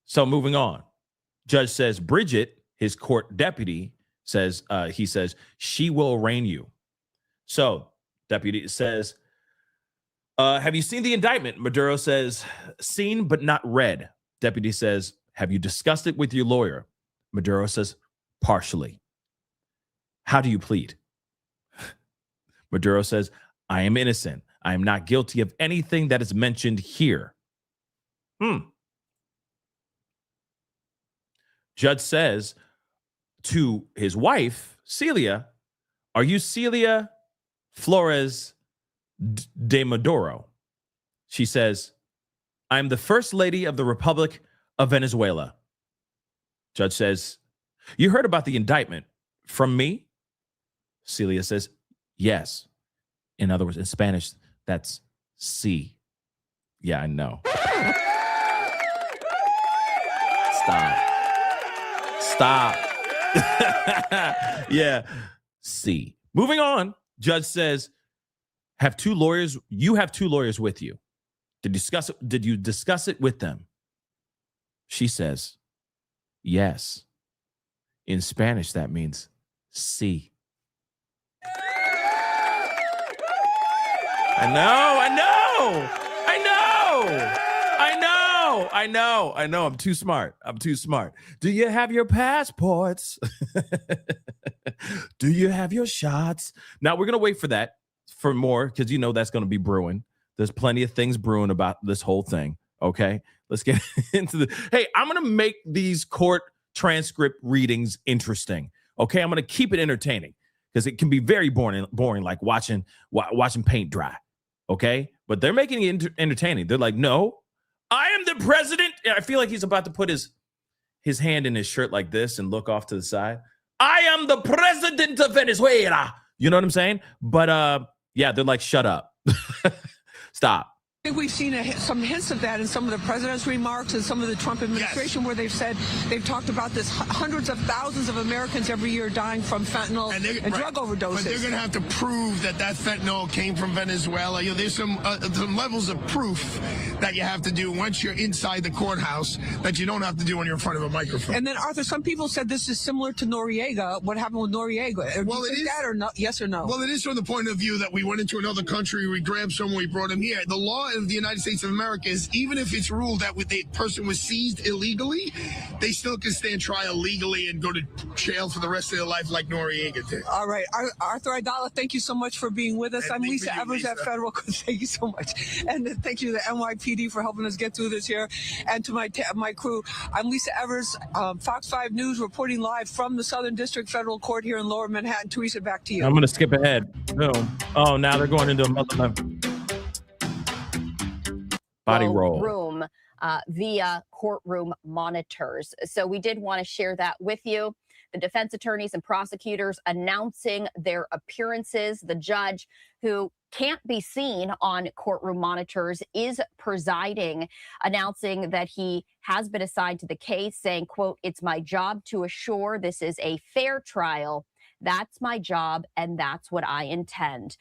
Speaker 15: So moving on. Judge says Bridget, his court deputy, says she will arraign you. So deputy says, have you seen the indictment? Maduro says, seen but not read. Deputy says, have you discussed it with your lawyer? Maduro says, partially. How do you plead? Maduro says, I am innocent. I am not guilty of anything that is mentioned here. Judge says to his wife, Celia, are you Celia Flores de Maduro? She says, I'm the First Lady of the Republic of Venezuela. Judge says, you heard about the indictment from me? Celia says, yes. In other words, in Spanish, that's sí. Yeah, I know. Stop. Yeah, sí. Moving on, judge says, you have two lawyers with you. Did you discuss it with them? She says, yes. In Spanish, that means sí. I know. I'm too smart. Do you have your passports? Do you have your shots? Now we're going to wait for more because that's going to be brewing. There's plenty of things brewing about this whole thing. Okay, let's get into hey, I'm going to make these court transcript readings interesting. Okay, I'm going to keep it entertaining because it can be very boring like watching paint dry. Okay, but they're making it entertaining. They're like, no, I am the president. I feel like he's about to put his hand in his shirt like this and look off to the side. I am the president of Venezuela. You know what I'm saying? But yeah, they're like, shut up. Stop.
Speaker 18: I think we've seen some hints of that in some of the president's remarks and some of the Trump administration, where they've talked about this hundreds of thousands of Americans every year dying from fentanyl and drug overdoses.
Speaker 19: But they're going to have to prove that fentanyl came from Venezuela. There's some levels of proof that you have to do once you're inside the courthouse that you don't have to do when you're in front of a microphone.
Speaker 18: And then, Arthur, some people said this is similar to Noriega. What happened with Noriega?
Speaker 19: Well, it is
Speaker 18: that or not? Yes or no?
Speaker 19: Well, it is from the point of view that we went into another country, we grabbed someone, we brought him here. The law of the United States of America is, even if it's ruled that the person was seized illegally, they still can stand trial legally and go to jail for the rest of their life like Noriega did.
Speaker 18: All right. Arthur Aidala, thank you so much for being with us. I'm Lisa Evers at Federal. Thank you so much. And thank you to the NYPD for helping us get through this here. And to my crew, I'm Lisa Evers, Fox 5 News, reporting live from the Southern District Federal Court here in Lower Manhattan. Teresa, back to you.
Speaker 15: I'm going to skip ahead. Boom. Oh, now they're going into another body roll
Speaker 16: room via courtroom monitors. So we did want to share that with you. The defense attorneys and prosecutors announcing their appearances. The judge, who can't be seen on courtroom monitors, is presiding, announcing that he has been assigned to the case, saying, quote, "It's my job to assure this is a fair trial. That's my job, and that's what I intend."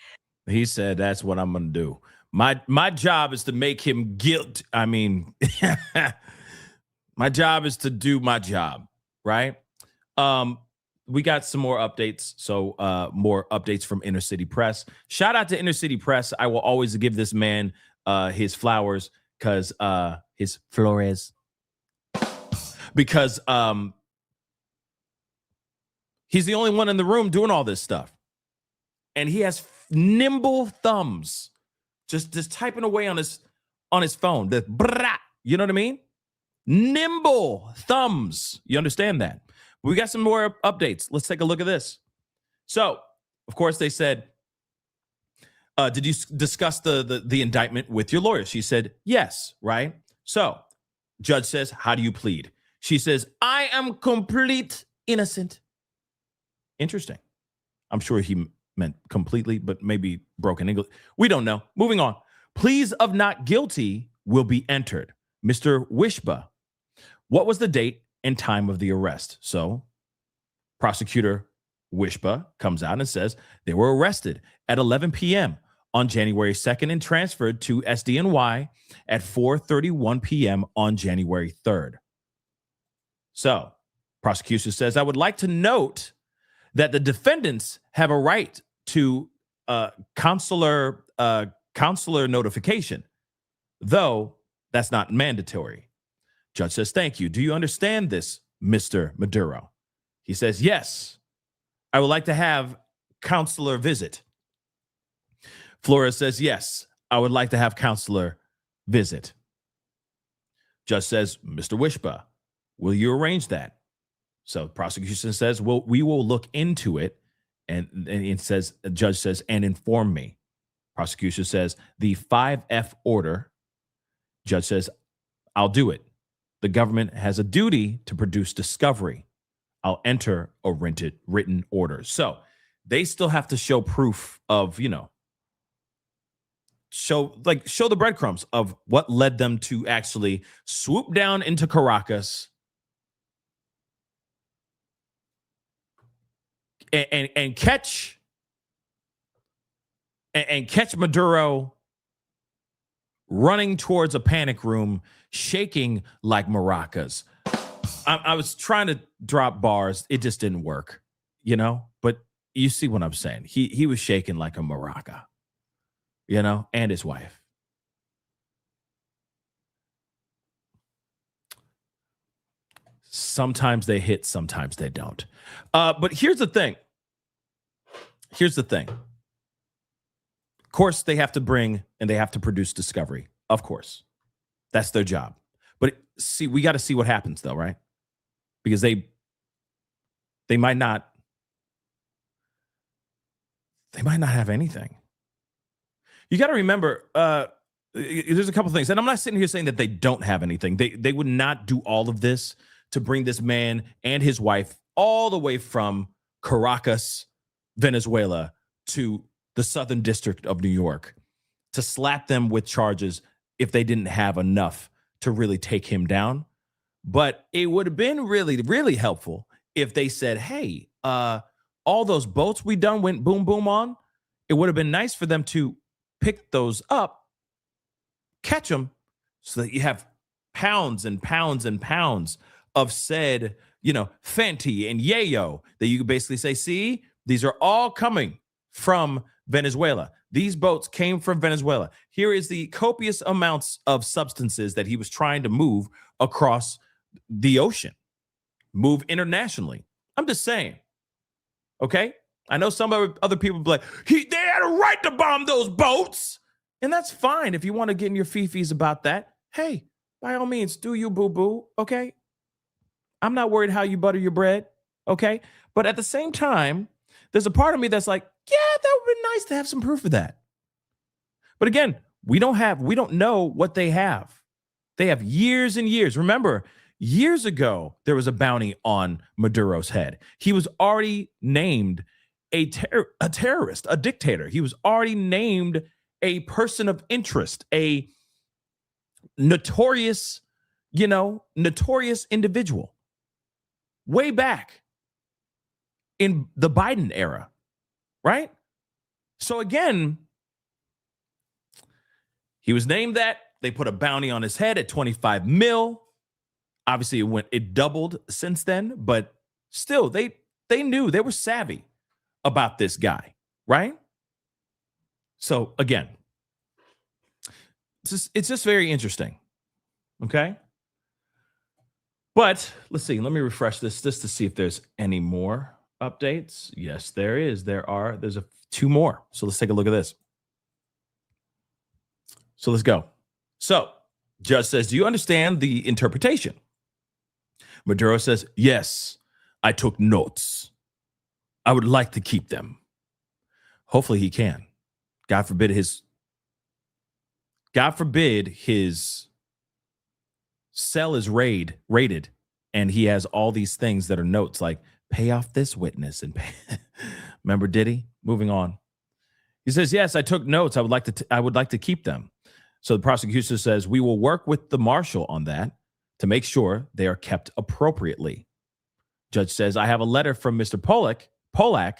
Speaker 15: He said, that's what I'm going to do. My job is to make him guilt. I mean, my job is to do my job, right? We got some more updates. So more updates from Inner City Press. Shout out to Inner City Press. I will always give this man his flowers because his flores. Because he's the only one in the room doing all this stuff. And he has nimble thumbs. Just typing away on his phone. You know what I mean? Nimble thumbs. You understand that? We got some more updates. Let's take a look at this. So, of course, they said, did you discuss the indictment with your lawyer? She said, yes, right? So, judge says, how do you plead? She says, I am complete innocent. Interesting. I'm sure he meant completely, but maybe broken English. We don't know. Moving on. Pleas of not guilty will be entered. Mr. Wishba, what was the date and time of the arrest? So prosecutor Wishba comes out and says they were arrested at 11 p.m. on January 2nd and transferred to SDNY at 4:31 p.m. on January 3rd. So prosecution says, I would like to note that the defendants have a right to consular notification, though that's not mandatory. Judge says, thank you. Do you understand this, Mr. Maduro? He says, yes, I would like to have consular visit. Flores says, yes, I would like to have consular visit. Judge says, Mr. Wishba, will you arrange that? So prosecution says, well, we will look into it. And it says, the judge says, and inform me. Prosecution says, the 5F order. Judge says, I'll do it. The government has a duty to produce discovery. I'll enter a written order. So they still have to show proof of, show the breadcrumbs of what led them to actually swoop down into Caracas and catch Maduro running towards a panic room, shaking like maracas. I was trying to drop bars. It just didn't work, but you see what I'm saying. He was shaking like a maraca, and his wife. Sometimes they hit, sometimes they don't. But here's the thing. Of course, they have to bring and they have to produce discovery. Of course. That's their job. But see, we got to see what happens though, right? Because they might not have anything. You got to remember, there's a couple things, and I'm not sitting here saying that they don't have anything. They would not do all of this to bring this man and his wife all the way from Caracas, Venezuela, to the Southern District of New York to slap them with charges if they didn't have enough to really take him down. But it would have been really, really helpful if they said, hey, all those boats we done went boom, boom on. It would have been nice for them to pick those up, catch them, so that you have pounds and pounds and pounds of said, Fenty and Yayo that you could basically say, see, these are all coming from Venezuela. These boats came from Venezuela. Here is the copious amounts of substances that he was trying to move across the ocean, move internationally. I'm just saying. Okay? I know some other people be like, they had a right to bomb those boats. And that's fine if you want to get in your fifis about that. Hey, by all means, do you, boo-boo, okay? I'm not worried how you butter your bread, okay? But at the same time, there's a part of me that's like, yeah, that would be nice to have some proof of that. But again, we don't know what they have. They have years and years. Remember, years ago, there was a bounty on Maduro's head. He was already named a terrorist, a dictator. He was already named a person of interest, a notorious individual way back in the Biden era, right? So again, he was named that. They put a bounty on his head at 25 mil. Obviously, it doubled since then, but still, they knew, they were savvy about this guy, right? So again, it's just very interesting, okay? But let's see, let me refresh this just to see if there's any more updates. Yes, there is. There's two more. So let's take a look at this. So let's go. So judge says, do you understand the interpretation? Maduro says, yes, I took notes. I would like to keep them. Hopefully he can. God forbid his cell is raided and he has all these things that are notes like pay off this witness and pay. Remember Diddy? Moving on. He says, yes, I took notes. I would like to keep them. So the prosecution says, we will work with the marshal on that to make sure they are kept appropriately. Judge says, I have a letter from Mr. Polak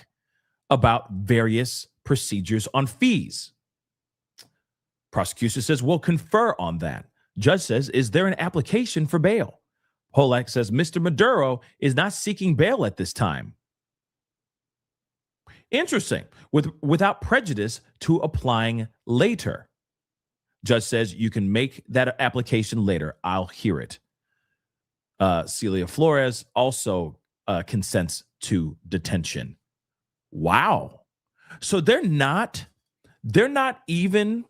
Speaker 15: about various procedures on fees. Prosecution says, we'll confer on that. Judge says, is there an application for bail? Polak says, Mr. Maduro is not seeking bail at this time. Interesting. Without prejudice to applying later. Judge says you can make that application later. I'll hear it. Celia Flores also consents to detention. Wow. So they're not even,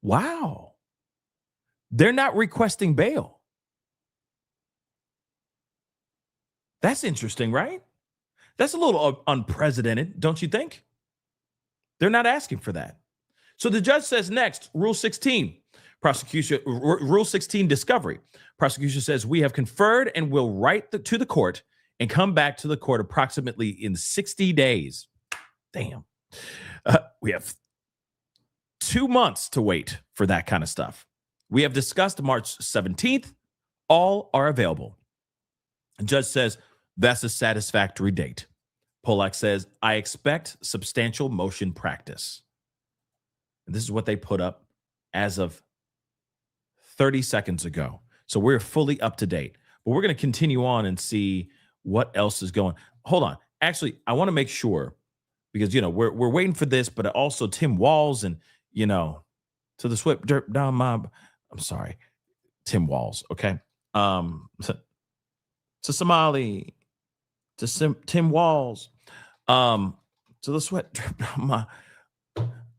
Speaker 15: wow. They're not requesting bail. That's interesting, right? That's a little unprecedented, don't you think? They're not asking for that. So the judge says next, Rule 16, Rule 16 discovery. Prosecution says we have conferred and will write to the court and come back to the court approximately in 60 days. Damn. We have 2 months to wait for that kind of stuff. We have discussed March 17th. All are available. The judge says that's a satisfactory date. Polak says, I expect substantial motion practice. And this is what they put up as of 30 seconds ago. So we're fully up to date. But we're going to continue on and see what else is going. Hold on. Actually, I want to make sure, because, we're waiting for this, but also Tim Walz and, to the swift dirt down my, I'm sorry, Tim Walz. Okay. To Somali, to Tim Walz, to the sweat drip down my,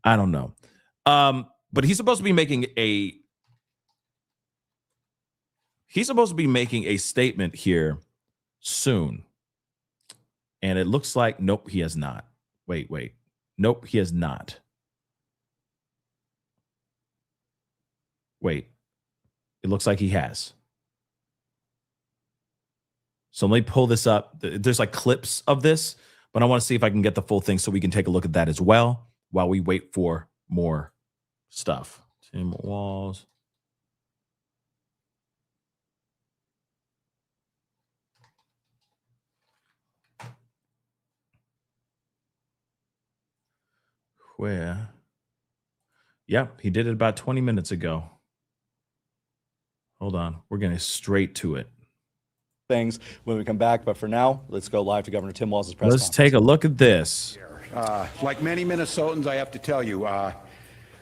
Speaker 15: I don't know. But he's supposed to be making a statement here soon. And it looks like, nope, he has not. Wait. Nope, he has not. Wait, it looks like he has. So let me pull this up. There's like clips of this, but I want to see if I can get the full thing so we can take a look at that as well while we wait for more stuff. Tim Walz. Where? Yep, he did it about 20 minutes ago. Hold on. We're getting straight to it.
Speaker 20: Things when we come back, but for now, let's go live to Governor Tim Walz's press conference.
Speaker 15: Let's take a look at this.
Speaker 21: Like many Minnesotans, I have to tell you, I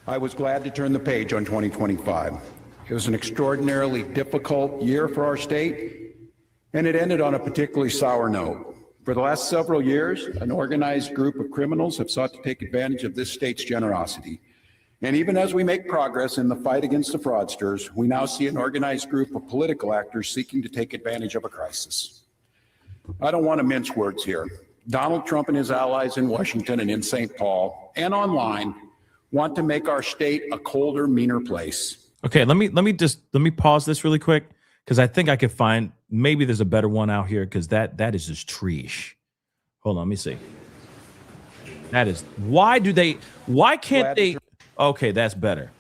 Speaker 21: was glad to turn the page on 2025. It was an extraordinarily difficult year for our state, and it ended on a particularly sour note. For the last several years, an organized group of criminals have sought to take advantage of this state's generosity. And even as we make progress in the fight against the fraudsters, we now see an organized group of political actors seeking to take advantage of a crisis. I don't want to mince words here. Donald Trump and his allies in Washington and in St. Paul and online want to make our state a colder, meaner place.
Speaker 15: Okay, let me pause this really quick, because I think I could find, maybe there's a better one out here, because that is just treesh. Hold on, let me see. That is, why can't they? Okay, that's better.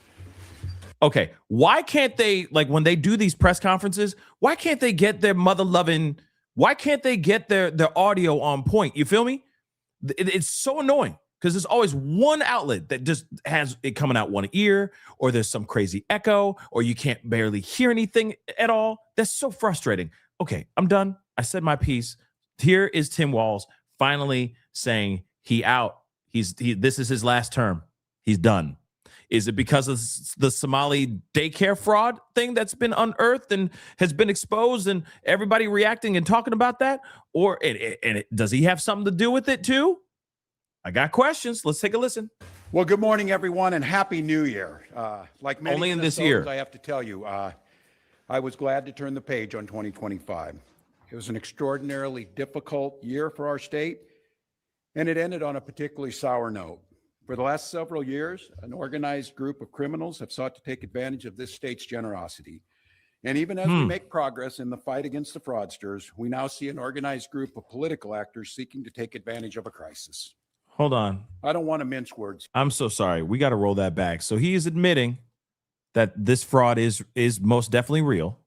Speaker 15: Okay, why can't they, like when they do these press conferences, why can't they get their why can't they get their audio on point? You feel me? It's so annoying because there's always one outlet that just has it coming out one ear, or there's some crazy echo, or you can't barely hear anything at all. That's so frustrating. Okay, I'm done. I said my piece. Here is Tim Walz finally saying he out. This is his last term. He's done. Is it because of the Somali daycare fraud thing that's been unearthed and has been exposed and everybody reacting and talking about that? Or does he have something to do with it too? I got questions. Let's take a listen.
Speaker 21: Well, good morning, everyone, and Happy New Year. Like many
Speaker 15: Only in this year,
Speaker 21: I have to tell you, I was glad to turn the page on 2025. It was an extraordinarily difficult year for our state, and it ended on a particularly sour note. For the last several years, an organized group of criminals have sought to take advantage of this state's generosity. And even as we make progress in the fight against the fraudsters, we now see an organized group of political actors seeking to take advantage of a crisis.
Speaker 15: Hold on.
Speaker 21: I don't want to mince words.
Speaker 15: I'm so sorry. We got to roll that back. So he is admitting that this fraud is most definitely real.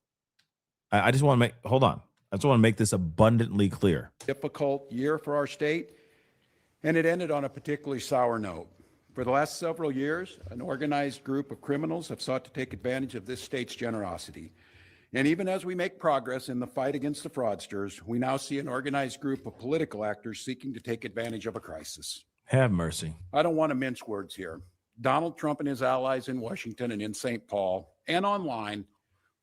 Speaker 15: I just want to hold on. I just want to make this abundantly clear.
Speaker 21: Difficult year for our state, and it ended on a particularly sour note. For the last several years, an organized group of criminals have sought to take advantage of this state's generosity. And even as we make progress in the fight against the fraudsters, we now see an organized group of political actors seeking to take advantage of a crisis.
Speaker 15: Have mercy.
Speaker 21: I don't want to mince words here. Donald Trump and his allies in Washington and in St. Paul and online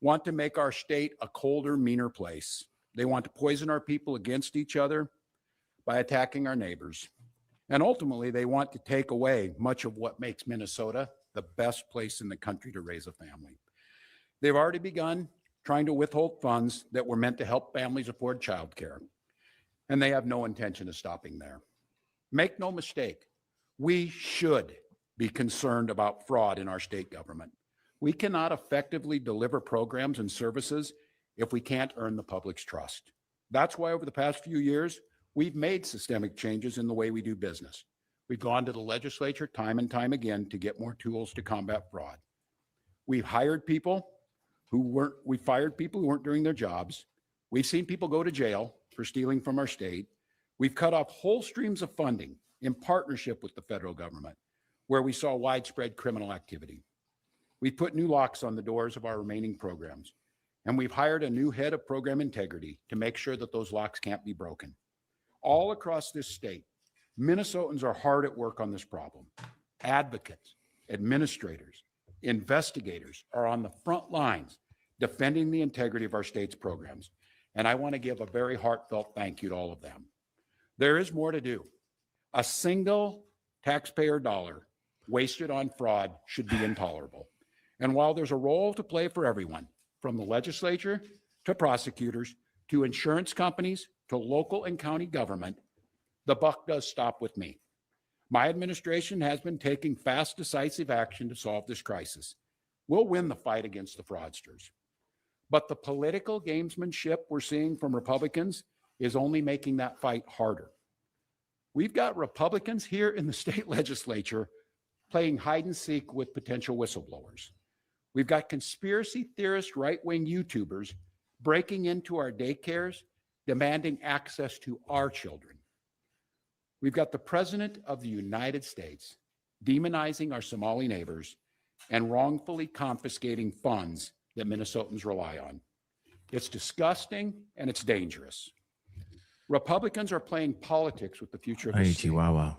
Speaker 21: want to make our state a colder, meaner place. They want to poison our people against each other by attacking our neighbors. And ultimately, they want to take away much of what makes Minnesota the best place in the country to raise a family. They've already begun trying to withhold funds that were meant to help families afford childcare. And they have no intention of stopping there. Make no mistake, we should be concerned about fraud in our state government. We cannot effectively deliver programs and services if we can't earn the public's trust. That's why over the past few years, we've made systemic changes in the way we do business. We've gone to the legislature time and time again to get more tools to combat fraud. We've hired people we fired people who weren't doing their jobs. We've seen people go to jail for stealing from our state. We've cut off whole streams of funding in partnership with the federal government, where we saw widespread criminal activity. We've put new locks on the doors of our remaining programs, and we've hired a new head of program integrity to make sure that those locks can't be broken. All across this state, Minnesotans are hard at work on this problem. Advocates, administrators, investigators are on the front lines defending the integrity of our state's programs. And I want to give a very heartfelt thank you to all of them. There is more to do. A single taxpayer dollar wasted on fraud should be intolerable. And while there's a role to play for everyone, from the legislature to prosecutors to insurance companies to local and county government, the buck does stop with me. My administration has been taking fast, decisive action to solve this crisis. We'll win the fight against the fraudsters. But the political gamesmanship we're seeing from Republicans is only making that fight harder. We've got Republicans here in the state legislature playing hide and seek with potential whistleblowers. We've got conspiracy theorist right-wing YouTubers breaking into our daycares, demanding access to our children. We've got the President of the United States demonizing our Somali neighbors and wrongfully confiscating funds that Minnesotans rely on. It's disgusting and it's dangerous. Republicans are playing politics with the future of the state.
Speaker 15: Chihuahua.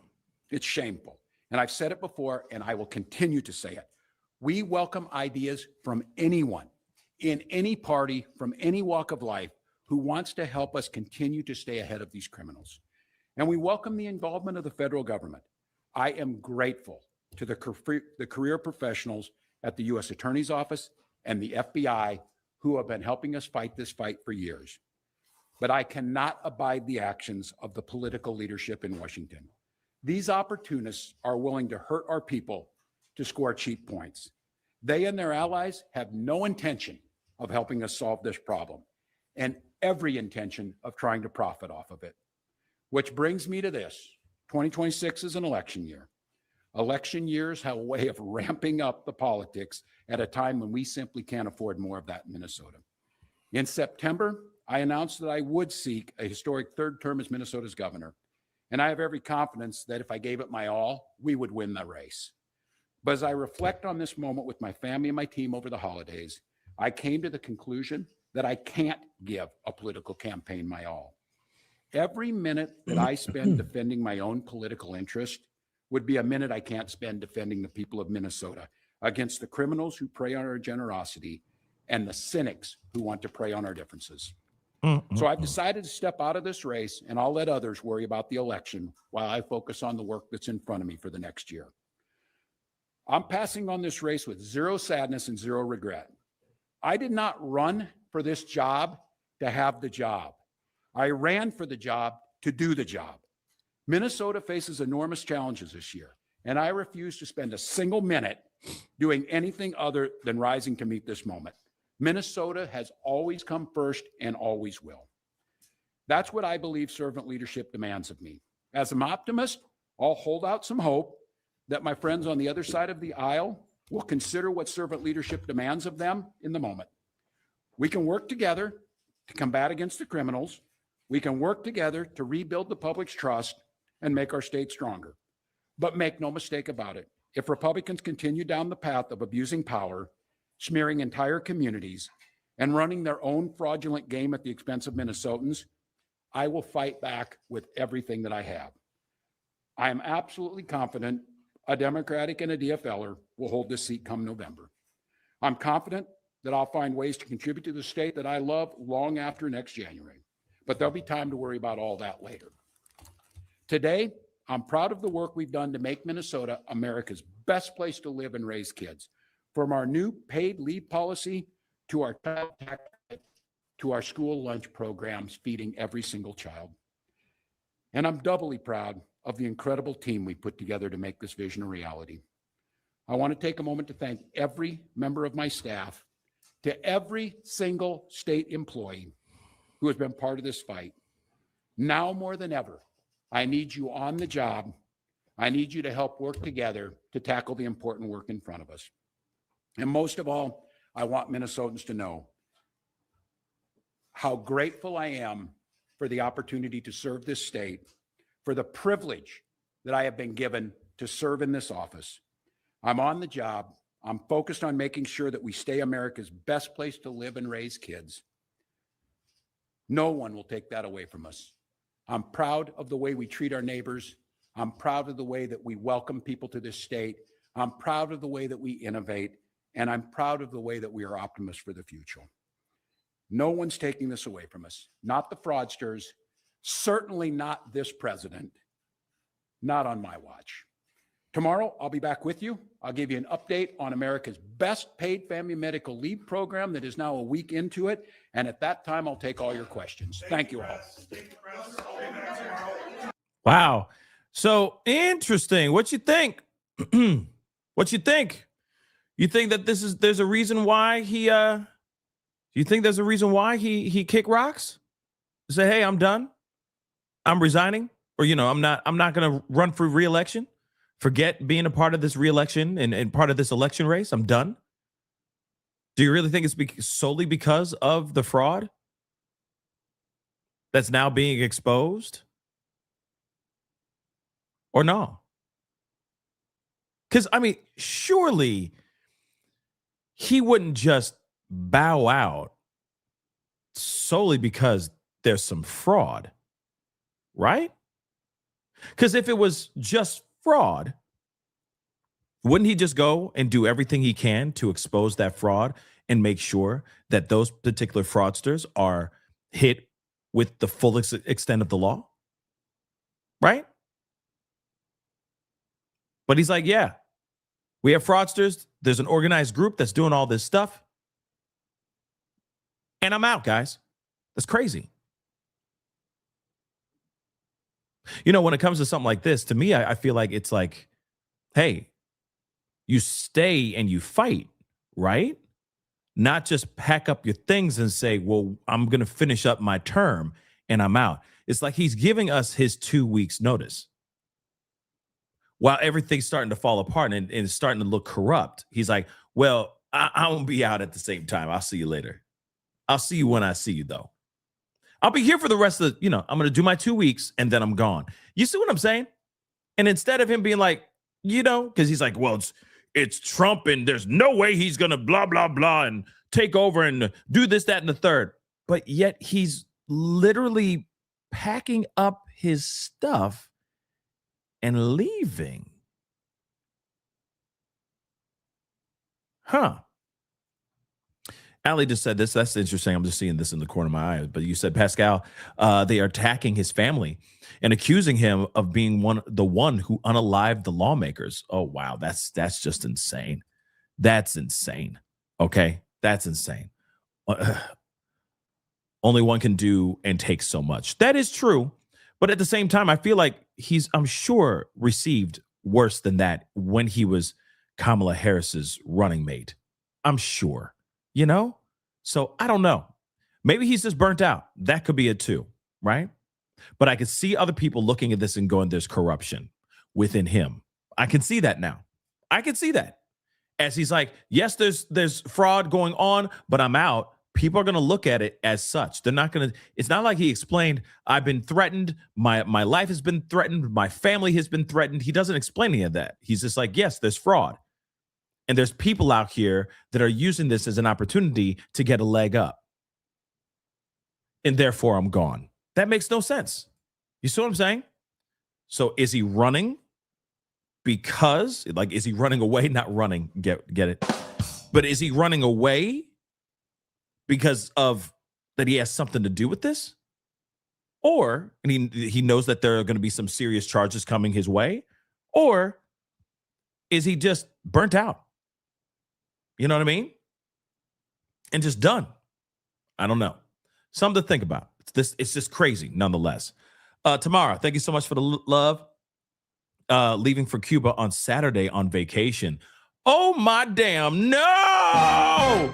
Speaker 21: It's shameful. And I've said it before, and I will continue to say it. We welcome ideas from anyone, in any party, from any walk of life, who wants to help us continue to stay ahead of these criminals. And we welcome the involvement of the federal government. I am grateful to the career professionals at the U.S. Attorney's Office and the FBI who have been helping us fight this fight for years. But I cannot abide the actions of the political leadership in Washington. These opportunists are willing to hurt our people to score cheap points. They and their allies have no intention of helping us solve this problem, and every intention of trying to profit off of it. Which brings me to this. 2026 is an election year. Election years have a way of ramping up the politics at a time when we simply can't afford more of that in Minnesota. In September, I announced that I would seek a historic third term as Minnesota's governor. And I have every confidence that if I gave it my all, we would win the race. But as I reflect on this moment with my family and my team over the holidays, I came to the conclusion that I can't give a political campaign my all. Every minute that I spend defending my own political interest would be a minute I can't spend defending the people of Minnesota against the criminals who prey on our generosity and the cynics who want to prey on our differences. So I've decided to step out of this race, and I'll let others worry about the election while I focus on the work that's in front of me for the next year. I'm passing on this race with zero sadness and zero regret. I did not run for this job to have the job. I ran for the job to do the job. Minnesota faces enormous challenges this year, and I refuse to spend a single minute doing anything other than rising to meet this moment. Minnesota has always come first and always will. That's what I believe servant leadership demands of me. As an optimist, I'll hold out some hope that my friends on the other side of the aisle will consider what servant leadership demands of them in the moment. We can work together to combat against the criminals. We can work together to rebuild the public's trust and make our state stronger. But make no mistake about it, if Republicans continue down the path of abusing power, smearing entire communities, and running their own fraudulent game at the expense of Minnesotans, I will fight back with everything that I have. I am absolutely confident a Democratic and a DFLer will hold this seat come November. I'm confident that I'll find ways to contribute to the state that I love long after next January, but there'll be time to worry about all that later. Today, I'm proud of the work we've done to make Minnesota America's best place to live and raise kids, from our new paid leave policy to our child tax credit, to our school lunch programs feeding every single child. And I'm doubly proud of the incredible team we put together to make this vision a reality. I want to take a moment to thank every member of my staff, to every single state employee who has been part of this fight. Now more than ever, I need you on the job. I need you to help work together to tackle the important work in front of us. And most of all, I want Minnesotans to know how grateful I am for the opportunity to serve this state, for the privilege that I have been given to serve in this office. I'm on the job. I'm focused on making sure that we stay America's best place to live and raise kids. No one will take that away from us. I'm proud of the way we treat our neighbors. I'm proud of the way that we welcome people to this state. I'm proud of the way that we innovate. And I'm proud of the way that we are optimists for the future. No one's taking this away from us. Not the fraudsters, certainly not this president, not on my watch. Tomorrow, I'll be back with you. I'll give you an update on America's best paid family medical leave program that is now a week into it. And at that time, I'll take all your questions. Thank you all.
Speaker 15: Wow. So interesting. What you think? What you think? You think that there's a reason why he kicked rocks? Say, hey, I'm done. I'm resigning. Or, I'm not going to run for re-election. Forget being a part of this re-election and part of this election race. I'm done. Do you really think it's solely because of the fraud that's now being exposed? Or no? Because, surely he wouldn't just bow out solely because there's some fraud, right? Because if it was just fraud, wouldn't he just go and do everything he can to expose that fraud and make sure that those particular fraudsters are hit with the full extent of the law? Right? But he's like, yeah, we have fraudsters. There's an organized group that's doing all this stuff. And I'm out, guys. That's crazy. When it comes to something like this, to me, I feel like it's like, hey, you stay and you fight, right? Not just pack up your things and say, well, I'm going to finish up my term and I'm out. It's like he's giving us his 2 weeks notice. While everything's starting to fall apart and it's starting to look corrupt, he's like, well, I won't be out at the same time. I'll see you later. I'll see you when I see you, though. I'll be here for the rest of I'm going to do my 2 weeks and then I'm gone. You see what I'm saying? And instead of him being like, because he's like, well, it's Trump and there's no way he's going to blah, blah, blah and take over and do this, that, and the third. But yet he's literally packing up his stuff and leaving. Huh. Ali just said this. That's interesting. I'm just seeing this in the corner of my eye. But you said, Pascal, they are attacking his family and accusing him of being the one who unalived the lawmakers. Oh, wow. That's just insane. That's insane. Okay. That's insane. Only one can do and take so much. That is true. But at the same time, I feel like I'm sure, received worse than that when he was Kamala Harris's running mate. I'm sure. So I don't know. Maybe he's just burnt out. That could be it too, right? But I could see other people looking at this and going, there's corruption within him. I can see that now. I can see that. as he's like, yes, there's fraud going on, but I'm out. People are going to look at it as such. They're not going to, it's not like he explained, I've been threatened. My life has been threatened. My family has been threatened. He doesn't explain any of that. He's just like, yes, there's fraud. And there's people out here that are using this as an opportunity to get a leg up. And therefore I'm gone. That makes no sense. You see what I'm saying? So is he running because, like, is he running away? Not running, get it? But is he running away because of that he has something to do with this? Or, and he knows that there are going to be some serious charges coming his way? Or is he just burnt out? You know what I mean? And just done. I don't know. Something to think about. It's just crazy nonetheless. Tamara, thank you so much for the love. Leaving for Cuba on Saturday on vacation. Oh my damn, no!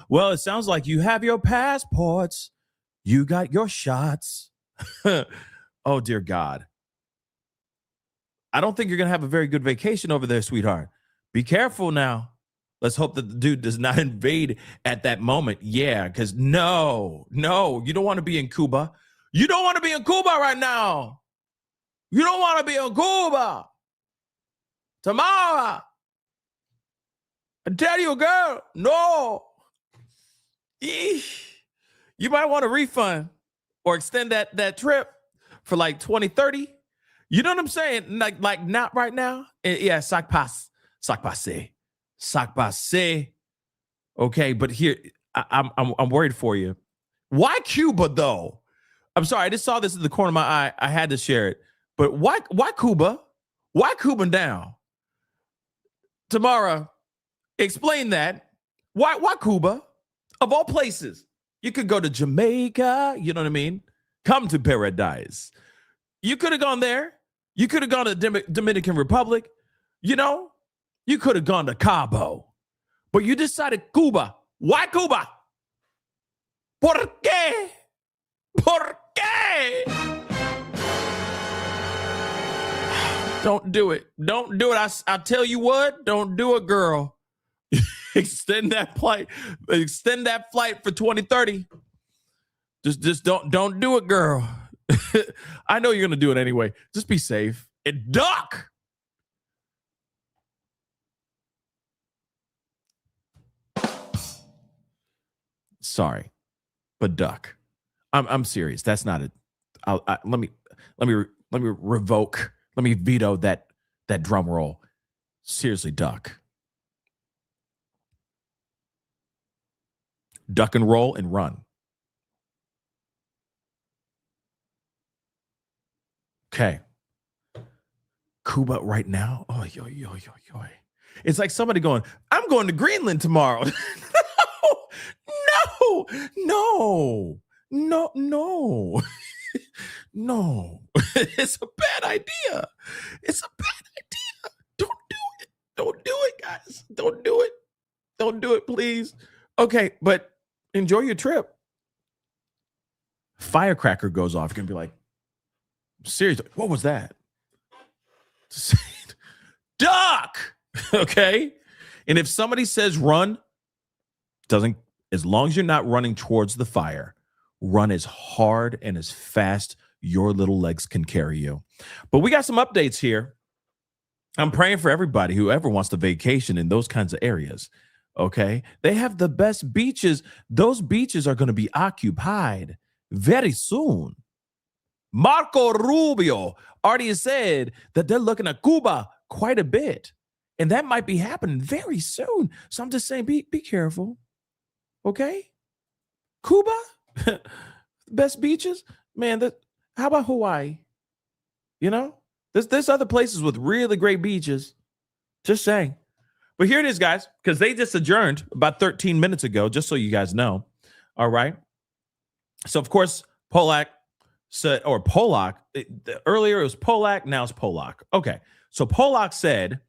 Speaker 15: Well, it sounds like you have your passports. You got your shots. Oh, dear God. I don't think you're going to have a very good vacation over there, sweetheart. Be careful now. Let's hope that the dude does not invade at that moment. Yeah, because no, you don't want to be in Cuba. You don't want to be in Cuba right now. You don't want to be in Cuba. Tamara. I tell you, girl, no. You might want a refund or extend that trip for like 2030. You know what I'm saying? Like not right now. Yeah, sac passe. Okay, but here I'm worried for you. Why Cuba though? I'm sorry, I just saw this in the corner of my eye. I had to share it. But why Cuba? Why Cuba down? Tamara, explain that. Why Cuba? Of all places, you could go to Jamaica. You know what I mean? Come to paradise. You could have gone there. You could have gone to Dominican Republic. You know, you could have gone to Cabo, but you decided Cuba. Why Cuba? ¿Por qué? ¿Por qué? Don't do it. Don't do it. I tell you what, don't do it, girl. Extend that flight for 2030. Just don't do it, girl. I know you're gonna do it anyway. Just be safe and duck. Sorry, but duck. I'm serious. That's not it. Let me revoke. Let me veto that drum roll. Seriously, duck. Duck and roll and run. Okay. Cuba right now. Oh, yo. It's like somebody going, I'm going to Greenland tomorrow. No. It's a bad idea. Don't do it. Don't do it, guys. Don't do it. Don't do it, please. Okay, but enjoy your trip. Firecracker goes off. You're going to be like, seriously, what was that? Duck! Okay? And if somebody says run, as long as you're not running towards the fire, run as hard and as fast your little legs can carry you. But we got some updates here. I'm praying for everybody who ever wants to vacation in those kinds of areas. Okay? They have the best beaches. Those beaches are going to be occupied very soon. Marco Rubio already said that they're looking at Cuba quite a bit. And that might be happening very soon. So I'm just saying, be careful. Okay? Cuba? Best beaches? Man, how about Hawaii? You know? There's other places with really great beaches. Just saying. But here it is, guys, because they just adjourned about 13 minutes ago, just so you guys know. All right? So, of course, Polak said, or Polak, earlier it was Polak, now it's Polak. Okay. So Polak said,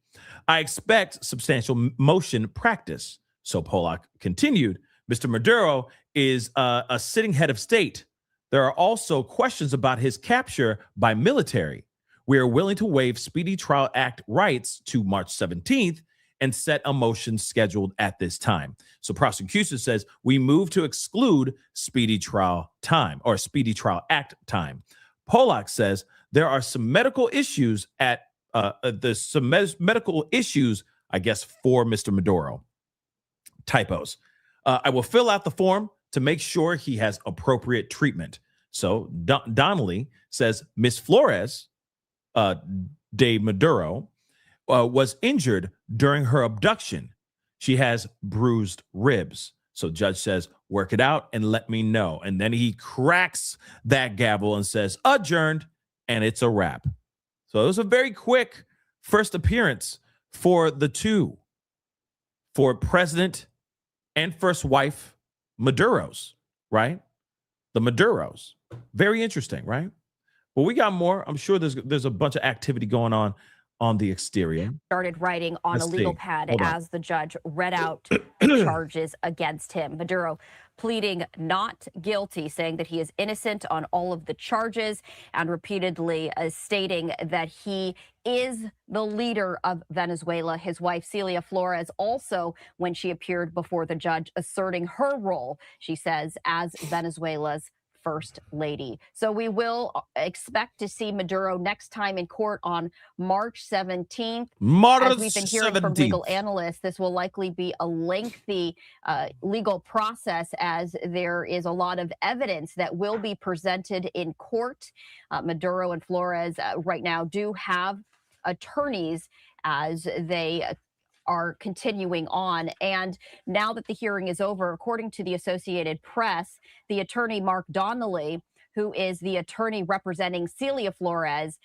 Speaker 15: I expect substantial motion practice. So Polak continued, Mr. Maduro is a sitting head of state. There are also questions about his capture by military. We are willing to waive Speedy Trial Act rights to March 17th and set a motion scheduled at this time. So prosecution says we move to exclude Speedy Trial time or Speedy Trial Act time. Polak says there are some medical issues I guess, for Mr. Maduro. Typos. I will fill out the form to make sure he has appropriate treatment. So Donnelly says Miss Flores de Maduro was injured during her abduction. She has bruised ribs. So judge says, work it out and let me know. And then he cracks that gavel and says, adjourned, and it's a wrap. So it was a very quick first appearance for the two, for President and first wife Maduros, right? The Maduros. Very interesting, right? Well, we got more. I'm sure there's a bunch of activity going on the exterior.
Speaker 16: Started writing on
Speaker 15: Let's
Speaker 16: a legal
Speaker 15: see.
Speaker 16: pad
Speaker 15: Hold on.
Speaker 16: as the judge read out the charges against him. Maduro pleading not guilty, saying that he is innocent on all of the charges, and repeatedly stating that he is the leader of Venezuela. His wife, Celia Flores, also, when she appeared before the judge, asserting her role, she says, as Venezuela's First Lady. So we will expect to see Maduro next time in court on March 17th. As we've been hearing from legal analysts, this will likely be a lengthy legal process, as there is a lot of evidence that will be presented in court. Maduro and Flores right now do have attorneys as they are continuing on. And now that the hearing is over, according to the Associated Press, the attorney Mark Donnelly, who is the attorney representing Celia Flores,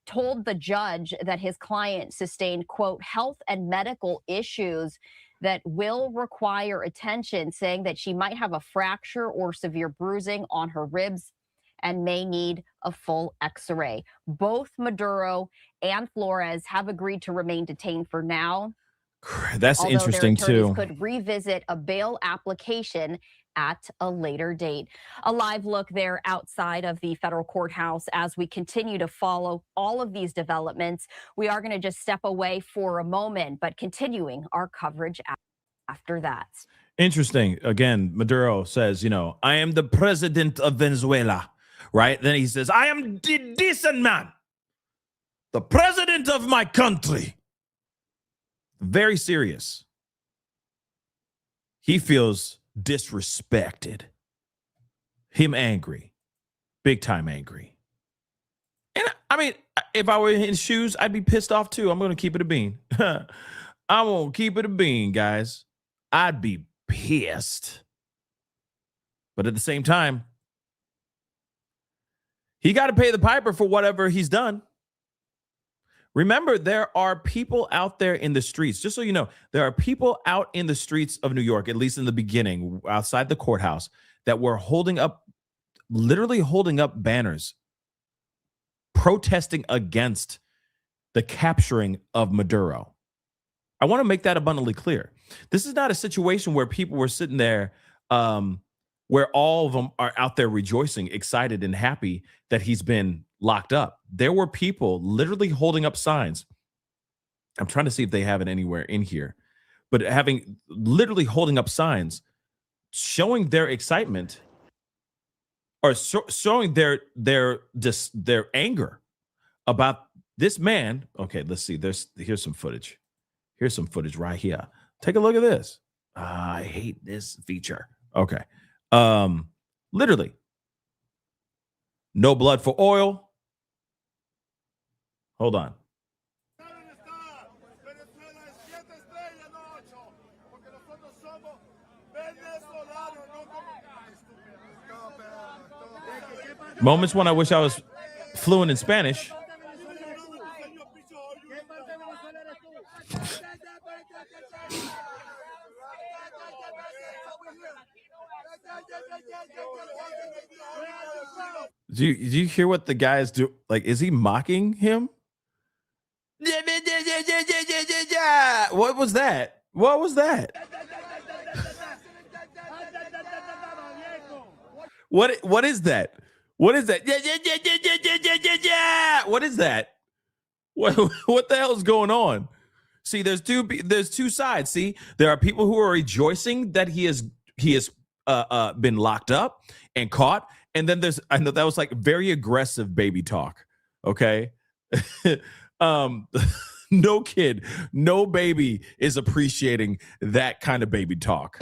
Speaker 16: told the judge that his client sustained, quote, health and medical issues that will require attention, saying that she might have a fracture or severe bruising on her ribs and may need a full X-ray. Both Maduro and Flores have agreed to remain detained for now.
Speaker 15: That's
Speaker 16: although
Speaker 15: interesting
Speaker 16: their attorneys
Speaker 15: too.
Speaker 16: could revisit a bail application at a later date. A live look there outside of the federal courthouse as we continue to follow all of these developments. We are going to just step away for a moment, but continuing our coverage after that.
Speaker 15: Interesting. Again, Maduro says, I am the president of Venezuela, right? Then he says, I am the decent man, the president of my country. Very serious. He feels disrespected. Him angry. Big time angry. And I mean, if I were in his shoes, I'd be pissed off too. I'm going to keep it a bean. I'm going to keep it a bean, guys. I'd be pissed. But at the same time, he got to pay the piper for whatever he's done. Remember, there are people out there in the streets, just so you know, there are people out in the streets of New York, at least in the beginning, outside the courthouse, that were literally holding up banners, protesting against the capturing of Maduro. I want to make that abundantly clear. This is not a situation where people were sitting there, where all of them are out there rejoicing, excited and happy that he's been locked up. There were people literally holding up signs. I'm trying to see if they have it anywhere in here, but literally holding up signs, showing their excitement or showing their anger about this man. Okay, let's see. Here's some footage. Here's some footage right here. Take a look at this. I hate this feature. Okay. Literally. No blood for oil. Hold on. Moments when I wish I was fluent in Spanish. Do you hear what the guys do? Like, is he mocking him? What was that? What was that? What is that? What is that? What is that? What the hell is going on? See, there's two sides. See, there are people who are rejoicing that he has been locked up and caught, and then I know that was like very aggressive baby talk. Okay, no kid, no baby is appreciating that kind of baby talk.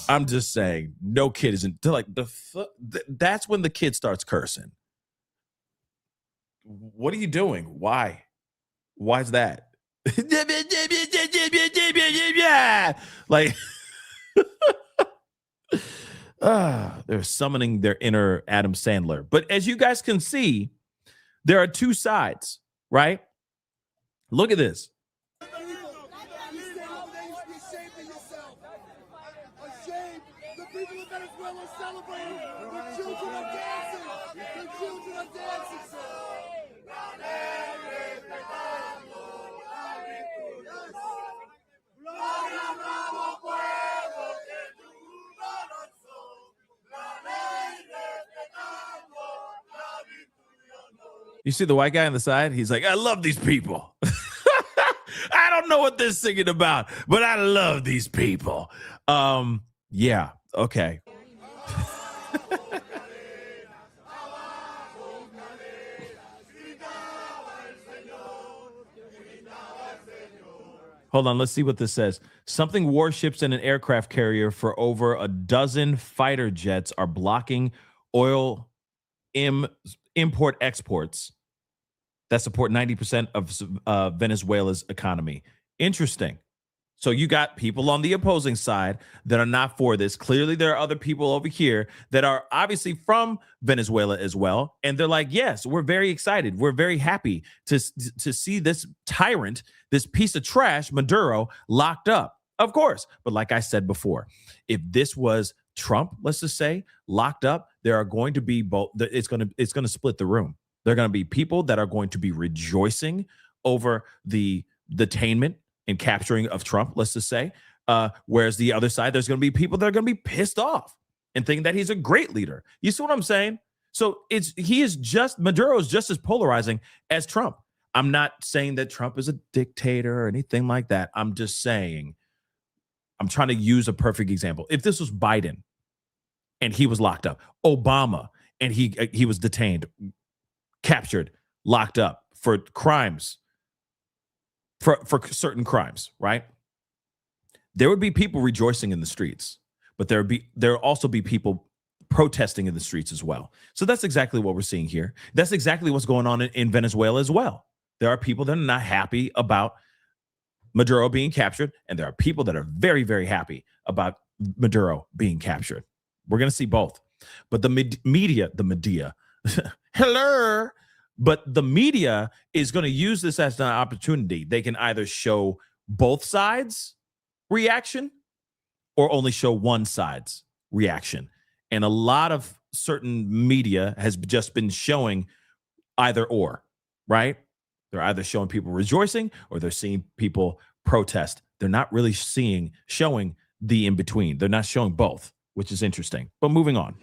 Speaker 15: I'm just saying, no kid isn't like that's when the kid starts cursing. What are you doing? Why? Why is that? Like, they're summoning their inner Adam Sandler. But as you guys can see, there are two sides, right? Look at this.
Speaker 1: The people of Venezuela are celebrating. The children are dancing. The children are dancing.
Speaker 15: You see the white guy on the side? He's like, I love these people. I don't know what they're singing about, but I love these people. Yeah, okay. Hold on, let's see what this says. Something warships and an aircraft carrier for over a dozen fighter jets are blocking oil import exports that support 90% of Venezuela's economy. Interesting. So you got people on the opposing side that are not for this. Clearly, there are other people over here that are obviously from Venezuela as well. And they're like, yes, we're very excited. We're very happy to see this tyrant, this piece of trash, Maduro, locked up. Of course. But like I said before, if this was Trump, let's just say, locked up, there are going to be both. It's going to split the room. There are going to be people that are going to be rejoicing over the detainment and capturing of Trump, let's just say. Whereas the other side, there's going to be people that are going to be pissed off and think that he's a great leader. You see what I'm saying? So Maduro is just as polarizing as Trump. I'm not saying that Trump is a dictator or anything like that. I'm just saying, I'm trying to use a perfect example. If this was Biden and he was locked up, Obama and he was detained, captured, locked up for crimes, for certain crimes, right? There would be people rejoicing in the streets, but there would also be people protesting in the streets as well. So that's exactly what we're seeing here. That's exactly what's going on in Venezuela as well. There are people that are not happy about Maduro being captured, and there are people that are very, very happy about Maduro being captured. We're going to see both. But the media, hello, but the media is going to use this as an opportunity. They can either show both sides' reaction or only show one side's reaction. And a lot of certain media has just been showing either or, right? They're either showing people rejoicing or they're seeing people protest. They're not really showing the in-between. They're not showing both, which is interesting. But moving on.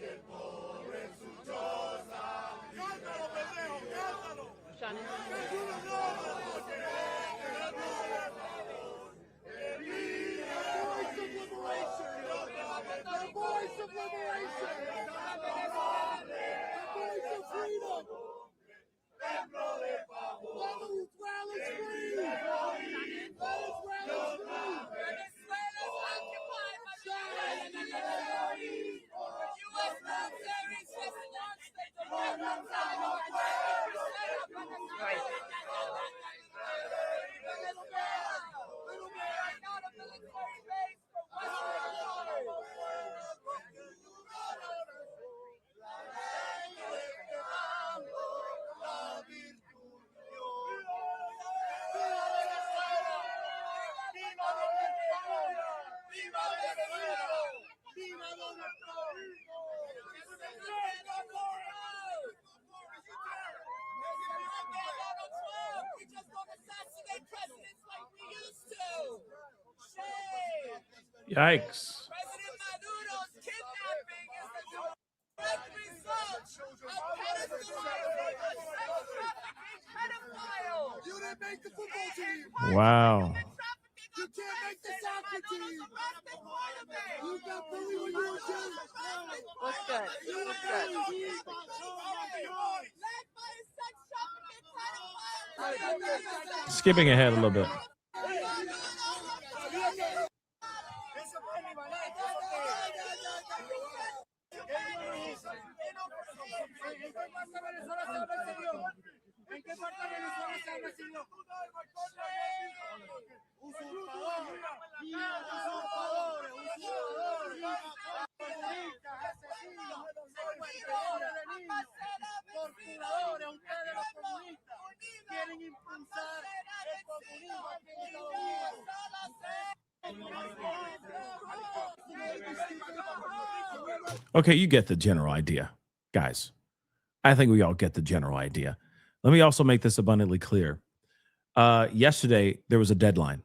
Speaker 13: Yikes.
Speaker 1: President Maduro's kidnapping is the direct result of pedestalizing a sex trafficking You didn't make the football team.
Speaker 15: Wow.
Speaker 1: You can't make the soccer team. You got bullied when you were young.
Speaker 3: What's good? What's good?
Speaker 15: Skipping ahead a little bit. Okay, you get the general idea, guys. I think we all get the general idea. Let me also make this abundantly clear. Yesterday, there was a deadline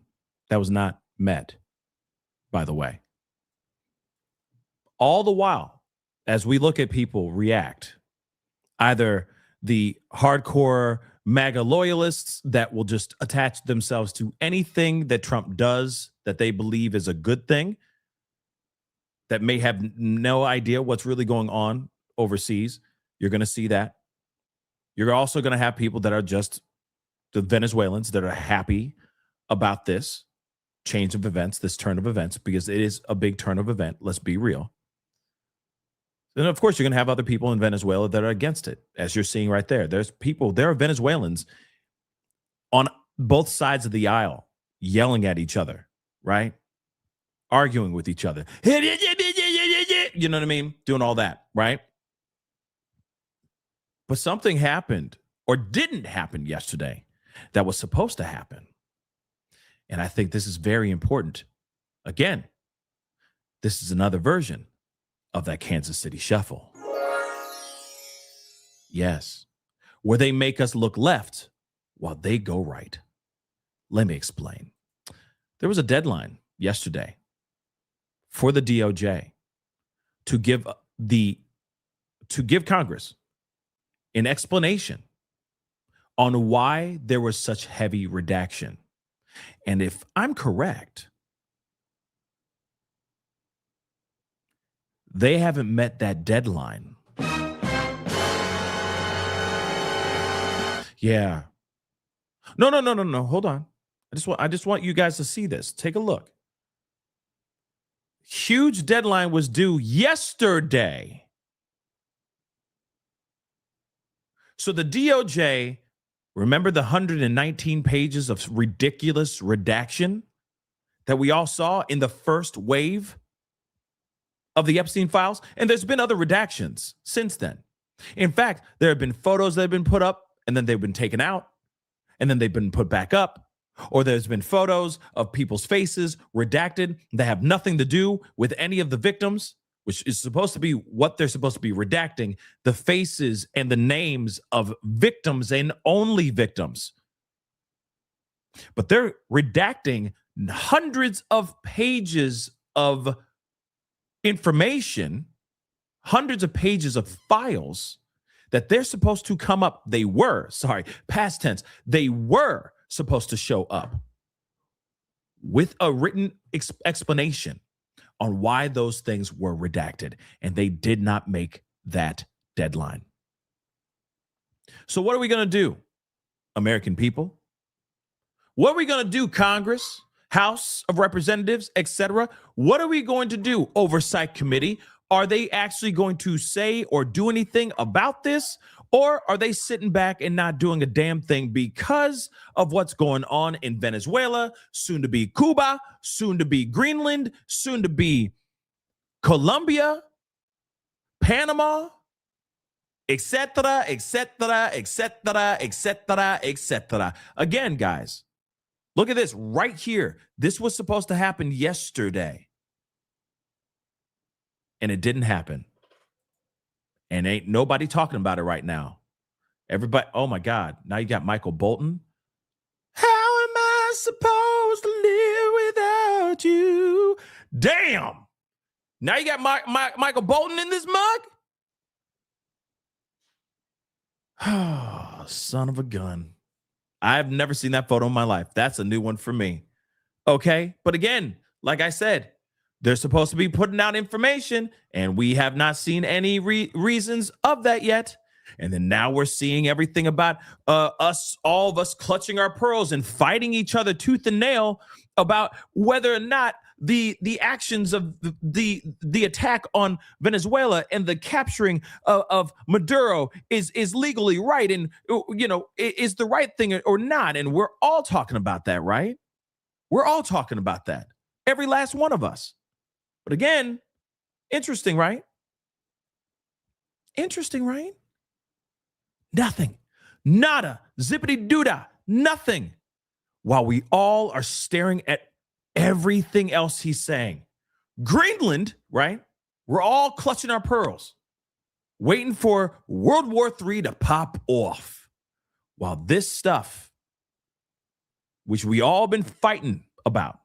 Speaker 15: that was not met, by the way. All the while, as we look at people react, either the hardcore MAGA loyalists that will just attach themselves to anything that Trump does that they believe is a good thing, that may have no idea what's really going on overseas. You're going to see that. You're also going to have people that are just the Venezuelans that are happy about this change of events, this turn of events, because it is a big turn of event. Let's be real. Then, of course, you're going to have other people in Venezuela that are against it, as you're seeing right there. There are Venezuelans on both sides of the aisle yelling at each other, right? Arguing with each other. You know what I mean? Doing all that, right? But something happened or didn't happen yesterday that was supposed to happen. And I think this is very important. Again, this is another version of that Kansas City shuffle. Yes, where they make us look left while they go right. Let me explain. There was a deadline yesterday for the DOJ to give Congress an explanation on why there was such heavy redaction. And if I'm correct, they haven't met that deadline. Yeah. No. Hold on. I just want you guys to see this. Take a look. Huge deadline was due yesterday. So the DOJ, remember the 119 pages of ridiculous redaction that we all saw in the first wave of the Epstein files? And there's been other redactions since then. In fact, there have been photos that have been put up and then they've been taken out and then they've been put back up. Or there's been photos of people's faces redacted that have nothing to do with any of the victims, which is supposed to be what they're supposed to be redacting, the faces and the names of victims and only victims. But they're redacting hundreds of pages of information, hundreds of pages of files that they're supposed to come up. They were supposed to show up with a written explanation on why those things were redacted, and they did not make that deadline. So what are we going to do, American people? What are we going to do, Congress, House of Representatives, etc.? What are we going to do, Oversight Committee? Are they actually going to say or do anything about this? Or are they sitting back and not doing a damn thing because of what's going on in Venezuela, soon to be Cuba, soon to be Greenland, soon to be Colombia, Panama, etc., etc., etc., etc., etc. Again, guys, look at this right here. This was supposed to happen yesterday, and it didn't happen. And ain't nobody talking about it right now. Everybody, oh my God. Now you got Michael Bolton. How am I supposed to live without you? Damn. Now you got Michael Bolton in this mug? Oh, son of a gun. I've never seen that photo in my life. That's a new one for me. Okay. But again, like I said, they're supposed to be putting out information, and we have not seen any reasons of that yet. And then now we're seeing everything about all of us clutching our pearls and fighting each other tooth and nail about whether or not the actions of the attack on Venezuela and the capturing of Maduro is legally right, and is the right thing or not. And we're all talking about that, right? We're all talking about that. Every last one of us. But again, interesting, right? Interesting, right? Nothing. Nada. Zippity doodah. Nothing. While we all are staring at everything else he's saying. Greenland, right? We're all clutching our pearls, waiting for World War III to pop off. While this stuff, which we all been fighting about,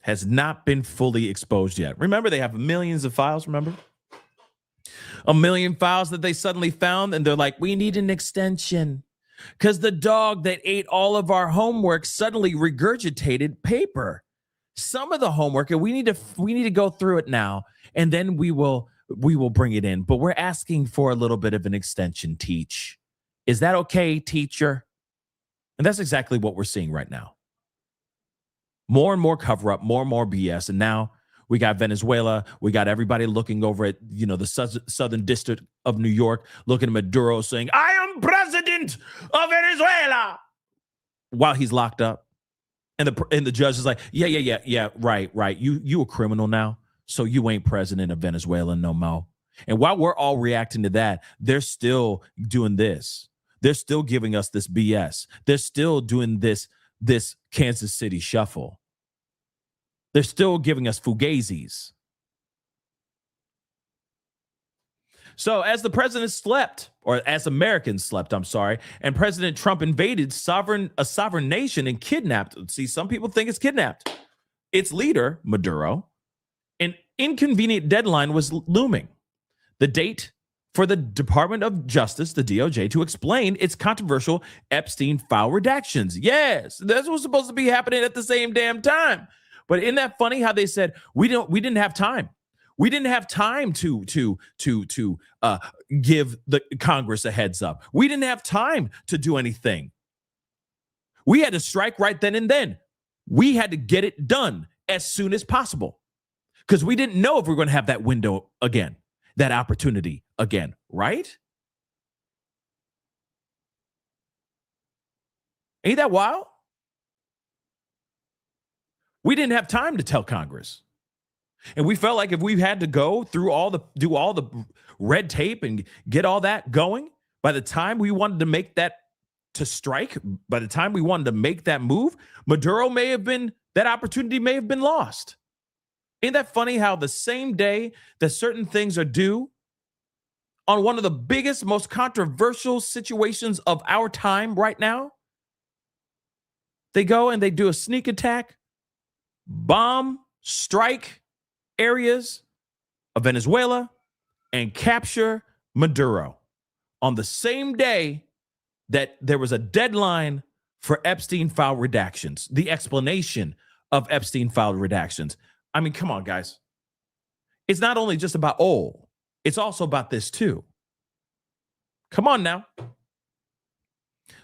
Speaker 15: has not been fully exposed yet. Remember, they have millions of files, remember? A million files that they suddenly found, and they're like, we need an extension. Because the dog that ate all of our homework suddenly regurgitated paper. Some of the homework, and we need to go through it now, and then we will bring it in. But we're asking for a little bit of an extension, Teach. Is that okay, teacher? And that's exactly what we're seeing right now. More and more cover up, more and more BS. And now we got Venezuela. We got everybody looking over at, the southern district of New York, looking at Maduro saying, I am president of Venezuela, while he's locked up. And the judge is like, yeah, right. You a criminal now, so you ain't president of Venezuela no more. And while we're all reacting to that, they're still doing this. They're still giving us this BS. They're still doing this Kansas City shuffle. They're still giving us fugazis. So as the president slept, or as Americans slept, and President Trump invaded a sovereign nation and kidnapped, see, some people think it's kidnapped, its leader, Maduro, an inconvenient deadline was looming. The date for the Department of Justice, the DOJ, to explain its controversial Epstein file redactions. Yes, that's what's supposed to be happening at the same damn time. But isn't that funny how they said we didn't have time. We didn't have time to give the Congress a heads up. We didn't have time to do anything. We had to strike right then and then. We had to get it done as soon as possible because we didn't know if we were going to have that window again, that opportunity again, right? Ain't that wild? We didn't have time to tell Congress. And we felt like if we had to go through do all the red tape and get all that going, by the time we wanted to make that to strike, by the time we wanted to make that move, that opportunity may have been lost. Ain't that funny how the same day that certain things are due on one of the biggest, most controversial situations of our time right now, they go and they do a sneak attack, bomb, strike areas of Venezuela, and capture Maduro on the same day that there was a deadline for Epstein file redactions, the explanation of Epstein file redactions. I mean, come on, guys. It's not only just about oil. It's also about this too. Come on now.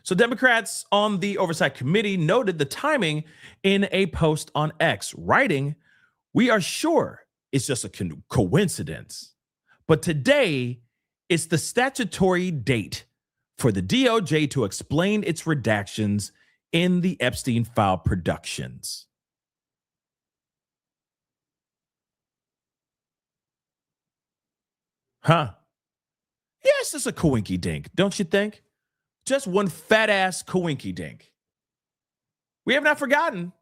Speaker 15: So Democrats on the Oversight Committee noted the timing in a post on X, writing, we are sure it's just a coincidence, but today is the statutory date for the DOJ to explain its redactions in the Epstein file productions. Huh? Yes, it's a coinky dink, don't you think? Just one fat ass coinky dink. We have not forgotten,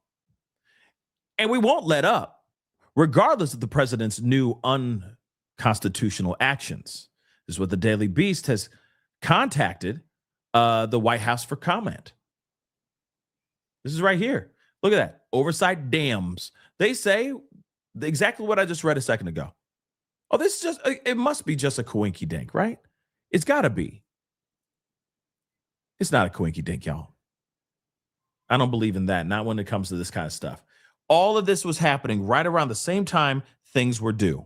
Speaker 15: and we won't let up, regardless of the president's new unconstitutional actions. This is what the Daily Beast has contacted the White House for comment. This is right here. Look at that. Oversight dams. They say exactly what I just read a second ago. Oh, it must be just a coinky dink, right? It's got to be. It's not a coinky dink, y'all. I don't believe in that. Not when it comes to this kind of stuff. All of this was happening right around the same time things were due.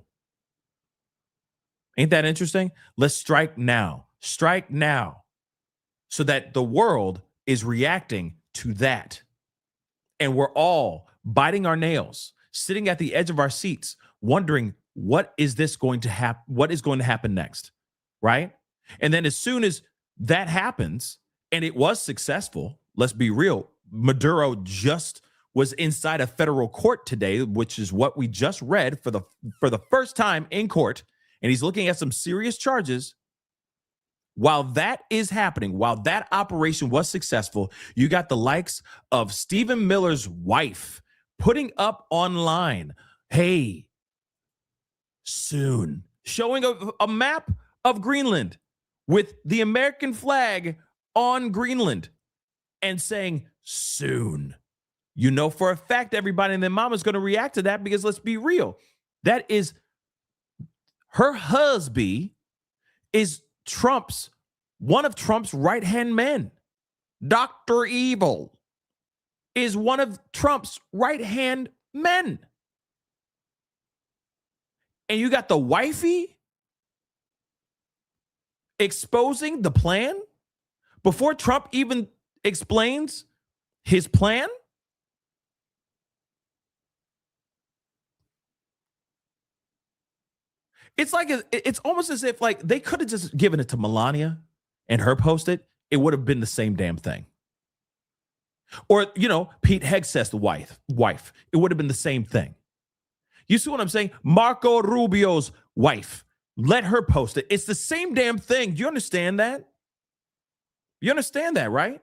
Speaker 15: Ain't that interesting? Let's strike now. Strike now. So that the world is reacting to that. And we're all biting our nails, sitting at the edge of our seats, wondering what is going to happen next, right? And then as soon as that happens, and it was successful, let's be real, Maduro just was inside a federal court today, which is what we just read for the first time in court, and he's looking at some serious charges. While that is happening, while that operation was successful, you got the likes of Stephen Miller's wife putting up online, hey, soon, showing a map of Greenland with the American flag on Greenland and saying, soon. You know for a fact everybody and their mama's going to react to that, because let's be real, that is her husband is one of Trump's right-hand men. Dr. Evil is one of Trump's right-hand men. And you got the wifey exposing the plan before Trump even explains his plan. It's like it's almost as if like they could have just given it to Melania and her post it. It would have been the same damn thing. Or, Pete Hegseth's wife. It would have been the same thing. You see what I'm saying? Marco Rubio's wife. Let her post it. It's the same damn thing. Do you understand that? You understand that, right?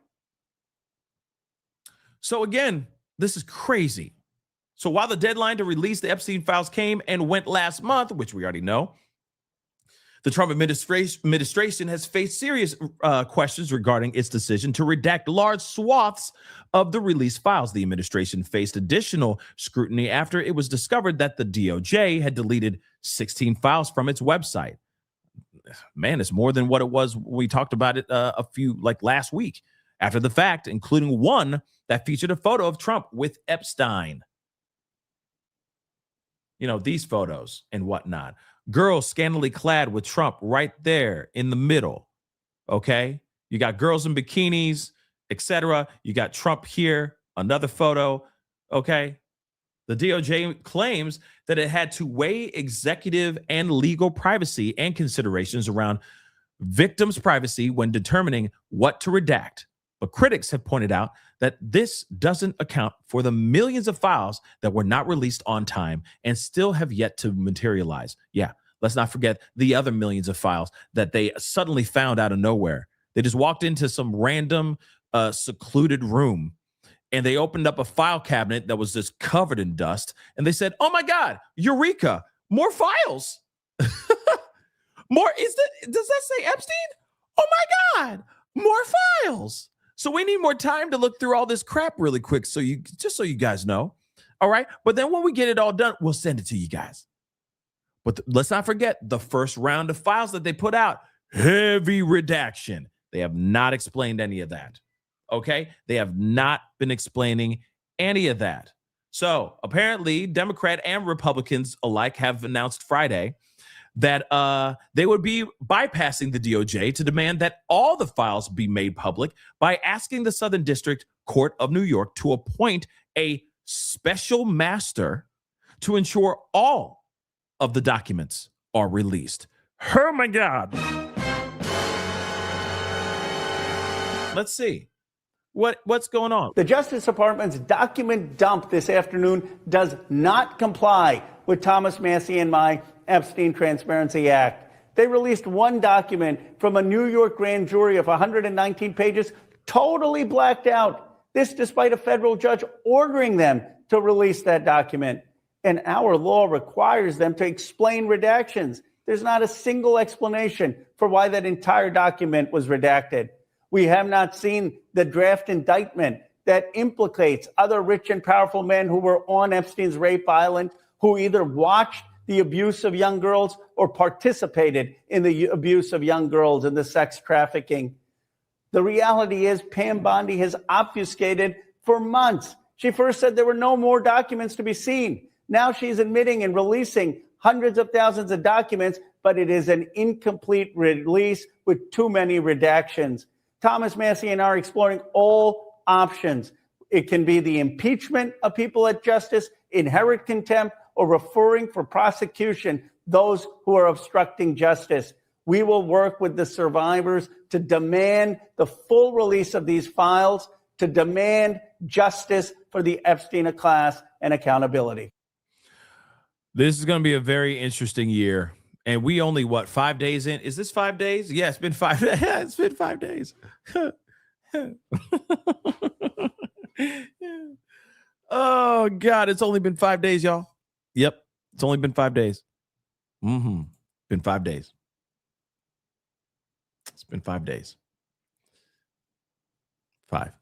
Speaker 15: So again, this is crazy. So while the deadline to release the Epstein files came and went last month, which we already know, the Trump administration has faced serious questions regarding its decision to redact large swaths of the released files. The administration faced additional scrutiny after it was discovered that the DOJ had deleted 16 files from its website. Man, it's more than what it was when we talked about it last week after the fact, including one that featured a photo of Trump with Epstein. These photos and whatnot. Girls scantily clad with Trump right there in the middle. Okay. You got girls in bikinis, etc. You got Trump here, another photo. Okay. The DOJ claims that it had to weigh executive and legal privacy and considerations around victims' privacy when determining what to redact. But critics have pointed out that this doesn't account for the millions of files that were not released on time and still have yet to materialize. Yeah, let's not forget the other millions of files that they suddenly found out of nowhere. They just walked into some random secluded room and they opened up a file cabinet that was just covered in dust. And they said, oh my God, Eureka, more files. Does that say Epstein? Oh my God, more files. So we need more time to look through all this crap really quick. So you guys know. All right. But then when we get it all done, we'll send it to you guys. But let's not forget the first round of files that they put out. Heavy redaction. They have not explained any of that. Okay. They have not been explaining any of that. So apparently Democrat and Republicans alike have announced Friday that they would be bypassing the DOJ to demand that all the files be made public by asking the Southern District Court of New York to appoint a special master to ensure all of the documents are released. Oh my God. Let's see. What's going on?
Speaker 4: The Justice Department's document dump this afternoon does not comply with Thomas Massie and my Epstein Transparency Act. They released one document from a New York grand jury of 119 pages, totally blacked out. This despite a federal judge ordering them to release that document. And our law requires them to explain redactions. There's not a single explanation for why that entire document was redacted. We have not seen the draft indictment that implicates other rich and powerful men who were on Epstein's rape island, who either watched the abuse of young girls or participated in the abuse of young girls and the sex trafficking. The reality is Pam Bondi has obfuscated for months. She first said there were no more documents to be seen. Now she's admitting and releasing hundreds of thousands of documents, but it is an incomplete release with too many redactions. Thomas Massey and I are exploring all options. It can be the impeachment of people at justice, inherent contempt, or referring for prosecution those who are obstructing justice. We will work with the survivors to demand the full release of these files, to demand justice for the Epstein class and accountability.
Speaker 15: This is going to be a very interesting year. And we only, 5 days in? Is this 5 days? Yeah, it's been 5 days. It's been 5 days. Oh, God, it's only been 5 days, y'all. Yep, it's only been 5 days. Been 5 days. It's been 5 days. 5.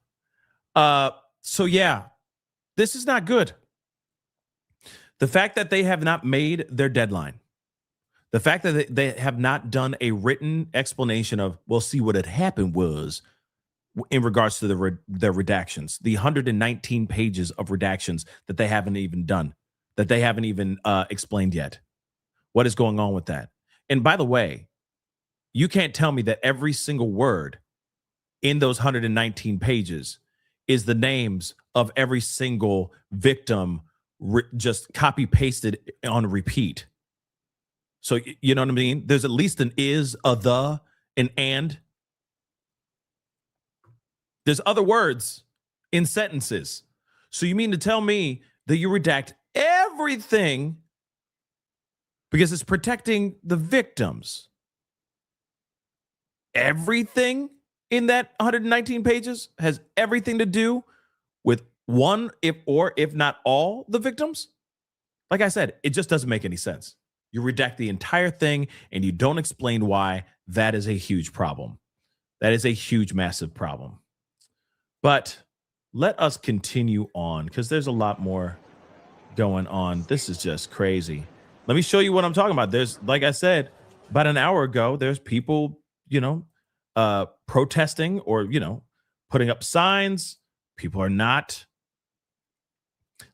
Speaker 15: So, yeah, this is not good. The fact that they have not made their deadline, the fact that they have not done a written explanation of, well, see, what had happened was in regards to their redactions, the 119 pages of redactions that they haven't even done, that they haven't even explained yet. What is going on with that? And by the way, you can't tell me that every single word in those 119 pages is the names of every single victim just copy pasted on repeat. So, you know what I mean? There's at least an is, a the, an and. There's other words in sentences. So you mean to tell me that you redact everything because it's protecting the victims? Everything in that 119 pages has everything to do with one, if not all, the victims? Like I said, it just doesn't make any sense. You redact the entire thing and you don't explain why. That is a huge problem. That is a huge, massive problem. But let us continue on because there's a lot more going on. This is just crazy. Let me show you what I'm talking about. There's, like I said, about an hour ago, there's people, protesting or, putting up signs. People are not.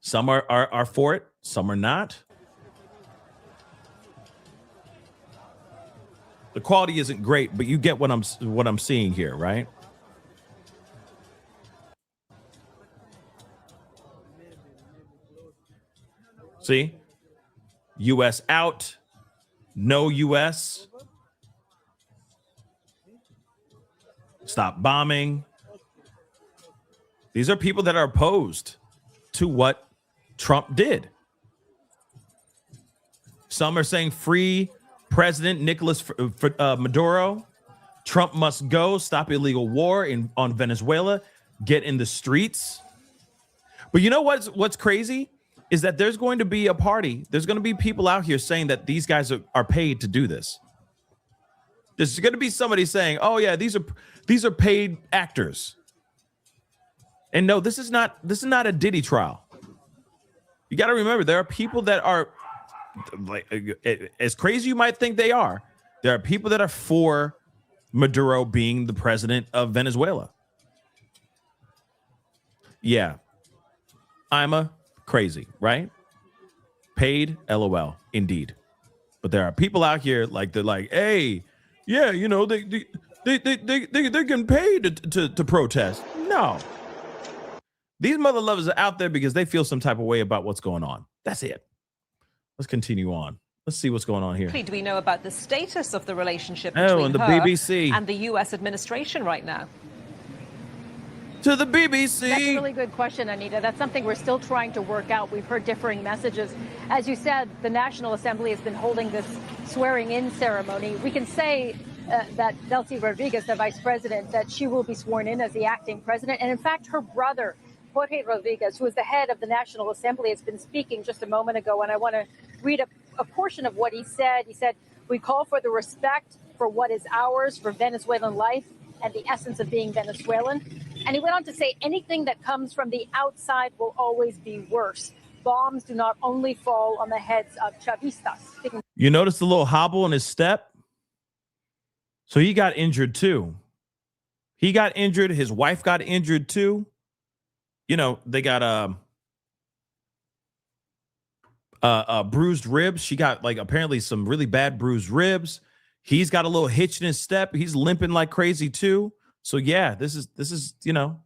Speaker 15: Some are for it. Some are not. The quality isn't great, but you get what I'm seeing here, right? See? U.S. out. No U.S. Stop bombing. These are people that are opposed to what Trump did. Some are saying free President Nicolas Maduro. Trump must go. Stop illegal war on Venezuela. Get in the streets. But you know what's crazy is that there's going to be a party. There's going to be people out here saying that these guys are paid to do this. There's going to be somebody saying, "Oh yeah, these are paid actors." And no, this is not a Diddy trial. You got to remember, there are people that are like, as crazy you might think they are. There are people that are for Maduro being the president of Venezuela. Yeah, I'm a crazy, right? Paid, LOL, indeed. But there are people out here they're like, hey, yeah, they're getting paid to protest. No. These mother lovers are out there because they feel some type of way about what's going on. That's it. Let's continue on. Let's see what's going on here.
Speaker 6: Do we know about the status of the relationship
Speaker 15: between
Speaker 6: the
Speaker 15: her BBC
Speaker 6: and the U.S. administration right now?
Speaker 15: To the BBC.
Speaker 22: That's a really good question, Anita. That's something we're still trying to work out. We've heard differing messages. As you said, the National Assembly has been holding this swearing-in ceremony. We can say that Delcy Rodriguez, the vice president, that she will be sworn in as the acting president. And in fact, her brother, Jorge Rodriguez, who is the head of the National Assembly, has been speaking just a moment ago. And I want to read a portion of what he said. He said, "We call for the respect for what is ours, for Venezuelan life and the essence of being Venezuelan." And he went on to say, anything that comes from the outside will always be worse. Bombs do not only fall on the heads of Chavistas.
Speaker 15: You notice the little hobble in his step? So he got injured too. He got injured. His wife got injured too. You know, they got bruised ribs. She got like apparently some really bad bruised ribs. He's got a little hitch in his step. He's limping like crazy too. So yeah, this is you know,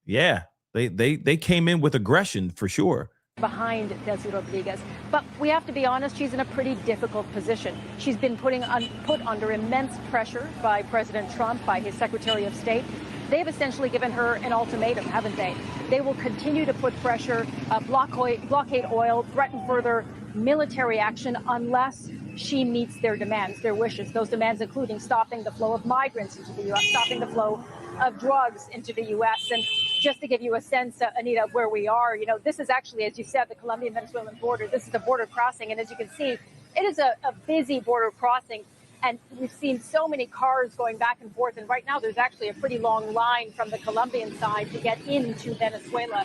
Speaker 15: yeah, they came in with aggression for sure.
Speaker 22: Behind Delcy Rodriguez. But we have to be honest, she's in a pretty difficult position. She's been put under immense pressure by President Trump, by his Secretary of State. They've essentially given her an ultimatum, haven't they? They will continue to put pressure, blockade oil, threaten further military action unless she meets their demands, their wishes. Those demands including stopping the flow of migrants into the U.S., stopping the flow of drugs into the U.S. And just to give you a sense, Anita, of where we are, you know, this is actually, as you said, the Colombian-Venezuelan border. This is a border crossing. And as you can see, it is a busy border crossing. And we've seen so many cars going back and forth. And right now, there's actually a pretty long line from the Colombian side to get into Venezuela.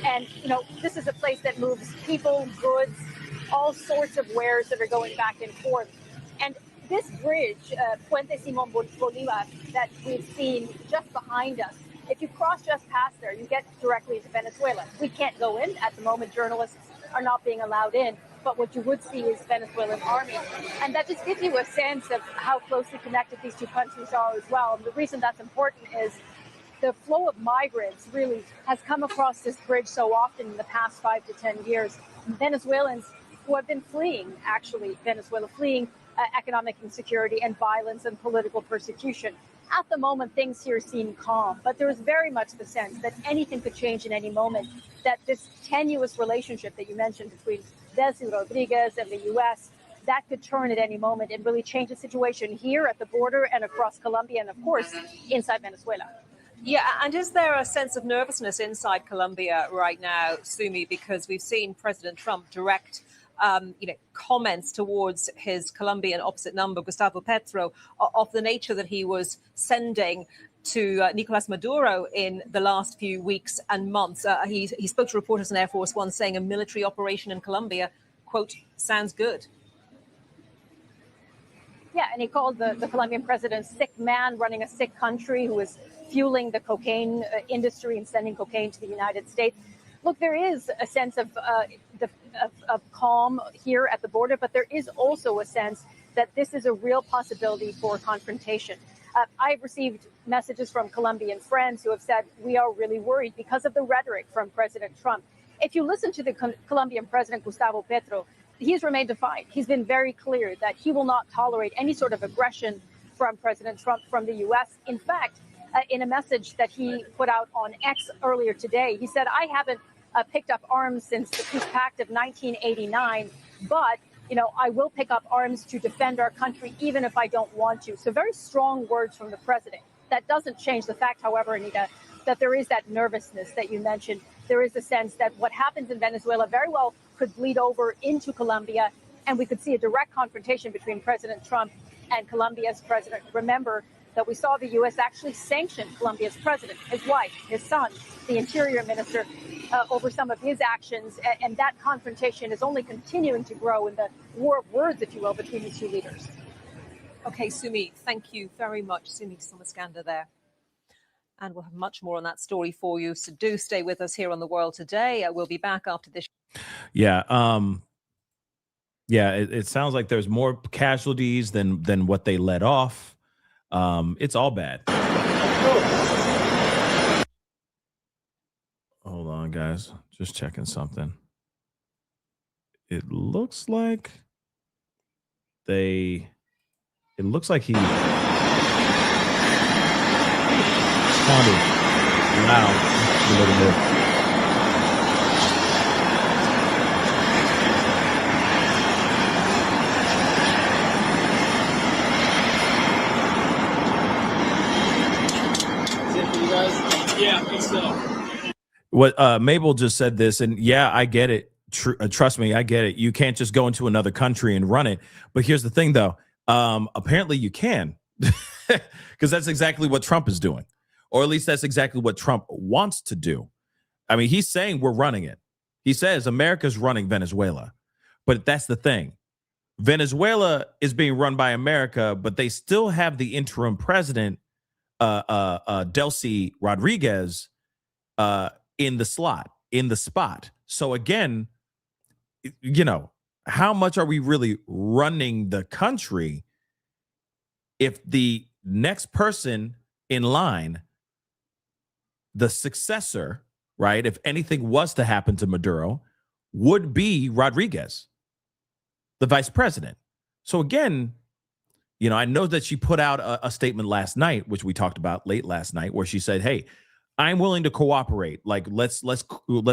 Speaker 22: And, you know, this is a place that moves people, goods, all sorts of wares that are going back and forth. And this bridge, Puente Simón Bolívar, that we've seen just behind us, if you cross just past there, you get directly into Venezuela. We can't go in at the moment. Journalists are not being allowed in. But what you would see is Venezuelan army. And that just gives you a sense of how closely connected these two countries are as well. And the reason that's important is the flow of migrants really has come across this bridge so often in the past 5 to 10 years. Venezuelans who have been fleeing, actually, Venezuela, fleeing economic insecurity and violence and political persecution. At the moment, things here seem calm, but there is very much the sense that anything could change in any moment, that this tenuous relationship that you mentioned between Delcy Rodriguez and the U.S., that could turn at any moment and really change the situation here at the border and across Colombia and, of course, inside Venezuela.
Speaker 6: Yeah, and is there a sense of nervousness inside Colombia right now, Sumi, because we've seen President Trump direct comments towards his Colombian opposite number, Gustavo Petro, of the nature that he was sending to Nicolas Maduro in the last few weeks and months. He spoke to reporters on Air Force One saying a military operation in Colombia, quote, sounds good.
Speaker 22: Yeah, and he called the Colombian president a sick man running a sick country who is fueling the cocaine industry and sending cocaine to the United States. Look, there is a sense of calm here at the border, but there is also a sense that this is a real possibility for confrontation. I've received messages from Colombian friends who have said, we are really worried because of the rhetoric from President Trump. If you listen to the Colombian president, Gustavo Petro, he's remained defiant. He's been very clear that he will not tolerate any sort of aggression from President Trump from the U.S. In fact, in a message that he put out on X earlier today, he said, I haven't picked up arms since the Peace Pact of 1989, but I will pick up arms to defend our country, even if I don't want to. So very strong words from the president. That doesn't change the fact, however, Anita, that there is that nervousness that you mentioned. There is a sense that what happens in Venezuela very well could bleed over into Colombia, and we could see a direct confrontation between President Trump and Colombia's president. Remember that we saw the U.S. actually sanction Colombia's president, his wife, his son, the interior minister, over some of his actions. And that confrontation is only continuing to grow in the war of words, if you will, between these two leaders.
Speaker 6: Okay, Sumi, thank you very much. Sumi Somaskanda there. And we'll have much more on that story for you. So do stay with us here on The World Today. We'll be back after this.
Speaker 15: Yeah. It sounds like there's more casualties than what they let off. It's all bad. Hold on, guys. Just checking something. It looks like he sounded loud a little bit.
Speaker 11: Yeah, I think so.
Speaker 15: What Mabel just said this, and yeah, I get it. Trust me, I get it. You can't just go into another country and run it. But here's the thing, though. Apparently you can, because that's exactly what Trump is doing, or at least that's exactly what Trump wants to do. I mean, he's saying we're running it. He says America's running Venezuela, but that's the thing. Venezuela is being run by America, but they still have the interim president Delcy Rodriguez in the spot. So again, how much are we really running the country if the next person in line, the successor, right, if anything was to happen to Maduro, would be Rodriguez, the vice president. So again, I know that she put out a statement last night, which we talked about late last night, where she said, hey, I'm willing to cooperate. Like, let's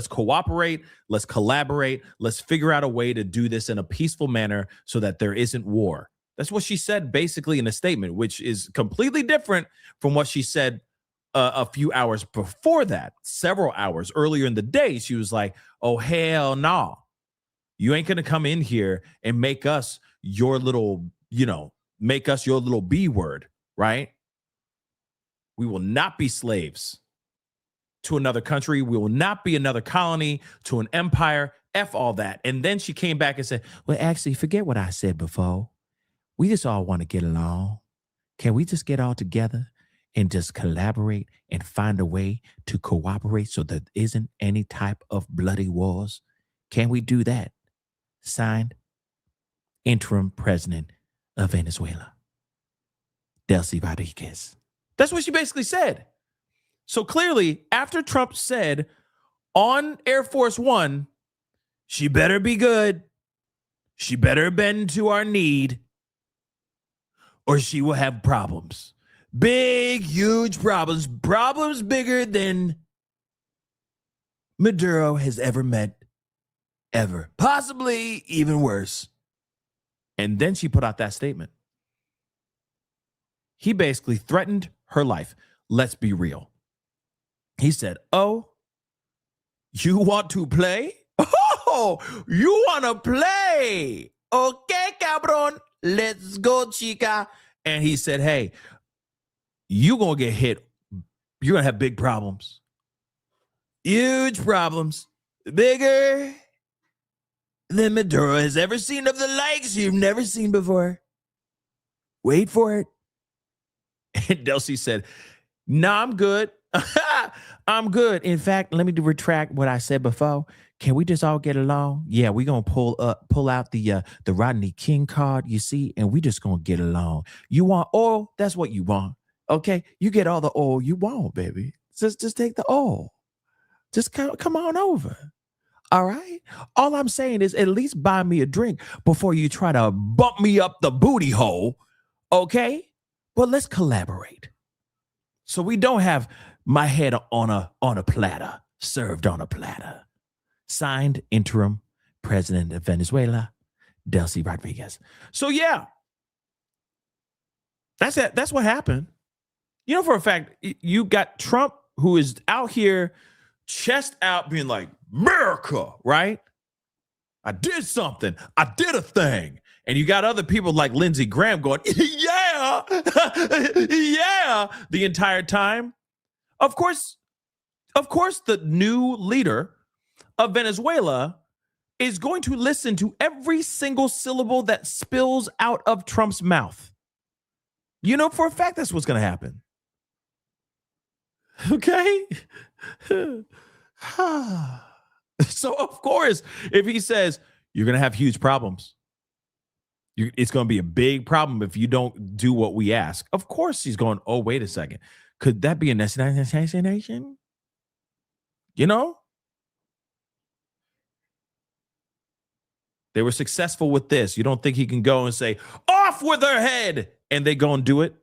Speaker 15: cooperate. Let's collaborate. Let's figure out a way to do this in a peaceful manner so that there isn't war. That's what she said basically in a statement, which is completely different from what she said a few hours before that. Several hours earlier in the day, she was like, oh, hell no. You ain't going to come in here and make us your little, B word, right? We will not be slaves to another country. We will not be another colony to an empire. F all that. And then she came back and said, well, actually, forget what I said before. We just all want to get along. Can we just get all together and just collaborate and find a way to cooperate so there isn't any type of bloody wars? Can we do that? Signed, interim president of Venezuela, Delcy Rodriguez. That's what she basically said. So clearly, after Trump said on Air Force One, she better be good, she better bend to our need, or she will have problems. Big, huge problems. Problems bigger than Maduro has ever met, ever. Possibly even worse. And then she put out that statement. He basically threatened her life. Let's be real. He said, oh, you want to play? Oh, you want to play? Okay, cabron. Let's go, chica. And he said, hey, you're going to get hit. You're going to have big problems. Huge problems. Bigger than Maduro has ever seen, of the likes you've never seen before. Wait for it. And Delcy said, nah, I'm good. I'm good. In fact, let me retract what I said before. Can we just all get along? Yeah, we're going to pull out the Rodney King card, you see, and we just going to get along. You want oil? That's what you want. Okay? You get all the oil you want, baby. Just take the oil. Just come on over. All right? All I'm saying is at least buy me a drink before you try to bump me up the booty hole. Okay? But let's collaborate. So we don't have my head on a platter, served on a platter. Signed, interim president of Venezuela, Delcy Rodriguez. So yeah, that's it. That's what happened. For a fact, you got Trump, who is out here chest out being like, America, right? I did something. I did a thing. And you got other people like Lindsey Graham going, yeah, yeah, the entire time. Of course, the new leader of Venezuela is going to listen to every single syllable that spills out of Trump's mouth. For a fact, that's what's going to happen. Okay? So, of course, if he says, you're going to have huge problems, it's going to be a big problem if you don't do what we ask. Of course, he's going, oh, wait a second. Could that be an assassination? They were successful with this. You don't think he can go and say, off with her head, and they go and do it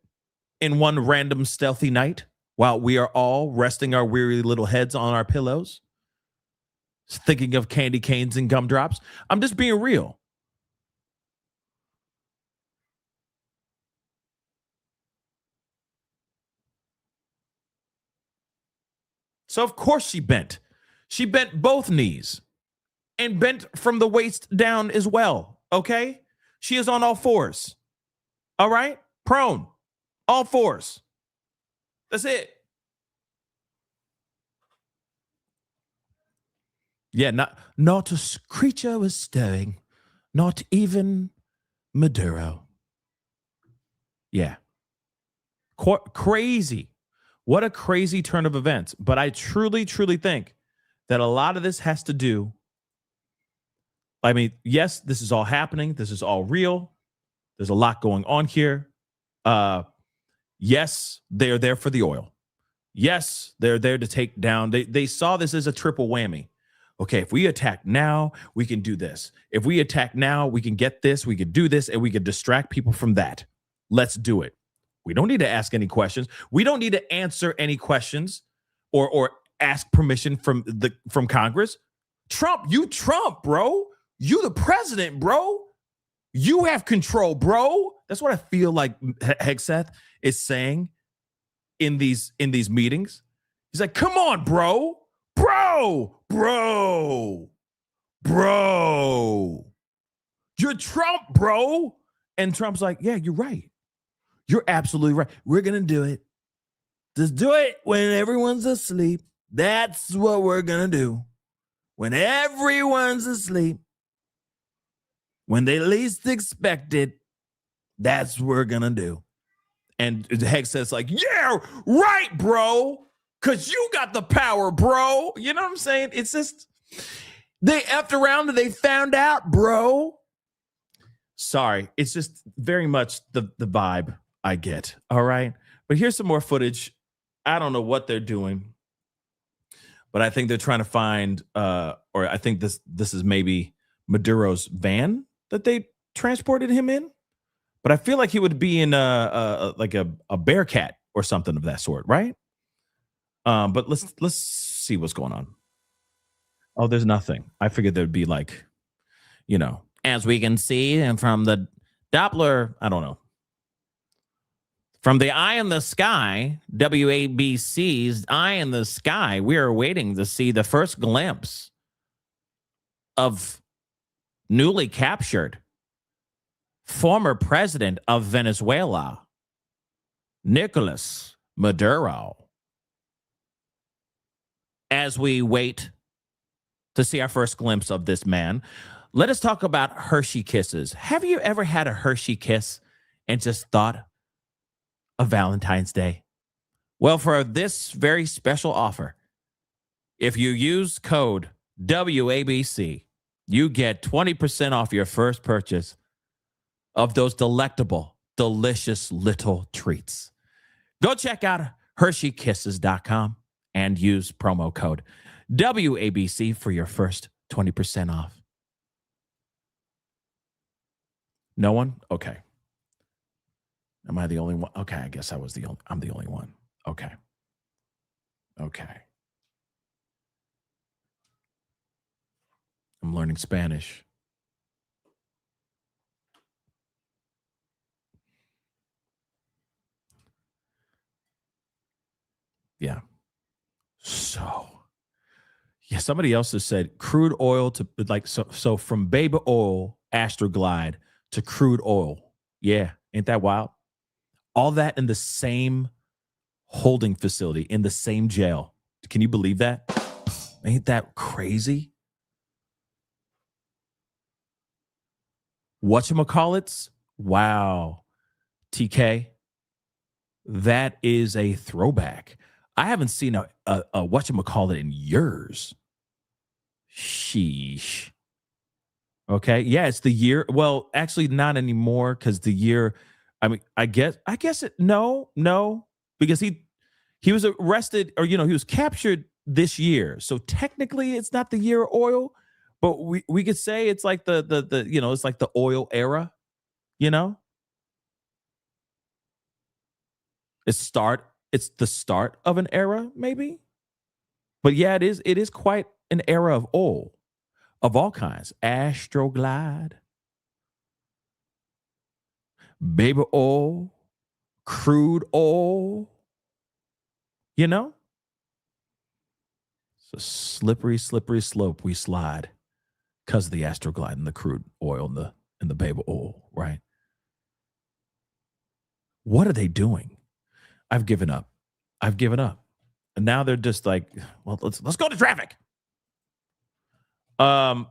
Speaker 15: in one random stealthy night while we are all resting our weary little heads on our pillows, thinking of candy canes and gumdrops? I'm just being real. So, of course, she bent. She bent both knees and bent from the waist down as well. Okay? She is on all fours. All right? Prone. All fours. That's it. Yeah, not a creature was stirring. Not even Maduro. Yeah. Crazy. What a crazy turn of events. But I truly, truly think that a lot of this has to do. I mean, yes, this is all happening. This is all real. There's a lot going on here. Yes, they're there for the oil. Yes, they're there to take down. They saw this as a triple whammy. Okay, if we attack now, we can do this. If we attack now, we can get this, we can do this, and we can distract people from that. Let's do it. We don't need to ask any questions. We don't need to answer any questions or ask permission from Congress. Trump, bro. You the president, bro. You have control, bro. That's what I feel like Hegseth is saying in these meetings. He's like, come on, bro. You're Trump, bro. And Trump's like, yeah, you're right. You're absolutely right. We're going to do it. Just do it when everyone's asleep. That's what we're going to do. When everyone's asleep. When they least expect it. That's what we're going to do. And Hegseth's like, yeah, right, bro. Because you got the power, bro. You know what I'm saying? It's just, they effed around and they found out, bro. Sorry. It's just very much the vibe I get. All right. But here's some more footage. I don't know what they're doing, but I think they're trying to find, or I think this is maybe Maduro's van that they transported him in. But I feel like he would be in like a Bearcat or something of that sort, right? But let's see what's going on. Oh, there's nothing. I figured there'd be like, you know, as we can see, and from the Doppler, I don't know. From the eye in the sky, WABC's eye in the sky, we are waiting to see the first glimpse of newly captured former president of Venezuela, Nicolas Maduro. As we wait to see our first glimpse of this man, let us talk about Hershey kisses. Have you ever had a Hershey kiss and just thought of Valentine's Day? Well, for this very special offer, if you use code WABC, you get 20% off your first purchase of those delectable, delicious little treats. Go check out HersheyKisses.com and use promo code WABC for your first 20% off. No one? Okay. Am I the only one? Okay, I guess I'm the only one. Okay. I'm learning Spanish. Yeah. So, yeah, somebody else has said crude oil to like, so from baby oil, Astroglide to crude oil. Yeah. Ain't that wild? All that in the same holding facility, in the same jail. Can you believe that? Ain't that crazy? Whatchamacallits? Wow. TK, that is a throwback. I haven't seen a whatchamacallit in years. Sheesh. Okay. Yeah, it's the year. Well, actually not anymore, because the year, I mean, I guess it, no, because he was arrested, or, you know, he was captured this year. So technically it's not the year of oil, but we could say it's like the you know, it's like the oil era, you know? It's the start of an era, maybe. But yeah, it is quite an era of oil of all kinds. Astroglide, baby oil, crude oil, you know? It's a slippery slope we slide because of the Astroglide and the crude oil and the baby oil, right? What are they doing? I've given up. And now they're just like, well, let's go to traffic. So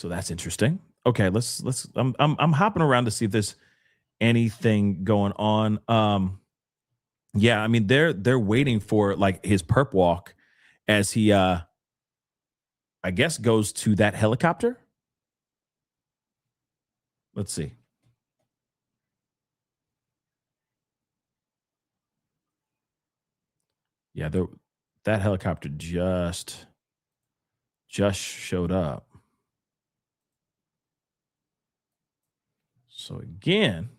Speaker 15: that's interesting. Okay, let's I'm hopping around to see if there's anything going on. Yeah, I mean they're waiting for like his perp walk as he I guess goes to that helicopter. Let's see. Yeah, that helicopter just showed up. So again,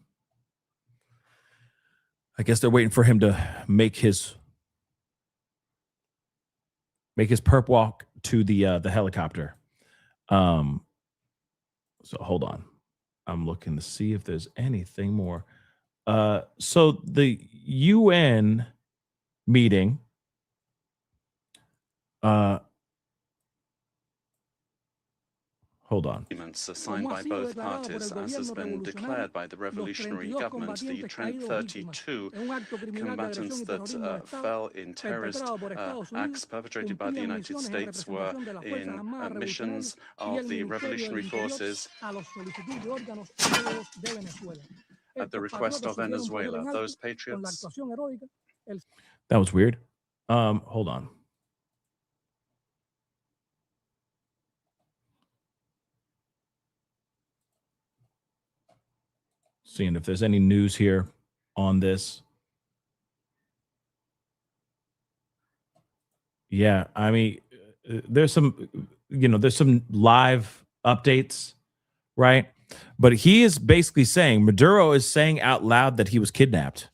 Speaker 15: I guess they're waiting for him to make his perp walk to the helicopter. So hold on. I'm looking to see if there's anything more. So the UN meeting hold on.
Speaker 5: Agreements are signed by both parties, as has been declared by the revolutionary government. The 32 combatants that fell in terrorist acts perpetrated by the United States were in missions of the revolutionary forces at the request of Venezuela. Those patriots.
Speaker 15: That was weird. Hold on. Seeing if there's any news here on this. Yeah, I mean, there's some, there's some live updates, right? But he is basically saying, Maduro is saying out loud that he was kidnapped.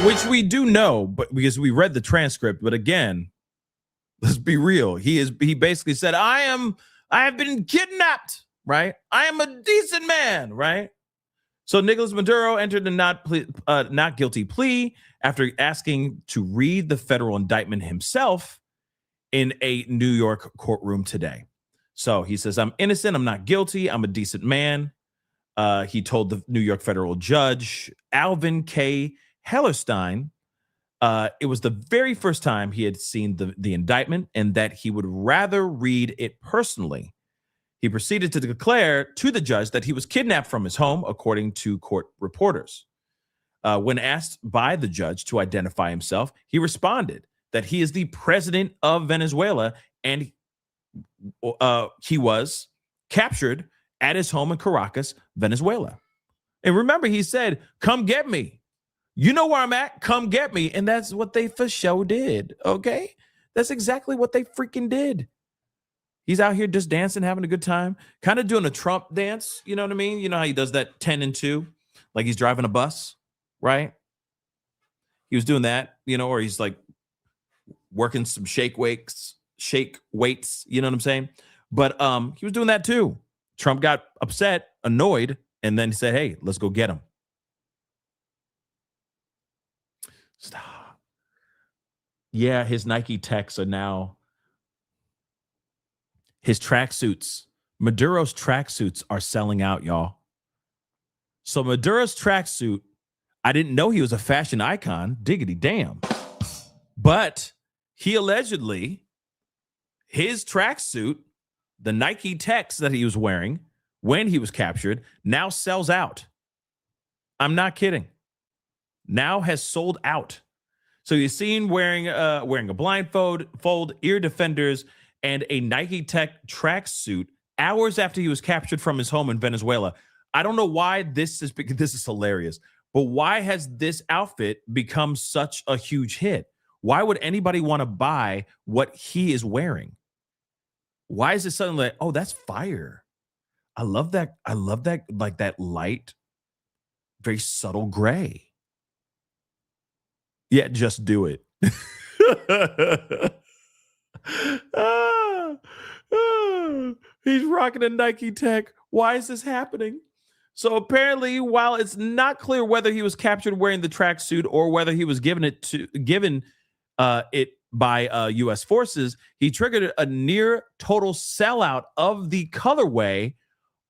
Speaker 15: Which we do know, but because we read the transcript. But again, let's be real. He basically said, I have been kidnapped, right? I am a decent man, right? So Nicolas Maduro entered a not guilty plea after asking to read the federal indictment himself in a New York courtroom today. So he says, I'm innocent. I'm not guilty. I'm a decent man. He told the New York federal judge, Alvin K. Hellerstein, it was the very first time he had seen the indictment and that he would rather read it personally. He proceeded to declare to the judge that he was kidnapped from his home, according to court reporters. When asked by the judge to identify himself, he responded that he is the president of Venezuela and he was captured at his home in Caracas, Venezuela. And remember, he said, come get me. You know where I'm at? Come get me. And that's what they for sure did. Okay? That's exactly what they freaking did. He's out here just dancing, having a good time, kind of doing a Trump dance. You know what I mean? You know how he does that 10 and 2, like he's driving a bus, right? He was doing that, or he's like working some shake weights, you know what I'm saying? But he was doing that too. Trump got upset, annoyed, and then he said, hey, let's go get him. Stop. Yeah, his Nike techs are now his tracksuits. Maduro's tracksuits are selling out, y'all. So Maduro's tracksuit, I didn't know he was a fashion icon. Diggity damn. But he allegedly, his tracksuit, the Nike techs that he was wearing when he was captured, now sells out. I'm not kidding. Now has sold out. So you're seen wearing a blindfold, ear defenders, and a Nike Tech tracksuit hours after he was captured from his home in Venezuela. I don't know why this is hilarious, but why has this outfit become such a huge hit? Why would anybody want to buy what he is wearing? Why is it suddenly like, oh, that's fire? I love that, like that light, very subtle gray. Yeah, just do it. He's rocking a Nike Tech. Why is this happening? So apparently, while it's not clear whether he was captured wearing the tracksuit or whether he was given it by U.S. forces, he triggered a near total sellout of the colorway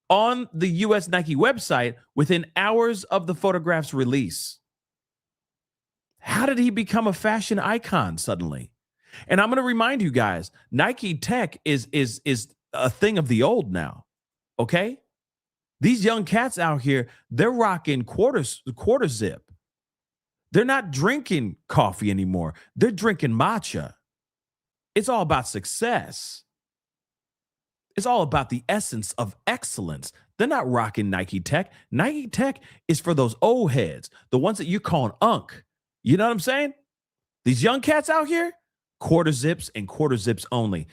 Speaker 15: on the U.S. Nike website within hours of the photograph's release. How did he become a fashion icon suddenly? And I'm going to remind you guys, Nike Tech is a thing of the old now. Okay? These young cats out here, they're rocking quarter zip. They're not drinking coffee anymore. They're drinking matcha. It's all about success. It's all about the essence of excellence. They're not rocking Nike Tech. Nike Tech is for those old heads, the ones that you're calling unk. You know what I'm saying? These young cats out here, quarter zips and quarter zips only.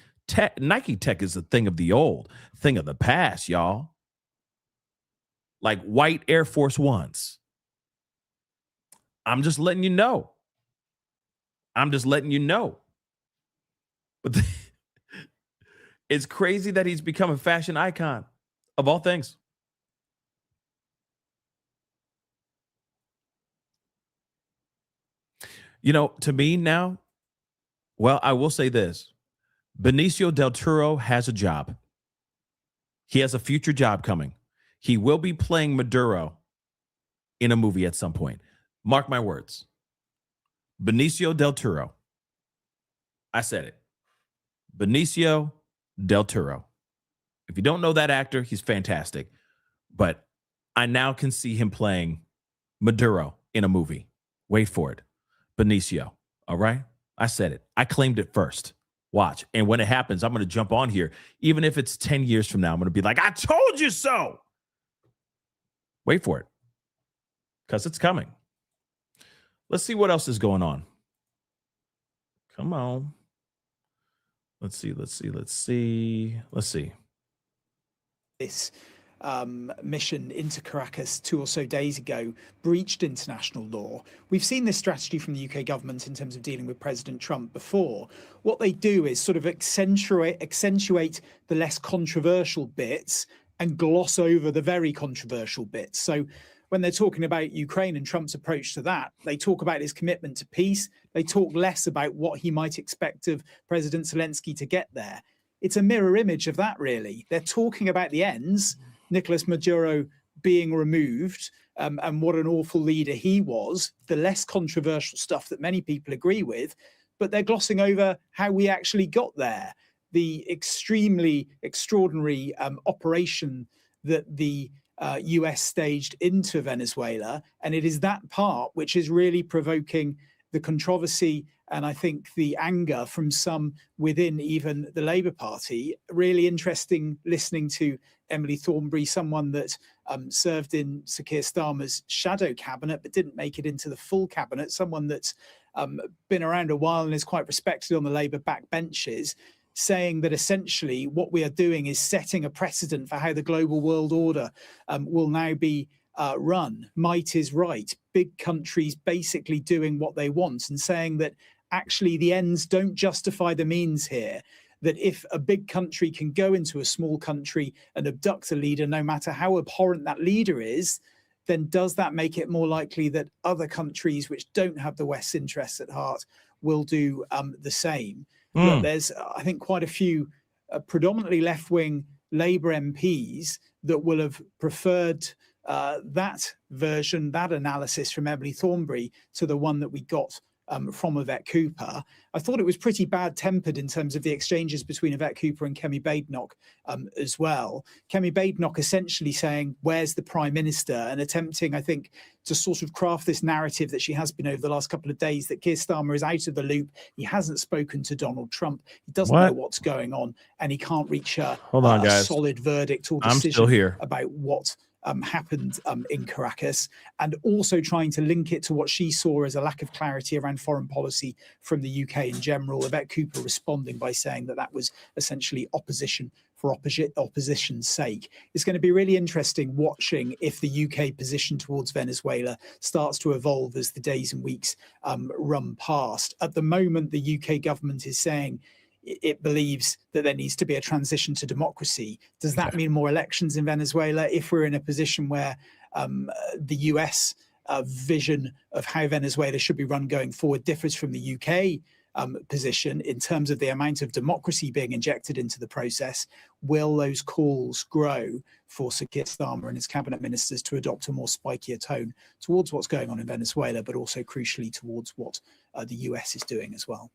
Speaker 15: Nike Tech is a thing of the old, thing of the past, y'all. Like white Air Force Ones. I'm just letting you know. I'm just letting you know. But it's crazy that he's become a fashion icon of all things. You know, to me now, well, I will say this. Benicio del Toro has a job. He has a future job coming. He will be playing Maduro in a movie at some point. Mark my words. Benicio del Toro. I said it. Benicio del Toro. If you don't know that actor, he's fantastic. But I now can see him playing Maduro in a movie. Wait for it. Benicio. All right? I said it. I claimed it first. Watch. And when it happens, I'm going to jump on here. Even if it's 10 years from now, I'm going to be like, I told you so. Wait for it. Because it's coming. Let's see what else is going on. Come on. Let's see.
Speaker 7: This mission into Caracas 2 or so days ago breached international law. We've seen this strategy from the UK government in terms of dealing with President Trump before. What they do is sort of accentuate the less controversial bits and gloss over the very controversial bits. So when they're talking about Ukraine and Trump's approach to that, they talk about his commitment to peace. They talk less about what he might expect of President Zelensky to get there. It's a mirror image of that, really. They're talking about the ends, Nicolas Maduro being removed, and what an awful leader he was, the less controversial stuff that many people agree with, but they're glossing over how we actually got there, the extremely extraordinary operation that the US staged into Venezuela. And it is that part which is really provoking the controversy and I think the anger from some within even the Labour Party. Really interesting listening to Emily Thornberry, someone that served in Sir Keir Starmer's shadow cabinet but didn't make it into the full cabinet, someone that's been around a while and is quite respected on the Labour backbenches, saying that essentially what we are doing is setting a precedent for how the global world order will now be run. Might is right. Big countries basically doing what they want, and saying that actually the ends don't justify the means here. That if a big country can go into a small country and abduct a leader, no matter how abhorrent that leader is, then does that make it more likely that other countries which don't have the West's interests at heart will do the same? Look, there's, I think, quite a few predominantly left-wing Labour MPs that will have preferred that version, that analysis from Emily Thornberry to the one that we got from Yvette Cooper. I thought it was pretty bad-tempered in terms of the exchanges between Yvette Cooper and Kemi Badenoch as well. Kemi Badenoch essentially saying, where's the Prime Minister? And attempting, I think, to sort of craft this narrative that she has been over the last couple of days, that Keir Starmer is out of the loop. He hasn't spoken to Donald Trump. He doesn't know what's going on, and he can't reach a solid verdict or decision about what happened in Caracas, and also trying to link it to what she saw as a lack of clarity around foreign policy from the UK in general. Yvette Cooper responding by saying that that was essentially opposition for opposition's sake. It's going to be really interesting watching if the UK position towards Venezuela starts to evolve as the days and weeks run past. At the moment, the UK government is saying it believes that there needs to be a transition to democracy. Does that mean more elections in Venezuela? If we're in a position where the US vision of how Venezuela should be run going forward differs from the UK position in terms of the amount of democracy being injected into the process, will those calls grow for Sir Keir Starmer and his cabinet ministers to adopt a more spikier tone towards what's going on in Venezuela, but also crucially towards what the US is doing as well?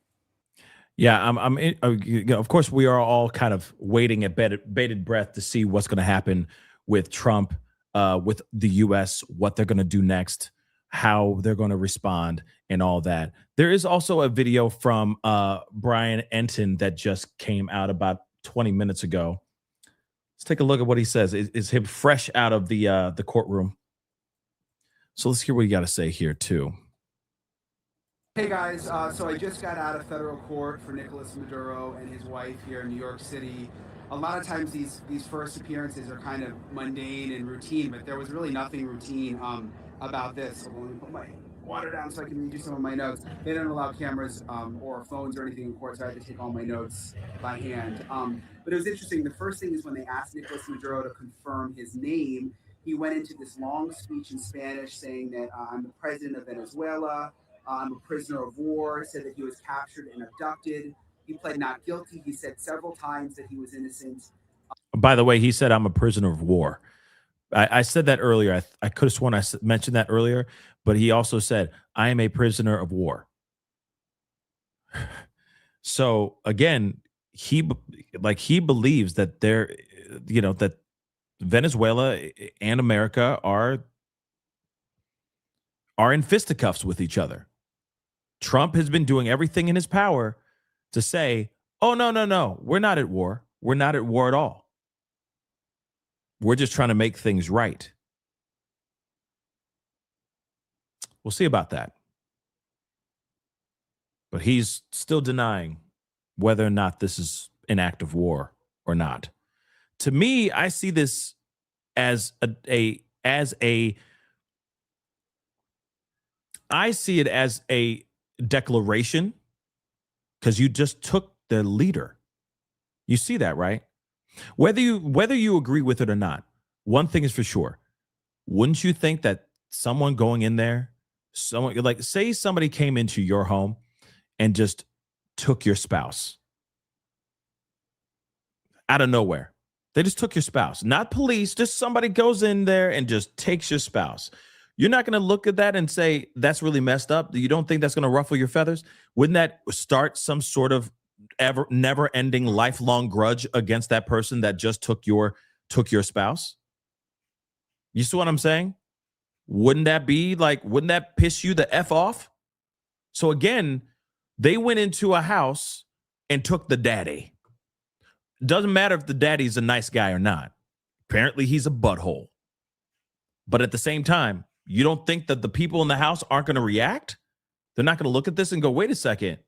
Speaker 15: Yeah, of course, we are all kind of waiting at bated breath to see what's going to happen with Trump, with the U.S., what they're going to do next, how they're going to respond, and all that. There is also a video from Brian Enton that just came out about 20 minutes ago. Let's take a look at what he says. It's him fresh out of the courtroom. So let's hear what you got to say here too.
Speaker 8: Hey guys, so I just got out of federal court for Nicolas Maduro and his wife here in New York City. A lot of times these first appearances are kind of mundane and routine, but there was really nothing routine about this. So let me put my water down so I can read you some of my notes. They don't allow cameras or phones or anything in court, so I had to take all my notes by hand. But it was interesting. The first thing is when they asked Nicolas Maduro to confirm his name, he went into this long speech in Spanish saying that I'm the president of Venezuela. I'm a prisoner of war, said that he was captured and abducted. He pled not guilty. He said several times that he was innocent.
Speaker 15: By the way, he said, I'm a prisoner of war. I said that earlier. I could have sworn I mentioned that earlier, but he also said, I am a prisoner of war. So again, he believes that that Venezuela and America are in fisticuffs with each other. Trump has been doing everything in his power to say, oh, no, we're not at war. We're not at war at all. We're just trying to make things right. We'll see about that. But he's still denying whether or not this is an act of war or not. To me, I see this as I see it as a declaration, because you just took the leader. You see that, right? Whether you agree with it or not, one thing is for sure. Wouldn't you think that someone going in there, say somebody came into your home and just took your spouse out of nowhere? They just took your spouse, not police, just somebody goes in there and just takes your spouse. You're not going to look at that and say, that's really messed up. You don't think that's going to ruffle your feathers? Wouldn't that start some sort of never-ending, lifelong grudge against that person that just took your spouse? You see what I'm saying? Wouldn't that piss you the F off? So again, they went into a house and took the daddy. Doesn't matter if the daddy's a nice guy or not. Apparently, he's a butthole. But at the same time, you don't think that the people in the house aren't going to react? They're not going to look at this and go, wait a second.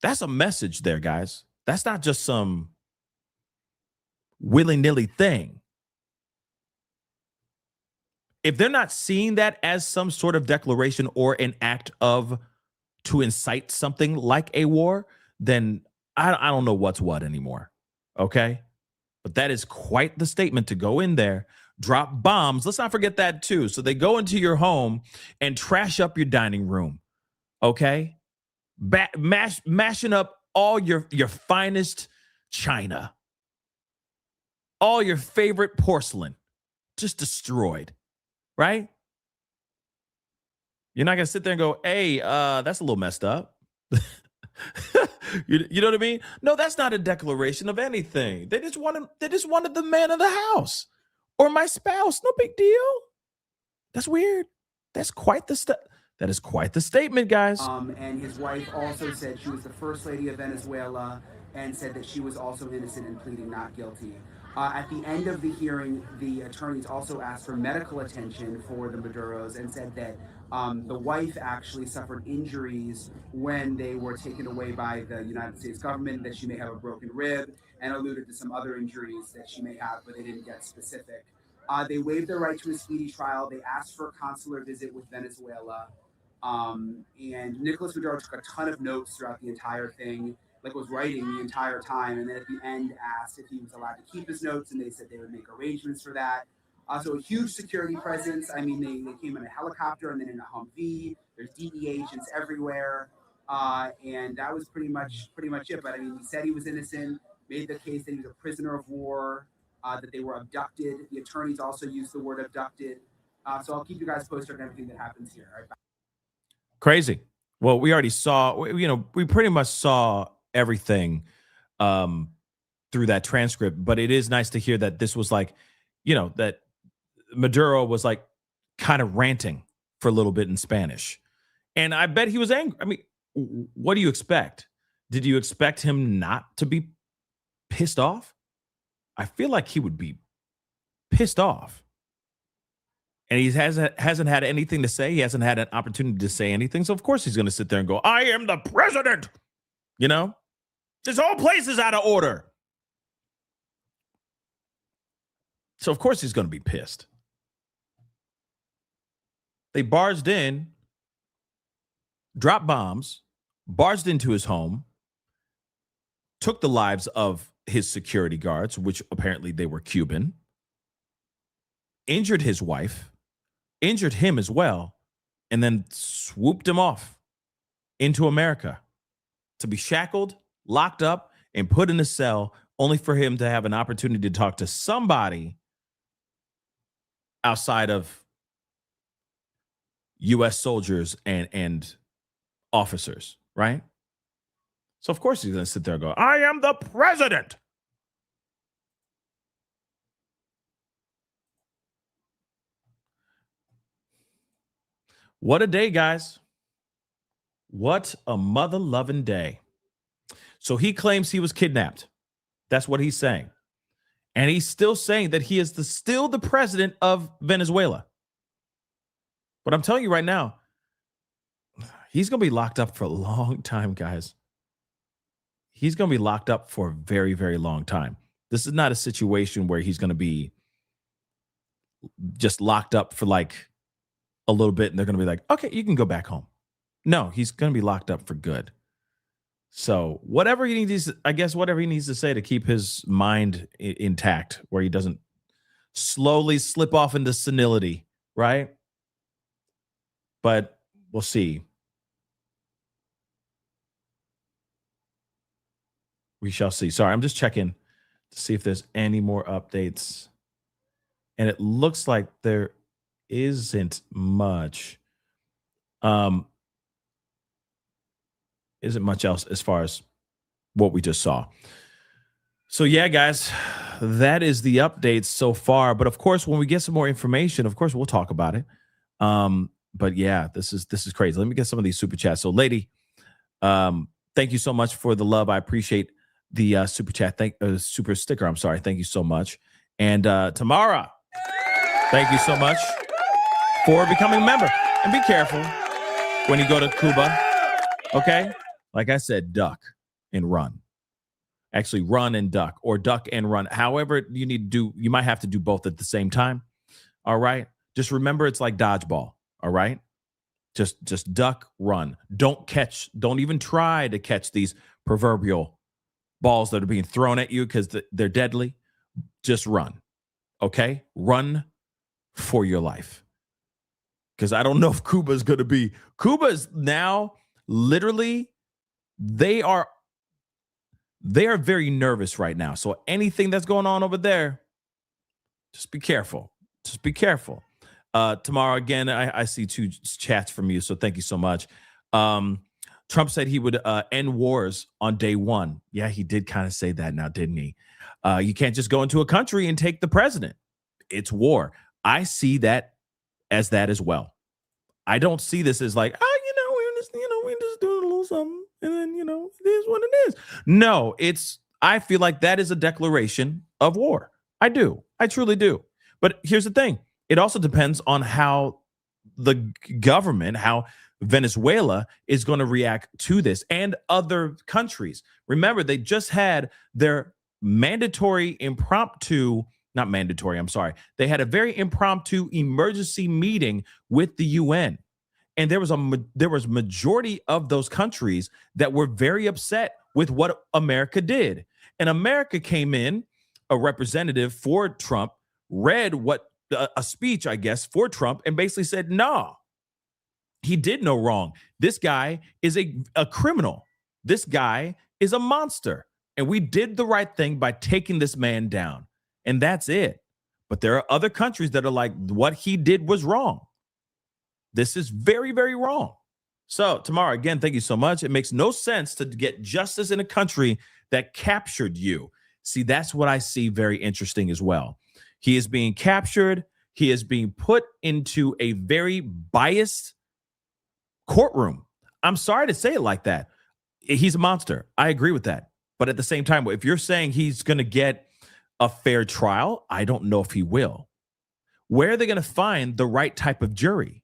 Speaker 15: That's a message there, guys. That's not just some willy-nilly thing. If they're not seeing that as some sort of declaration or an act to incite something like a war, then I don't know what's what anymore. Okay? But that is quite the statement to go in there, drop bombs. Let's not forget that too. So they go into your home and trash up your dining room. Okay? Mashing up all your finest china. All your favorite porcelain. Just destroyed. Right? You're not going to sit there and go, hey, that's a little messed up. You know what I mean? No, that's not a declaration of anything. They just wanted the man of the house or my spouse. No big deal. That's weird. That is quite the statement, guys.
Speaker 8: And his wife also said she was the first lady of Venezuela and said that she was also innocent and pleading not guilty. At the end of the hearing, the attorneys also asked for medical attention for the Maduros and said that the wife actually suffered injuries when they were taken away by the United States government, that she may have a broken rib, and alluded to some other injuries that she may have, but they didn't get specific. They waived their right to a speedy trial. They asked for a consular visit with Venezuela. And Nicolas Maduro took a ton of notes throughout the entire thing, was writing the entire time, and then at the end asked if he was allowed to keep his notes, and they said they would make arrangements for that. So a huge security presence. I mean, they came in a helicopter and then in a Humvee. There's DEA agents everywhere, and that was pretty much it. But I mean, he said he was innocent, made the case that he was a prisoner of war, that they were abducted. The attorneys also used the word abducted. So I'll keep you guys posted on everything that happens here. All right, bye.
Speaker 15: Crazy. Well, we already saw, we pretty much saw everything through that transcript, but it is nice to hear that this was like, that Maduro was like kind of ranting for a little bit in Spanish. And I bet he was angry. I mean, what do you expect? Did you expect him not to be pissed off? I feel like he would be pissed off. And he hasn't had anything to say. He hasn't had an opportunity to say anything. So, of course, he's going to sit there and go, I am the president. This whole place is out of order. So, of course, he's going to be pissed. They barged in, dropped bombs, barged into his home, took the lives of his security guards, which apparently they were Cuban, injured his wife, injured him as well, and then swooped him off into America to be shackled, locked up, and put in a cell, only for him to have an opportunity to talk to somebody outside of U.S. soldiers and officers, right? So, of course, he's going to sit there and go, I am the president. What a day, guys. What a mother-loving day. So he claims he was kidnapped. That's what he's saying. And he's still saying that he is still the president of Venezuela. But I'm telling you right now, he's going to be locked up for a long time, guys. He's going to be locked up for a very, very long time. This is not a situation where he's going to be just locked up for like a little bit and they're going to be like, okay, you can go back home. No, he's going to be locked up for good. So whatever he needs to say to keep his mind intact, where he doesn't slowly slip off into senility, right? But we'll see. We shall see. Sorry, I'm just checking to see if there's any more updates. And it looks like there isn't much. Isn't much else as far as what we just saw. So yeah, guys, that is the updates so far. But of course, when we get some more information, of course, we'll talk about it. But yeah, this is crazy. Let me get some of these super chats. So, lady, thank you so much for the love. I appreciate the super chat. Super sticker. I'm sorry. Thank you so much. And Tamara, thank you so much for becoming a member. And be careful when you go to Cuba. Okay. Like I said, duck and run. Actually, run and duck, or duck and run. However you need to do, you might have to do both at the same time. All right. Just remember, it's like dodgeball. All right. Just duck, run. Don't even try to catch these proverbial balls that are being thrown at you because they're deadly. Just run. Okay. Run for your life. Because I don't know if Cuba is now literally, they are very nervous right now. So anything that's going on over there, just be careful. Just be careful. Tomorrow, again, I see 2 chats from you, so thank you so much. Trump said he would end wars on day 1. Yeah, he did kind of say that now, didn't he? You can't just go into a country and take the president. It's war. I see that as well. I don't see this as like, we just do a little something, and then, it is what it is. No, I feel like that is a declaration of war. I do. I truly do. But here's the thing. It also depends on how the government, how Venezuela is going to react to this, and other countries. Remember, they just had their mandatory impromptu, not mandatory, I'm sorry. They had a very impromptu emergency meeting with the UN. And there was majority of those countries that were very upset with what America did. And America came in, a representative for Trump, read a speech, I guess, for Trump, and basically said, no, he did no wrong. This guy is a criminal. This guy is a monster. And we did the right thing by taking this man down. And that's it. But there are other countries that are like, what he did was wrong. This is very, very wrong. So, Tamara, again, thank you so much. It makes no sense to get justice in a country that captured you. See, that's what I see very interesting as well. He is being captured. He is being put into a very biased courtroom. I'm sorry to say it like that. He's a monster. I agree with that. But at the same time, if you're saying he's going to get a fair trial, I don't know if he will. Where are they going to find the right type of jury?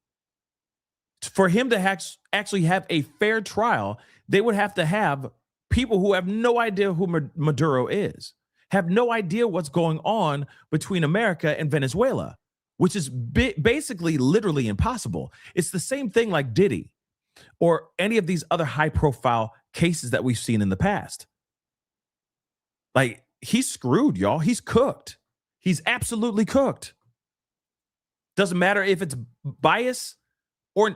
Speaker 15: For him to actually have a fair trial, they would have to have people who have no idea who Maduro is, have no idea what's going on between America and Venezuela, which is basically literally impossible. It's the same thing like Diddy or any of these other high-profile cases that we've seen in the past. Like, he's screwed, y'all. He's cooked. He's absolutely cooked. Doesn't matter if it's bias or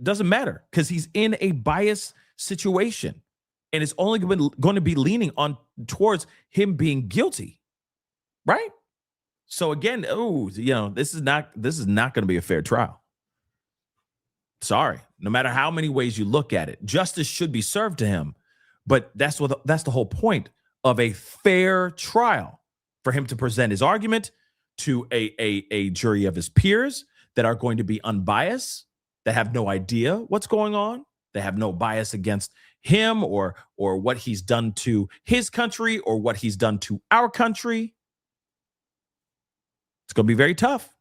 Speaker 15: doesn't matter because he's in a biased situation and it's only going to be leaning on towards him being guilty. Right? So again, this is not going to be a fair trial. Sorry. No matter how many ways you look at it, justice should be served to him. But that's the whole point of a fair trial, for him to present his argument to a jury of his peers that are going to be unbiased, that have no idea what's going on. They have no bias against him or what he's done to his country or what he's done to our country. It's going to be very tough.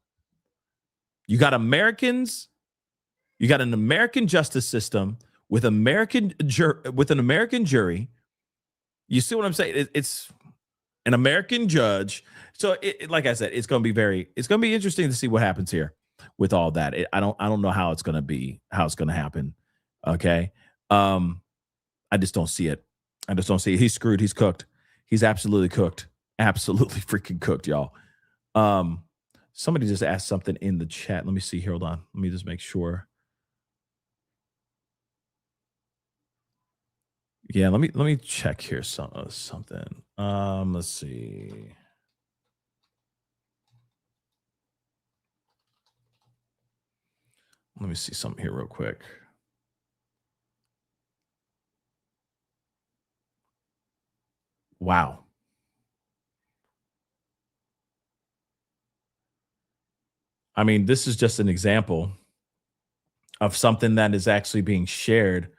Speaker 15: You got Americans. You got an American justice system with an American jury. You see what I'm saying? It's an American judge. So, like I said, it's going to be interesting to see what happens here with all that. I don't know how it's going to happen. Okay. I just don't see it. He's screwed. He's cooked. He's absolutely cooked. Absolutely freaking cooked, y'all. Somebody just asked something in the chat. Let me see here. Hold on. Let me just make sure. Yeah, let me check here something. Let's see. Let me see something here real quick. Wow. I mean, this is just an example of something that is actually being shared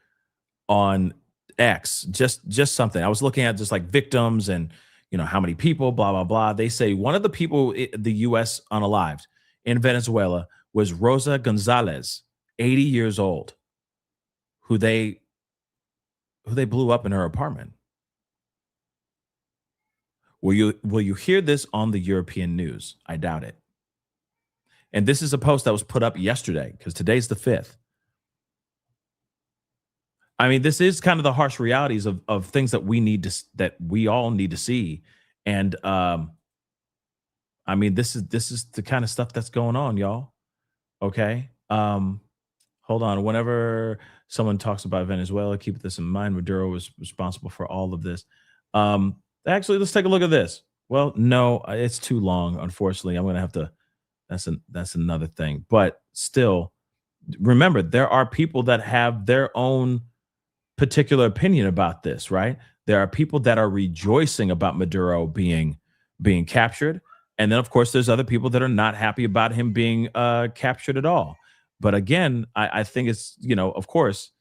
Speaker 15: on X. Just something. I was looking at just like victims and, how many people, blah, blah, blah. They say one of the people the U.S. unalived in Venezuela was Rosa Gonzalez, 80 years old, who they blew up in her apartment. Will you hear this on the European news? I doubt it. And this is a post that was put up yesterday because today's the 5th. I mean, this is kind of the harsh realities of things that we all need to see. And I mean, this is the kind of stuff that's going on, y'all. Okay. Hold on. Whenever someone talks about Venezuela, keep this in mind. Maduro was responsible for all of this. Actually, let's take a look at this. Well, no, it's too long. Unfortunately, I'm going to have to. That's another thing. But still, remember, there are people that have their own particular opinion about this, right? There are people that are rejoicing about Maduro being captured. And then, of course, there's other people that are not happy about him being captured at all. But again, I think it's, of course,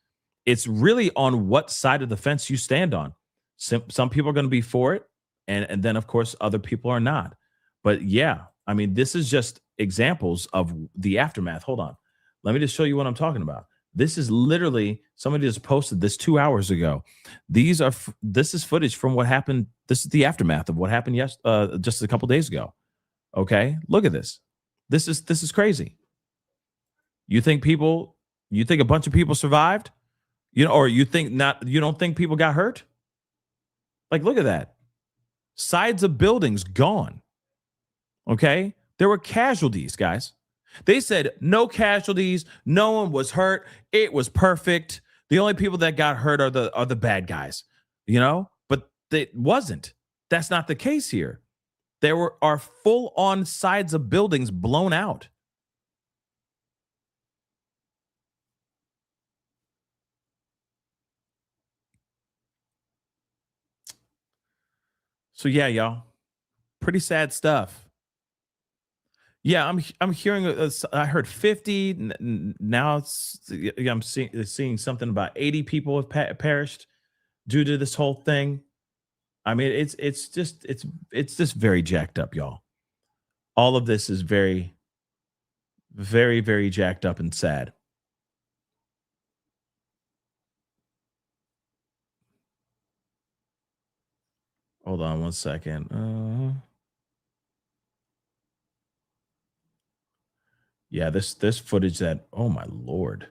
Speaker 15: it's really on what side of the fence you stand on. Some people are going to be for it. And then, of course, other people are not. But yeah, I mean, this is just examples of the aftermath. Hold on. Let me just show you what I'm talking about. This is literally, somebody just posted this 2 hours ago. This is footage from what happened. This is the aftermath of what happened just a couple days ago. Okay, look at this. This is crazy. You think a bunch of people survived? Or you don't think people got hurt? Like, look at that. Sides of buildings gone. Okay, there were casualties, guys. They said no casualties, no one was hurt. It was perfect. The only people that got hurt are the bad guys, but it wasn't. That's not the case here. There are full-on sides of buildings blown out. So yeah, y'all, pretty sad stuff. Yeah, I'm hearing. I heard 50. Now I'm seeing something about 80 people have perished due to this whole thing. I mean, it's just very jacked up, y'all. All of this is very, very, very jacked up and sad. Hold on one second. Yeah, this footage that, oh my Lord.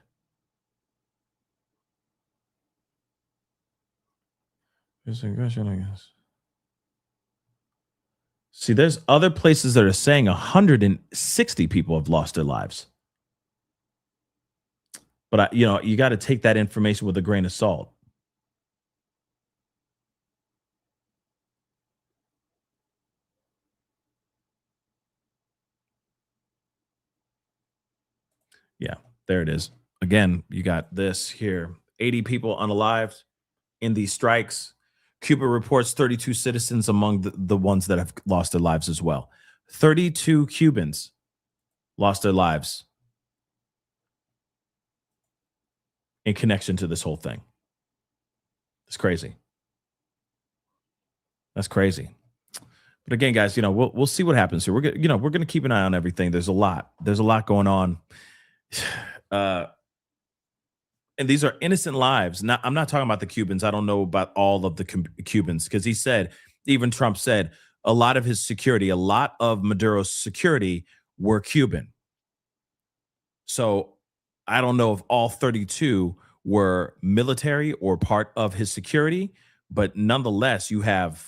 Speaker 15: There's aggression, I guess. See, there's other places that are saying 160 people have lost their lives. But you got to take that information with a grain of salt. Yeah, there it is. Again, you got this here. 80 people unalived in these strikes. Cuba reports 32 citizens among the ones that have lost their lives as well. 32 Cubans lost their lives in connection to this whole thing. It's crazy. That's crazy. But again, guys, we'll see what happens here. We're going to keep an eye on everything. There's a lot going on. And these are innocent lives. Now, I'm not talking about the Cubans. I don't know about all of the Cubans, because even Trump said a lot of his security, a lot of Maduro's security were Cuban. So I don't know if all 32 were military or part of his security, but nonetheless, you have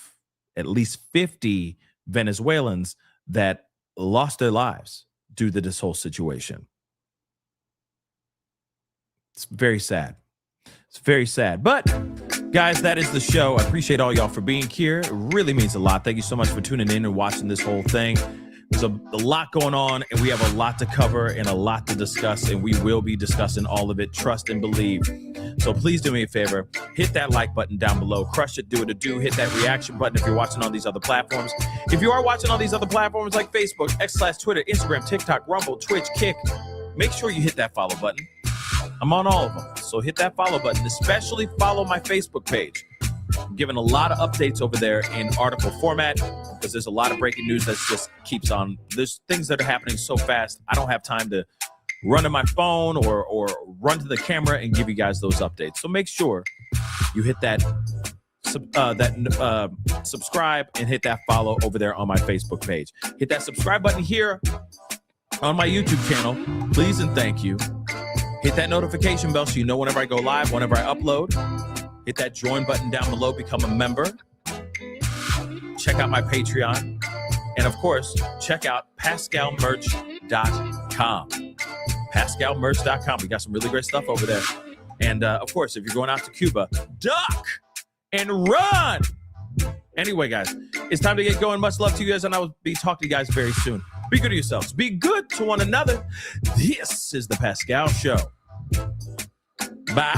Speaker 15: at least 50 Venezuelans that lost their lives due to this whole situation. It's very sad. It's very sad. But guys, that is the show. I appreciate all y'all for being here. It really means a lot. Thank you so much for tuning in and watching this whole thing. There's a lot going on, and we have a lot to cover and a lot to discuss, and we will be discussing all of it. Trust and believe. So please do me a favor. Hit that like button down below. Crush it. Do it a do. Hit that reaction button if you're watching on these other platforms. If you are watching on these other platforms like Facebook, X/Twitter, Instagram, TikTok, Rumble, Twitch, Kick, make sure you hit that follow button. I'm on all of them, so hit that follow button. Especially follow my Facebook page. I'm giving a lot of updates over there in article format, because there's a lot of breaking news that just keeps on. There's things that are happening so fast, I don't have time to run to my phone or run to the camera and give you guys those updates. So make sure you hit that subscribe and hit that follow over there on my Facebook page. Hit that subscribe button here on my YouTube channel, please and thank you. Hit that notification bell so you know whenever I go live, whenever I upload. Hit that join button down below, become a member. Check out my Patreon. And of course, check out PascalMerch.com. PascalMerch.com. We got some really great stuff over there. And of course, if you're going out to Cuba, duck and run. Anyway, guys, it's time to get going. Much love to you guys, and I will be talking to you guys very soon. Be good to yourselves. Be good to one another. This is The Pascal Show. Bye.